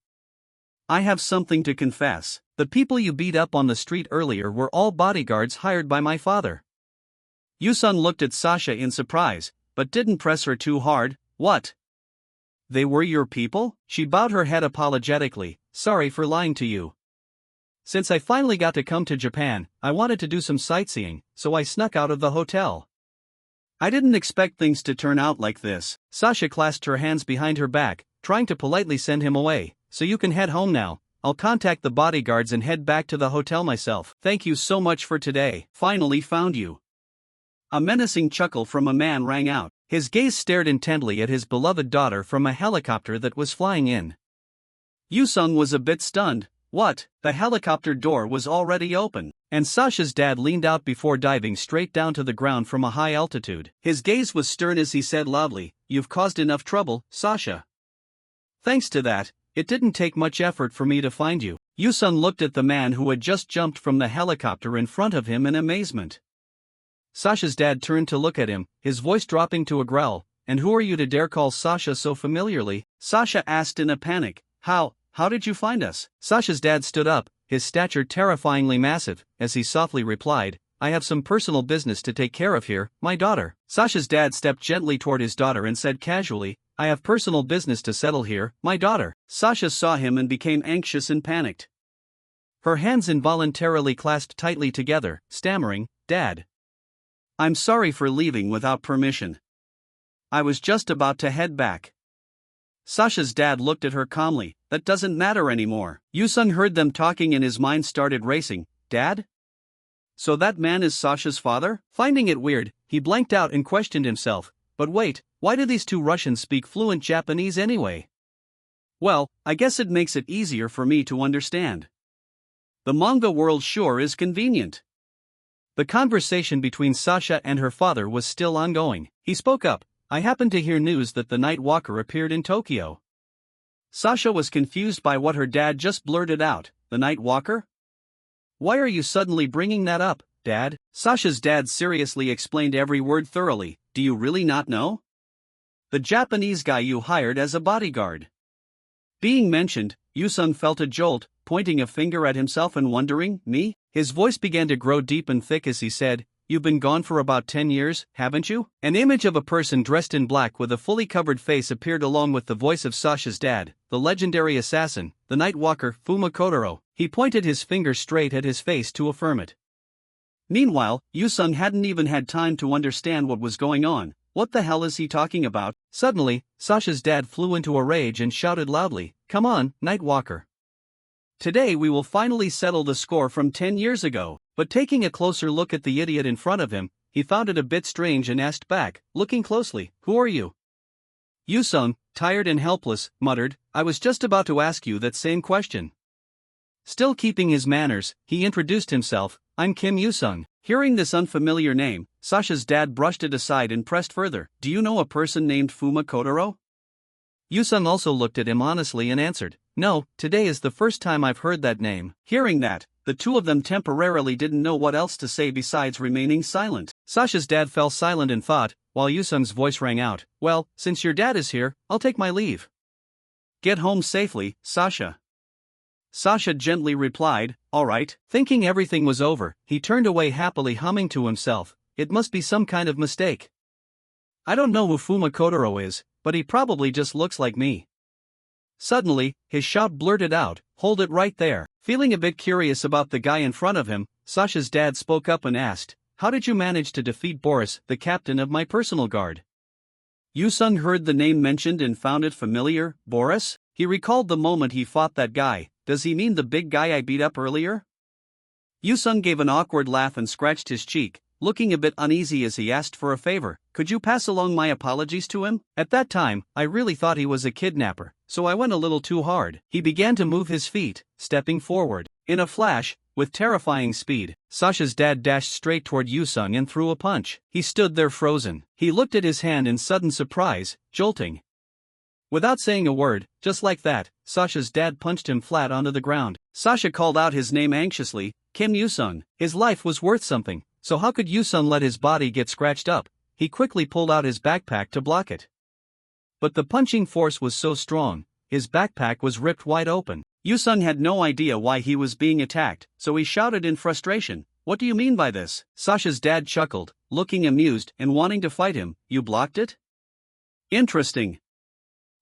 Speaker 1: I have something to confess. The people you beat up on the street earlier were all bodyguards hired by my father. Yusung looked at Sasha in surprise, but didn't press her too hard. What? They were your people? She bowed her head apologetically, sorry for lying to you. Since I finally got to come to Japan, I wanted to do some sightseeing, so I snuck out of the hotel. I didn't expect things to turn out like this. Sasha clasped her hands behind her back, trying to politely send him away. So you can head home now. I'll contact the bodyguards and head back to the hotel myself. Thank you so much for today. Finally found you. A menacing chuckle from a man rang out. His gaze stared intently at his beloved daughter from a helicopter that was flying in. Yusung was a bit stunned. What? The helicopter door was already open, and Sasha's dad leaned out before diving straight down to the ground from a high altitude. His gaze was stern as he said loudly, "You've caused enough trouble, Sasha. Thanks to that, it didn't take much effort for me to find you." Yusung looked at the man who had just jumped from the helicopter in front of him in amazement. Sasha's dad turned to look at him, his voice dropping to a growl. "And who are you to dare call Sasha so familiarly?" Sasha asked in a panic. How did you find us?" Sasha's dad stood up, his stature terrifyingly massive, as he softly replied, "I have some personal business to take care of here, my daughter." Sasha's dad stepped gently toward his daughter and said casually, "I have personal business to settle here, my daughter." Sasha saw him and became anxious and panicked. Her hands involuntarily clasped tightly together, stammering, "Dad. I'm sorry for leaving without permission. I was just about to head back." Sasha's dad looked at her calmly. "That doesn't matter anymore." Yusung heard them talking and his mind started racing. Dad? So that man is Sasha's father? Finding it weird, he blanked out and questioned himself. But wait, why do these two Russians speak fluent Japanese anyway? Well, I guess it makes it easier for me to understand. The manga world sure is convenient. The conversation between Sasha and her father was still ongoing. He spoke up. "I happened to hear news that the Night Walker appeared in Tokyo." Sasha was confused by what her dad just blurted out. The Night Walker? Why are you suddenly bringing that up, Dad? Sasha's dad seriously explained every word thoroughly. Do you really not know? The Japanese guy you hired as a bodyguard. Being mentioned, Yusung felt a jolt, pointing a finger at himself and wondering, me? His voice began to grow deep and thick as he said, "You've been gone for about 10 years, haven't you?" An image of a person dressed in black with a fully covered face appeared along with the voice of Sasha's dad, the legendary assassin, the Night Walker, Fumakotaro. He pointed his finger straight at his face to affirm it. Meanwhile, Yusung hadn't even had time to understand what was going on. What the hell is he talking about? Suddenly, Sasha's dad flew into a rage and shouted loudly, "Come on, Night Walker. Today we will finally settle the score from 10 years ago." But taking a closer look at the idiot in front of him, he found it a bit strange and asked back, looking closely, "Who are you?" Yusung, tired and helpless, muttered, "I was just about to ask you that same question." Still keeping his manners, he introduced himself, "I'm Kim Yusung." Hearing this unfamiliar name, Sasha's dad brushed it aside and pressed further, "Do you know a person named Fuma Kotaro?" Yusung also looked at him honestly and answered, "No, today is the first time I've heard that name." Hearing that, the two of them temporarily didn't know what else to say besides remaining silent. Sasha's dad fell silent in thought, while Yusung's voice rang out, "Well, since your dad is here, I'll take my leave. Get home safely, Sasha." Sasha gently replied, "All right." Thinking everything was over, he turned away happily, humming to himself, "It must be some kind of mistake. I don't know who Fuma Kotaro is, but he probably just looks like me." Suddenly, his shout blurted out, "Hold it right there." Feeling a bit curious about the guy in front of him, Sasha's dad spoke up and asked, "How did you manage to defeat Boris, the captain of my personal guard?" Yusung heard the name mentioned and found it familiar. Boris? He recalled the moment he fought that guy. Does he mean the big guy I beat up earlier? Yusung gave an awkward laugh and scratched his cheek, looking a bit uneasy as he asked for a favor. "Could you pass along my apologies to him? At that time, I really thought he was a kidnapper, so I went a little too hard." He began to move his feet, stepping forward. In a flash, with terrifying speed, Sasha's dad dashed straight toward Yusung and threw a punch. He stood there frozen. He looked at his hand in sudden surprise, jolting. Without saying a word, just like that, Sasha's dad punched him flat onto the ground. Sasha called out his name anxiously, "Kim Yusung." His life was worth something, so how could Yusung let his body get scratched up? He quickly pulled out his backpack to block it. But the punching force was so strong, his backpack was ripped wide open. Yusung had no idea why he was being attacked, so he shouted in frustration, "What do you mean by this?" Sasha's dad chuckled, looking amused and wanting to fight him. "You blocked it? Interesting.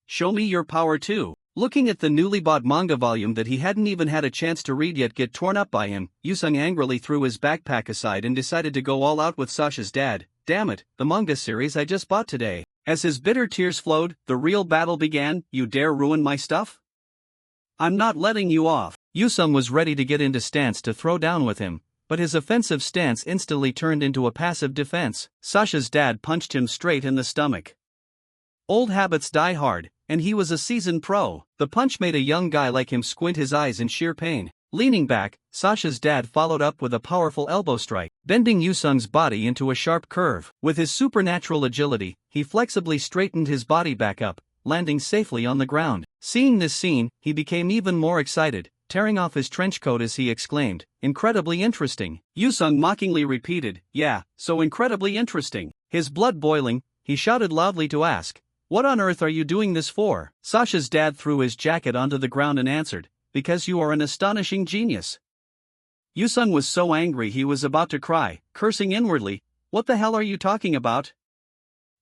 Speaker 1: Show me your power too." Looking at the newly bought manga volume that he hadn't even had a chance to read yet get torn up by him, Yusung angrily threw his backpack aside and decided to go all out with Sasha's dad. "Damn it, the manga series I just bought today." As his bitter tears flowed, the real battle began. "You dare ruin my stuff? I'm not letting you off." Yusung was ready to get into stance to throw down with him, but his offensive stance instantly turned into a passive defense. Sasha's dad punched him straight in the stomach. Old habits die hard, and he was a seasoned pro. The punch made a young guy like him squint his eyes in sheer pain. Leaning back, Sasha's dad followed up with a powerful elbow strike, bending Yusung's body into a sharp curve. With his supernatural agility, he flexibly straightened his body back up, landing safely on the ground. Seeing this scene, he became even more excited, tearing off his trench coat as he exclaimed, "Incredibly interesting." Yusung mockingly repeated, "Yeah, so incredibly interesting." His blood boiling, he shouted loudly to ask, "What on earth are you doing this for?" Sasha's dad threw his jacket onto the ground and answered, "Because you are an astonishing genius." Yusung was so angry he was about to cry, cursing inwardly, "What the hell are you talking about?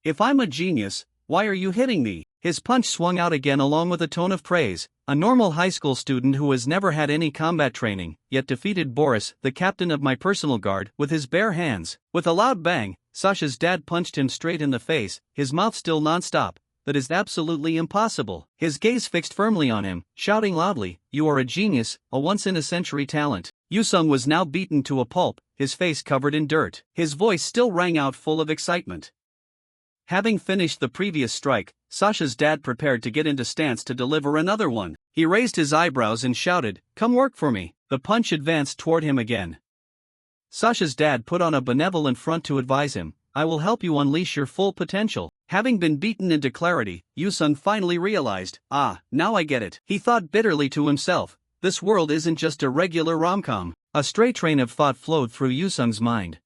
Speaker 1: If I'm a genius, why are you hitting me?" His punch swung out again along with a tone of praise. A normal high school student who has never had any combat training, yet defeated Boris, the captain of my personal guard, with his bare hands. With a loud bang, Sasha's dad punched him straight in the face, his mouth still non-stop. "That is absolutely impossible." His gaze fixed firmly on him, shouting loudly, "You are a genius, a once-in-a-century talent." Yusung was now beaten to a pulp, his face covered in dirt. His voice still rang out full of excitement. Having finished the previous strike, Sasha's dad prepared to get into stance to deliver another one. He raised his eyebrows and shouted, "Come work for me." The punch advanced toward him again. Sasha's dad put on a benevolent front to advise him, "I will help you unleash your full potential." Having been beaten into clarity, Yusung finally realized, now I get it. He thought bitterly to himself, this world isn't just a regular rom-com. A stray train of thought flowed through Yusung's mind.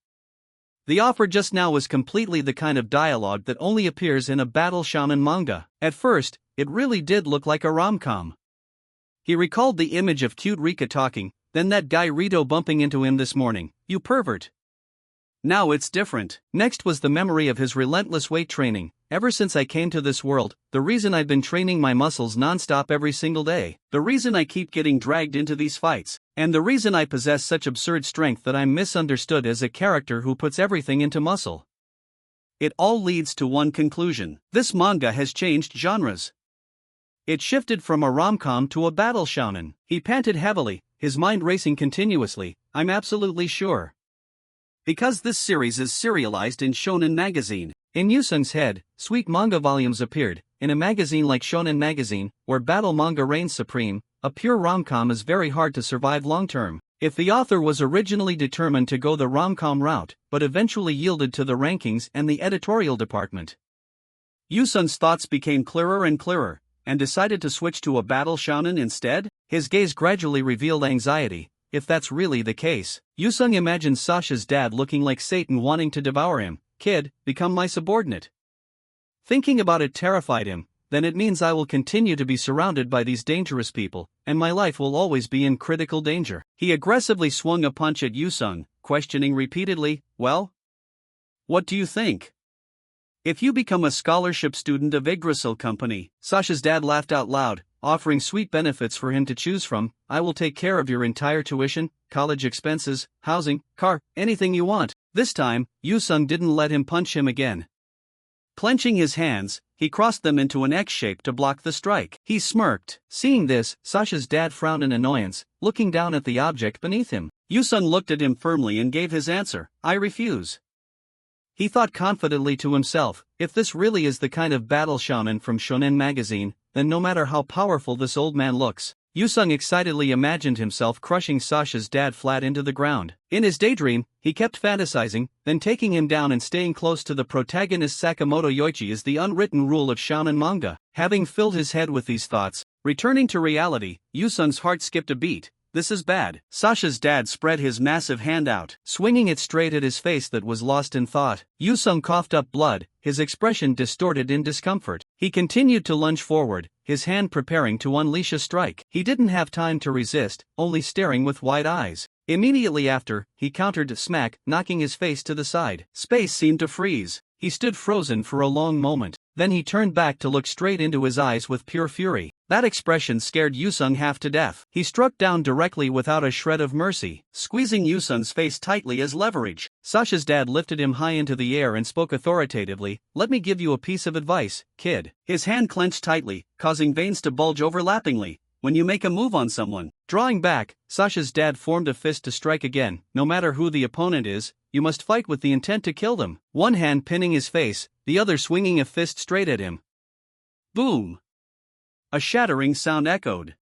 Speaker 1: The offer just now was completely the kind of dialogue that only appears in a battle shonen manga. At first, it really did look like a rom-com. He recalled the image of cute Rika talking, then that guy Rito bumping into him this morning, "You pervert." Now it's different. Next was the memory of his relentless weight training. "Ever since I came to this world, the reason I've been training my muscles non-stop every single day, the reason I keep getting dragged into these fights, and the reason I possess such absurd strength that I'm misunderstood as a character who puts everything into muscle. It all leads to one conclusion. This manga has changed genres. It shifted from a rom-com to a battle shonen." He panted heavily, his mind racing continuously. "I'm absolutely sure. Because this series is serialized in Shonen Magazine." In Yusung's head, sweet manga volumes appeared. In a magazine like Shonen Magazine, where battle manga reigns supreme, a pure rom-com is very hard to survive long-term. If the author was originally determined to go the rom-com route, but eventually yielded to the rankings and the editorial department. Yusung's thoughts became clearer and clearer, and decided to switch to a battle shonen instead. His gaze gradually revealed anxiety. If that's really the case, Yusung imagined Sasha's dad looking like Satan wanting to devour him. Kid, become my subordinate. Thinking about it terrified him. Then it means I will continue to be surrounded by these dangerous people, and my life will always be in critical danger. He aggressively swung a punch at Yusung, questioning repeatedly, well? What do you think? If you become a scholarship student of Yggdrasil Company, Sasha's dad laughed out loud, offering sweet benefits for him to choose from. I will take care of your entire tuition, college expenses, housing, car, anything you want. This time, Yusung didn't let him punch him again. Clenching his hands, he crossed them into an X shape to block the strike. He smirked. Seeing this, Sasha's dad frowned in annoyance, looking down at the object beneath him. Yusung looked at him firmly and gave his answer, I refuse. He thought confidently to himself, if this really is the kind of battle shaman from Shonen magazine, then no matter how powerful this old man looks, Yusung excitedly imagined himself crushing Sasha's dad flat into the ground. In his daydream, he kept fantasizing, then taking him down and staying close to the protagonist Sakamoto Yoichi is the unwritten rule of shonen manga. Having filled his head with these thoughts, returning to reality, Yusung's heart skipped a beat. This is bad. Sasha's dad spread his massive hand out, swinging it straight at his face that was lost in thought. Yusung coughed up blood, his expression distorted in discomfort. He continued to lunge forward, his hand preparing to unleash a strike. He didn't have time to resist, only staring with wide eyes. Immediately after, he countered smack, knocking his face to the side. Space seemed to freeze. He stood frozen for a long moment. Then he turned back to look straight into his eyes with pure fury. That expression scared Yusung half to death. He struck down directly without a shred of mercy, squeezing Yusung's face tightly as leverage. Sasha's dad lifted him high into the air and spoke authoritatively, let me give you a piece of advice, kid. His hand clenched tightly, causing veins to bulge overlappingly. When you make a move on someone, drawing back, Sasha's dad formed a fist to strike again. No matter who the opponent is, you must fight with the intent to kill them. One hand pinning his face, the other swinging a fist straight at him. Boom! A shattering sound echoed.